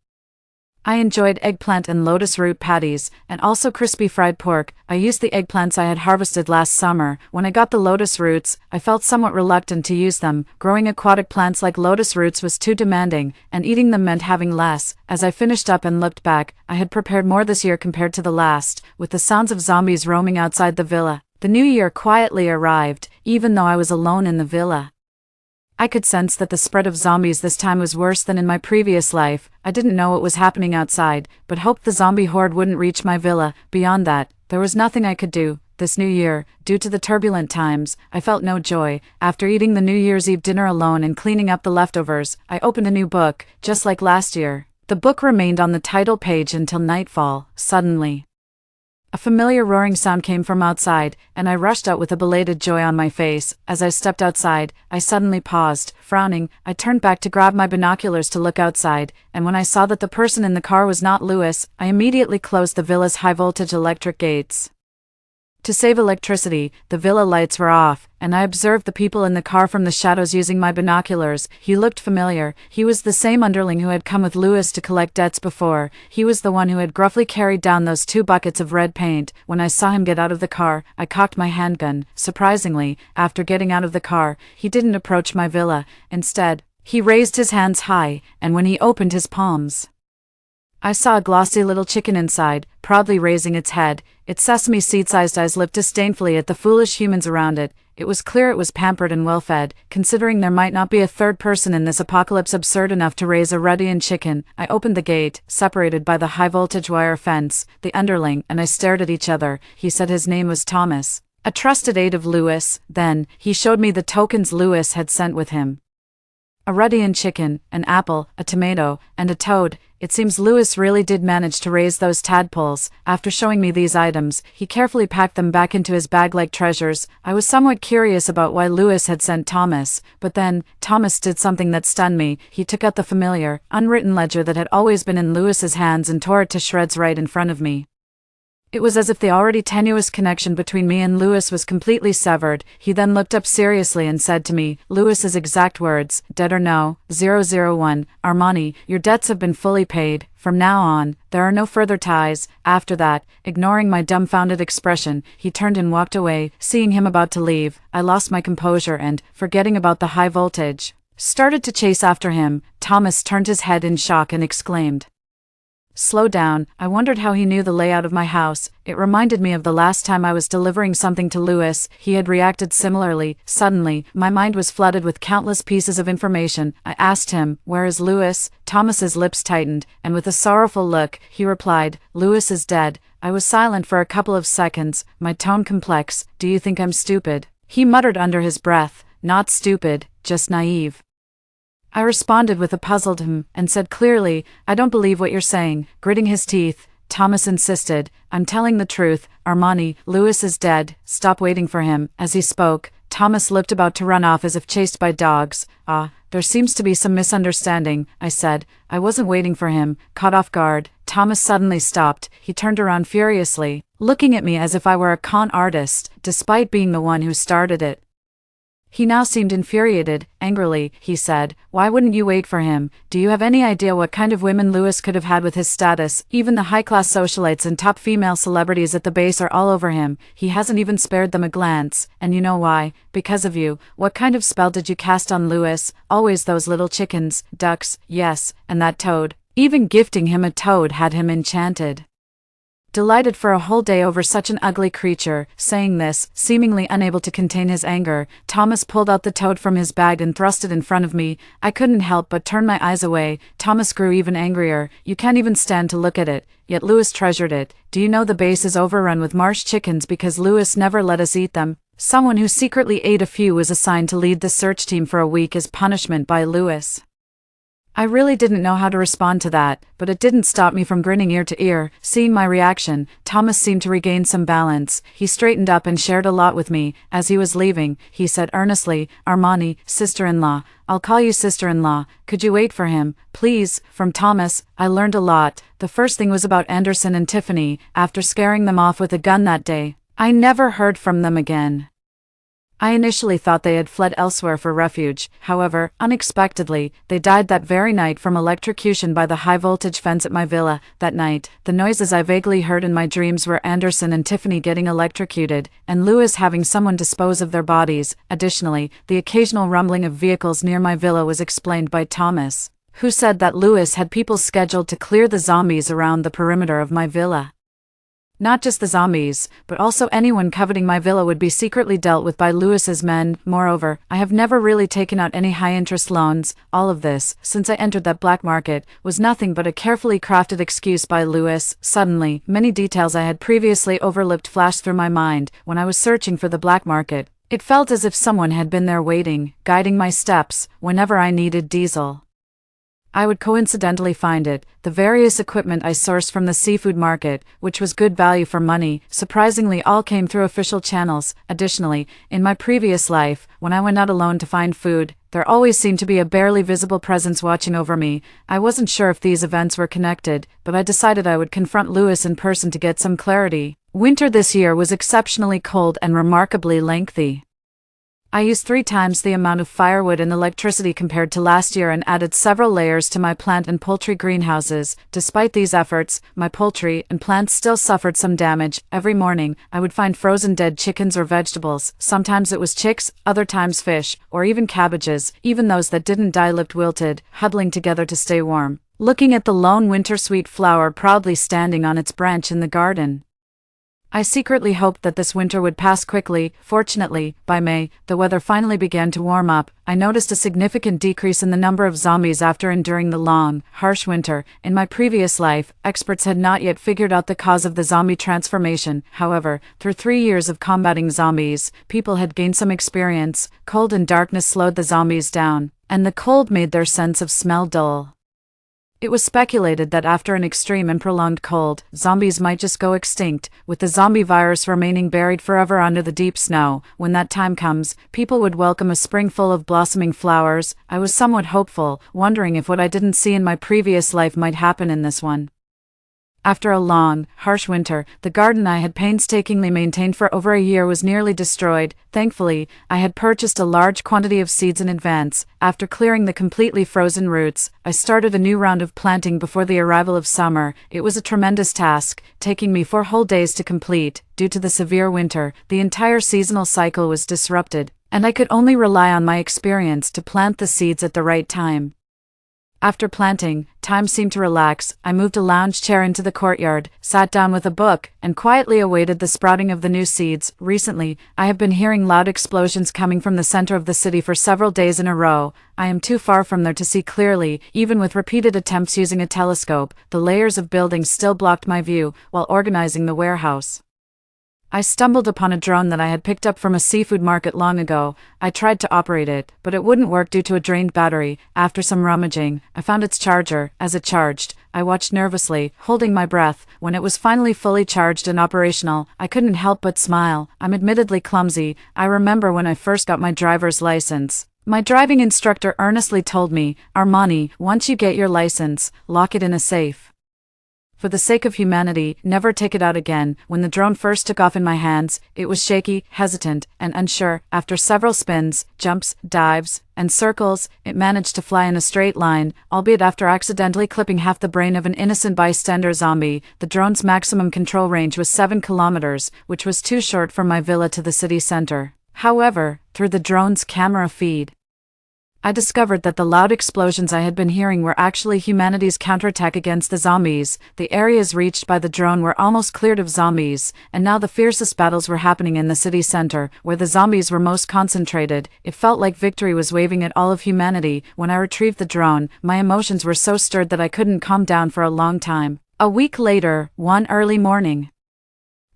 Speaker 1: I enjoyed eggplant and lotus root patties, and also crispy fried pork. I used the eggplants I had harvested last summer. When I got the lotus roots, I felt somewhat reluctant to use them. Growing aquatic plants like lotus roots was too demanding, and eating them meant having less. As I finished up and looked back, I had prepared more this year compared to the last. With the sounds of zombies roaming outside the villa, the new year quietly arrived, even though I was alone in the villa. I could sense that the spread of zombies this time was worse than in my previous life. I didn't know what was happening outside, but hoped the zombie horde wouldn't reach my villa. Beyond that, there was nothing I could do. This new year, due to the turbulent times, I felt no joy. After eating the New Year's Eve dinner alone and cleaning up the leftovers, I opened a new book, just like last year. The book remained on the title page until nightfall. Suddenly, a familiar roaring sound came from outside, and I rushed out with a belated joy on my face. As I stepped outside, I suddenly paused. Frowning, I turned back to grab my binoculars to look outside, and when I saw that the person in the car was not Lewis, I immediately closed the villa's high-voltage electric gates. To save electricity, the villa lights were off, and I observed the people in the car from the shadows using my binoculars. He looked familiar. He was the same underling who had come with Lewis to collect debts before. He was the one who had gruffly carried down those 2 buckets of red paint. When I saw him get out of the car, I cocked my handgun. Surprisingly, after getting out of the car, he didn't approach my villa. Instead, he raised his hands high, and when he opened his palms, I saw a glossy little chicken inside, proudly raising its head, its sesame seed-sized eyes looked disdainfully at the foolish humans around it. It was clear it was pampered and well-fed, considering there might not be a third person in this apocalypse absurd enough to raise a Redian chicken. I opened the gate, separated by the high-voltage wire fence, the underling, and I stared at each other. He said his name was Thomas, a trusted aide of Lewis. Then, he showed me the tokens Lewis had sent with him. A Redian chicken, an apple, a tomato, and a toad. It seems Lewis really did manage to raise those tadpoles. After showing me these items, he carefully packed them back into his bag like treasures. I was somewhat curious about why Lewis had sent Thomas, but then, Thomas did something that stunned me. He took out the familiar, unwritten ledger that had always been in Lewis's hands and tore it to shreds right in front of me. It was as if the already tenuous connection between me and Lewis was completely severed. He then looked up seriously and said to me, Lewis's exact words, "Dead or no, 001, Armani, your debts have been fully paid. From now on, there are no further ties." After that, ignoring my dumbfounded expression, he turned and walked away. Seeing him about to leave, I lost my composure and, forgetting about the high voltage, started to chase after him. Thomas turned his head in shock and exclaimed, "Slow down." I wondered how he knew the layout of my house. It reminded me of the last time I was delivering something to Lewis. He had reacted similarly. Suddenly, my mind was flooded with countless pieces of information. I asked him, "Where is Lewis?" Thomas's lips tightened, and with a sorrowful look, he replied, "Lewis is dead." I was silent for a couple of seconds, my tone complex. "Do you think I'm stupid?" He muttered under his breath, "Not stupid, just naive." I responded with a puzzled and said clearly, "I don't believe what you're saying." Gritting his teeth, Thomas insisted, "I'm telling the truth, Armani, Lewis is dead, stop waiting for him." As he spoke, Thomas looked about to run off as if chased by dogs. There seems to be some misunderstanding," I said. "I wasn't waiting for him." Caught off guard, Thomas suddenly stopped. He turned around furiously, looking at me as if I were a con artist, despite being the one who started it. He now seemed infuriated. Angrily, he said, "Why wouldn't you wait for him? Do you have any idea what kind of women Lewis could have had with his status? Even the high-class socialites and top female celebrities at the base are all over him. He hasn't even spared them a glance. And you know why? Because of you. What kind of spell did you cast on Lewis? Always those little chickens, ducks, yes, and that toad. Even gifting him a toad had him enchanted." Delighted for a whole day over such an ugly creature. Saying this, seemingly unable to contain his anger, Thomas pulled out the toad from his bag and thrust it in front of me. I couldn't help but turn my eyes away. Thomas grew even angrier. "You can't even stand to look at it. Yet Lewis treasured it. Do you know the base is overrun with marsh chickens because Lewis never let us eat them?" Someone who secretly ate a few was assigned to lead the search team for a week as punishment by Lewis. I really didn't know how to respond to that, but it didn't stop me from grinning ear to ear. Seeing my reaction, Thomas seemed to regain some balance. He straightened up and shared a lot with me. As he was leaving, he said earnestly, "Armani, sister-in-law, I'll call you sister-in-law. Could you wait for him, please?" From Thomas, I learned a lot. The first thing was about Anderson and Tiffany. After scaring them off with a gun that day, I never heard from them again. I initially thought they had fled elsewhere for refuge. However, unexpectedly, they died that very night from electrocution by the high-voltage fence at my villa. That night, the noises I vaguely heard in my dreams were Anderson and Tiffany getting electrocuted, and Lewis having someone dispose of their bodies. Additionally, the occasional rumbling of vehicles near my villa was explained by Thomas, who said that Lewis had people scheduled to clear the zombies around the perimeter of my villa. Not just the zombies, but also anyone coveting my villa would be secretly dealt with by Lewis's men. Moreover, I have never really taken out any high-interest loans. All of this, since I entered that black market, was nothing but a carefully crafted excuse by Lewis. Suddenly, many details I had previously overlooked flashed through my mind. When I was searching for the black market, it felt as if someone had been there waiting, guiding my steps, whenever I needed diesel. I would coincidentally find it. The various equipment I sourced from the seafood market, which was good value for money, surprisingly all came through official channels. Additionally, in my previous life, when I went out alone to find food, there always seemed to be a barely visible presence watching over me. I wasn't sure if these events were connected, but I decided I would confront Lewis in person to get some clarity. Winter this year was exceptionally cold and remarkably lengthy. I used 3 times the amount of firewood and electricity compared to last year and added several layers to my plant and poultry greenhouses. Despite these efforts, my poultry and plants still suffered some damage. Every morning, I would find frozen dead chickens or vegetables. Sometimes it was chicks, other times fish, or even cabbages. Even those that didn't die looked wilted, huddling together to stay warm, looking at the lone winter sweet flower proudly standing on its branch in the garden. I secretly hoped that this winter would pass quickly. Fortunately, by May, the weather finally began to warm up. I noticed a significant decrease in the number of zombies after enduring the long, harsh winter. In my previous life, experts had not yet figured out the cause of the zombie transformation. However, through 3 years of combating zombies, people had gained some experience. Cold and darkness slowed the zombies down, and the cold made their sense of smell dull. It was speculated that after an extreme and prolonged cold, zombies might just go extinct, with the zombie virus remaining buried forever under the deep snow. When that time comes, people would welcome a spring full of blossoming flowers. I was somewhat hopeful, wondering if what I didn't see in my previous life might happen in this one. After a long, harsh winter, the garden I had painstakingly maintained for over a year was nearly destroyed. Thankfully, I had purchased a large quantity of seeds in advance. After clearing the completely frozen roots, I started a new round of planting before the arrival of summer. It was a tremendous task, taking me 4 whole days to complete. Due to the severe winter, the entire seasonal cycle was disrupted, and I could only rely on my experience to plant the seeds at the right time. After planting, time seemed to relax. I moved a lounge chair into the courtyard, sat down with a book, and quietly awaited the sprouting of the new seeds. Recently, I have been hearing loud explosions coming from the center of the city for several days in a row. I am too far from there to see clearly. Even with repeated attempts using a telescope, the layers of buildings still blocked my view. While organizing the warehouse, I stumbled upon a drone that I had picked up from a seafood market long ago. I tried to operate it, but it wouldn't work due to a drained battery. After some rummaging, I found its charger. As it charged, I watched nervously, holding my breath. When it was finally fully charged and operational, I couldn't help but smile. I'm admittedly clumsy. I remember when I first got my driver's license. My driving instructor earnestly told me, "Armani, once you get your license, lock it in a safe. For the sake of humanity, never take it out again." When the drone first took off in my hands, it was shaky, hesitant, and unsure. After several spins, jumps, dives, and circles, it managed to fly in a straight line, albeit after accidentally clipping half the brain of an innocent bystander zombie. The drone's maximum control range was 7 kilometers, which was too short from my villa to the city center. However, through the drone's camera feed, I discovered that the loud explosions I had been hearing were actually humanity's counterattack against the zombies. The areas reached by the drone were almost cleared of zombies, and now the fiercest battles were happening in the city center, where the zombies were most concentrated. It felt like victory was waving at all of humanity. When I retrieved the drone, my emotions were so stirred that I couldn't calm down for a long time. A week later, one early morning,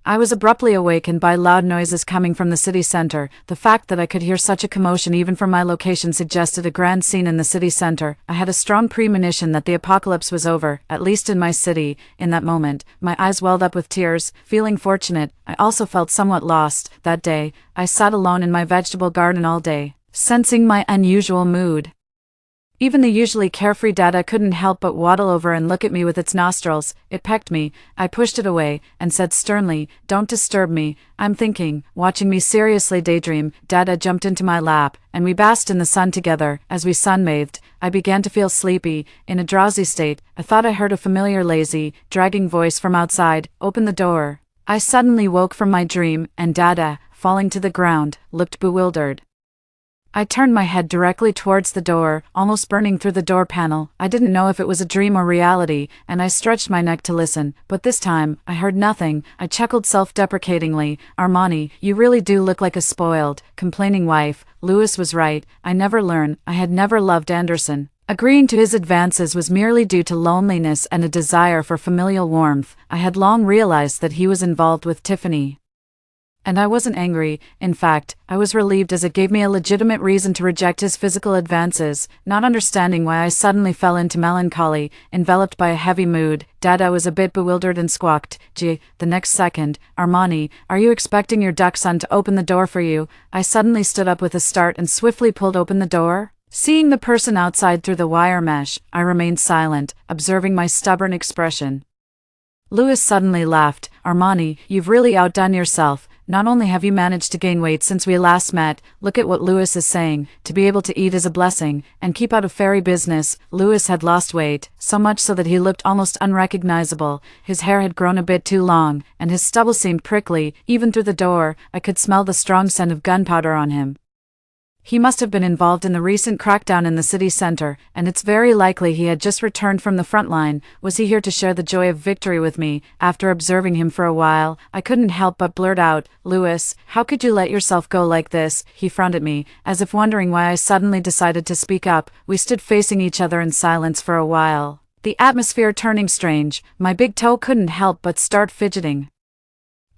Speaker 1: I was abruptly awakened by loud noises coming from the city center. The fact that I could hear such a commotion even from my location suggested a grand scene in the city center. I had a strong premonition that the apocalypse was over, at least in my city. In that moment, my eyes welled up with tears. Feeling fortunate, I also felt somewhat lost. That day, I sat alone in my vegetable garden all day, sensing my unusual mood. Even the usually carefree Dada couldn't help but waddle over and look at me with its nostrils. It pecked me. I pushed it away, and said sternly, "Don't disturb me, I'm thinking." Watching me seriously daydream, Dada jumped into my lap, and we basked in the sun together. As we sunbathed, I began to feel sleepy. In a drowsy state, I thought I heard a familiar lazy, dragging voice from outside. "Open the door." I suddenly woke from my dream, and Dada, falling to the ground, looked bewildered. I turned my head directly towards the door, almost burning through the door panel. I didn't know if it was a dream or reality, and I stretched my neck to listen, but this time, I heard nothing. I chuckled self-deprecatingly. "Armani, you really do look like a spoiled, complaining wife." Lewis was right. I never learned. I had never loved Anderson. Agreeing to his advances was merely due to loneliness and a desire for familial warmth. I had long realized that he was involved with Tiffany. And I wasn't angry. In fact, I was relieved, as it gave me a legitimate reason to reject his physical advances. Not understanding why I suddenly fell into melancholy, enveloped by a heavy mood, Dada was a bit bewildered and squawked, "Gee." The next second, "Armani, are you expecting your duck son to open the door for you?" I suddenly stood up with a start and swiftly pulled open the door. Seeing the person outside through the wire mesh, I remained silent, observing my stubborn expression. Lewis suddenly laughed. Armani, you've really outdone yourself. Not only have you managed to gain weight since we last met, look at what Lewis is saying. To be able to eat is a blessing, and keep out of fairy business. Lewis had lost weight, so much so that he looked almost unrecognizable. His hair had grown a bit too long, and his stubble seemed prickly. Even through the door, I could smell the strong scent of gunpowder on him. He must have been involved in the recent crackdown in the city center, and it's very likely he had just returned from the front line. Was he here to share the joy of victory with me? After observing him for a while, I couldn't help but blurt out, "Lewis, how could you let yourself go like this?" He frowned at me, as if wondering why I suddenly decided to speak up. We stood facing each other in silence for a while, the atmosphere turning strange. My big toe couldn't help but start fidgeting.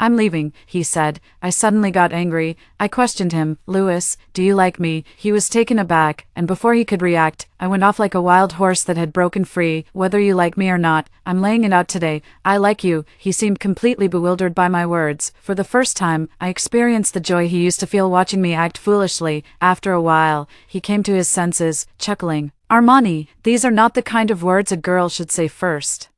Speaker 1: "I'm leaving," he said. I suddenly got angry. I questioned him. "Lewis, do you like me?" He was taken aback, and before he could react, I went off like a wild horse that had broken free. "Whether you like me or not, I'm laying it out today. I like you." He seemed completely bewildered by my words. For the first time, I experienced the joy he used to feel watching me act foolishly. After a while, he came to his senses, chuckling. "Armani, these are not the kind of words a girl should say first."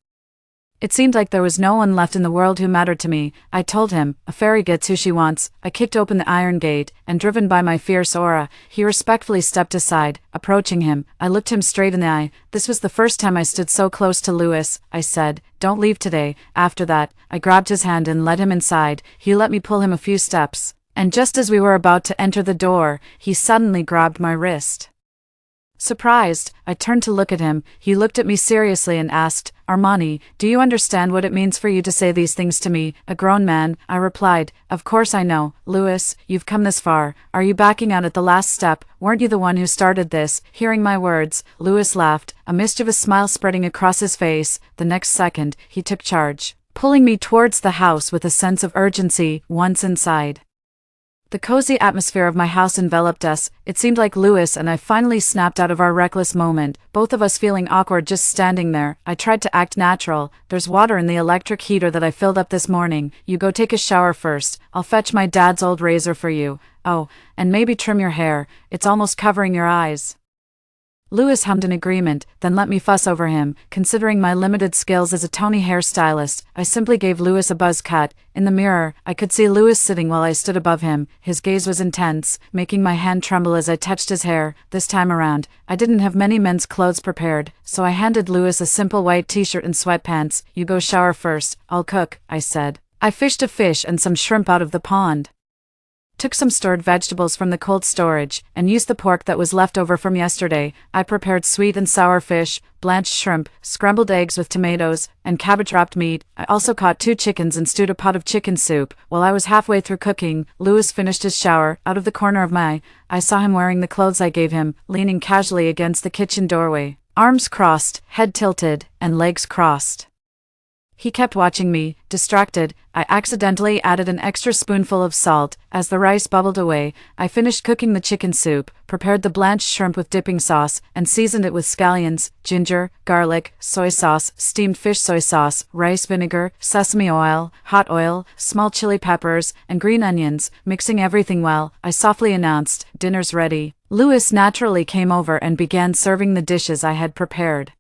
Speaker 1: It seemed like there was no one left in the world who mattered to me. I told him, "A fairy gets who she wants." I kicked open the iron gate, and driven by my fierce aura, he respectfully stepped aside. Approaching him, I looked him straight in the eye. This was the first time I stood so close to Lewis. I said, "Don't leave today." After that, I grabbed his hand and led him inside. He let me pull him a few steps, and just as we were about to enter the door, he suddenly grabbed my wrist. Surprised, I turned to look at him. He looked at me seriously and asked, "Armani, do you understand what it means for you to say these things to me, a grown man?" I replied, "Of course I know." "Lewis, you've come this far. Are you backing out at the last step? Weren't you the one who started this?" Hearing my words, Lewis laughed, a mischievous smile spreading across his face. The next second, he took charge, pulling me towards the house with a sense of urgency. Once inside, the cozy atmosphere of my house enveloped us. It seemed like Lewis and I finally snapped out of our reckless moment, both of us feeling awkward just standing there. I tried to act natural. "There's water in the electric heater that I filled up this morning. You go take a shower first. I'll fetch my dad's old razor for you. Oh, and maybe trim your hair. It's almost covering your eyes." Lewis hummed in agreement, then let me fuss over him. Considering my limited skills as a Tony hairstylist, I simply gave Lewis a buzz cut. In the mirror, I could see Lewis sitting while I stood above him. His gaze was intense, making my hand tremble as I touched his hair. This time around, I didn't have many men's clothes prepared, so I handed Lewis a simple white t-shirt and sweatpants. "You go shower first, I'll cook," I said. I fished a fish and some shrimp out of the pond, took some stored vegetables from the cold storage, and used the pork that was left over from yesterday. I prepared sweet and sour fish, blanched shrimp, scrambled eggs with tomatoes, and cabbage-wrapped meat. I also caught 2 chickens and stewed a pot of chicken soup. While I was halfway through cooking, Lewis finished his shower. Out of the corner of my eye, I saw him wearing the clothes I gave him, leaning casually against the kitchen doorway, arms crossed, head tilted, and legs crossed. He kept watching me, distracted. I accidentally added an extra spoonful of salt. As the rice bubbled away, I finished cooking the chicken soup, prepared the blanched shrimp with dipping sauce, and seasoned it with scallions, ginger, garlic, soy sauce, steamed fish soy sauce, rice vinegar, sesame oil, hot oil, small chili peppers, and green onions. Mixing everything well, I softly announced, "Dinner's ready." Lewis naturally came over and began serving the dishes I had prepared.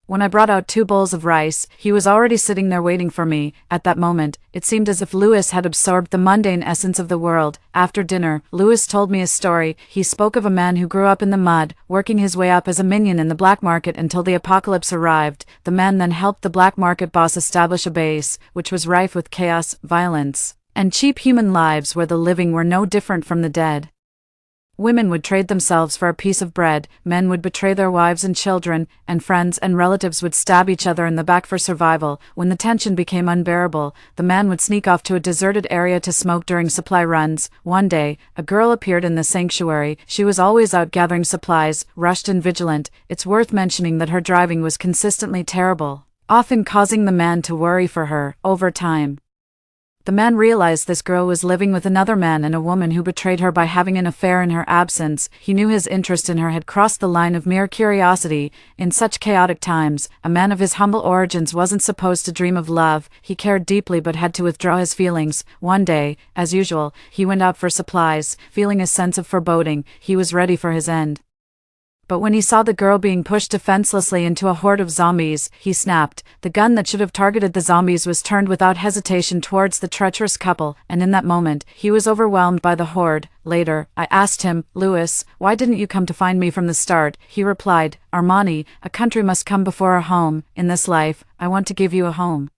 Speaker 1: When I brought out 2 bowls of rice, he was already sitting there waiting for me. At that moment, it seemed as if Lewis had absorbed the mundane essence of the world. After dinner, Lewis told me a story. He spoke of a man who grew up in the mud, working his way up as a minion in the black market until the apocalypse arrived. The man then helped the black market boss establish a base, which was rife with chaos, violence, and cheap human lives where the living were no different from the dead. Women would trade themselves for a piece of bread, men would betray their wives and children, and friends and relatives would stab each other in the back for survival. When the tension became unbearable, the man would sneak off to a deserted area to smoke during supply runs. One day, a girl appeared in the sanctuary. She was always out gathering supplies, rushed and vigilant. It's worth mentioning that her driving was consistently terrible, often causing the man to worry for her. Over time, the man realized this girl was living with another man and a woman who betrayed her by having an affair in her absence. He knew his interest in her had crossed the line of mere curiosity. In such chaotic times, a man of his humble origins wasn't supposed to dream of love. He cared deeply but had to withdraw his feelings. One day, as usual, he went out for supplies, feeling a sense of foreboding. He was ready for his end. But when he saw the girl being pushed defenselessly into a horde of zombies, he snapped. The gun that should have targeted the zombies was turned without hesitation towards the treacherous couple, and in that moment, he was overwhelmed by the horde. Later, I asked him, "Louis, why didn't you come to find me from the start?" He replied, "Armani, a country must come before a home. In this life, I want to give you a home."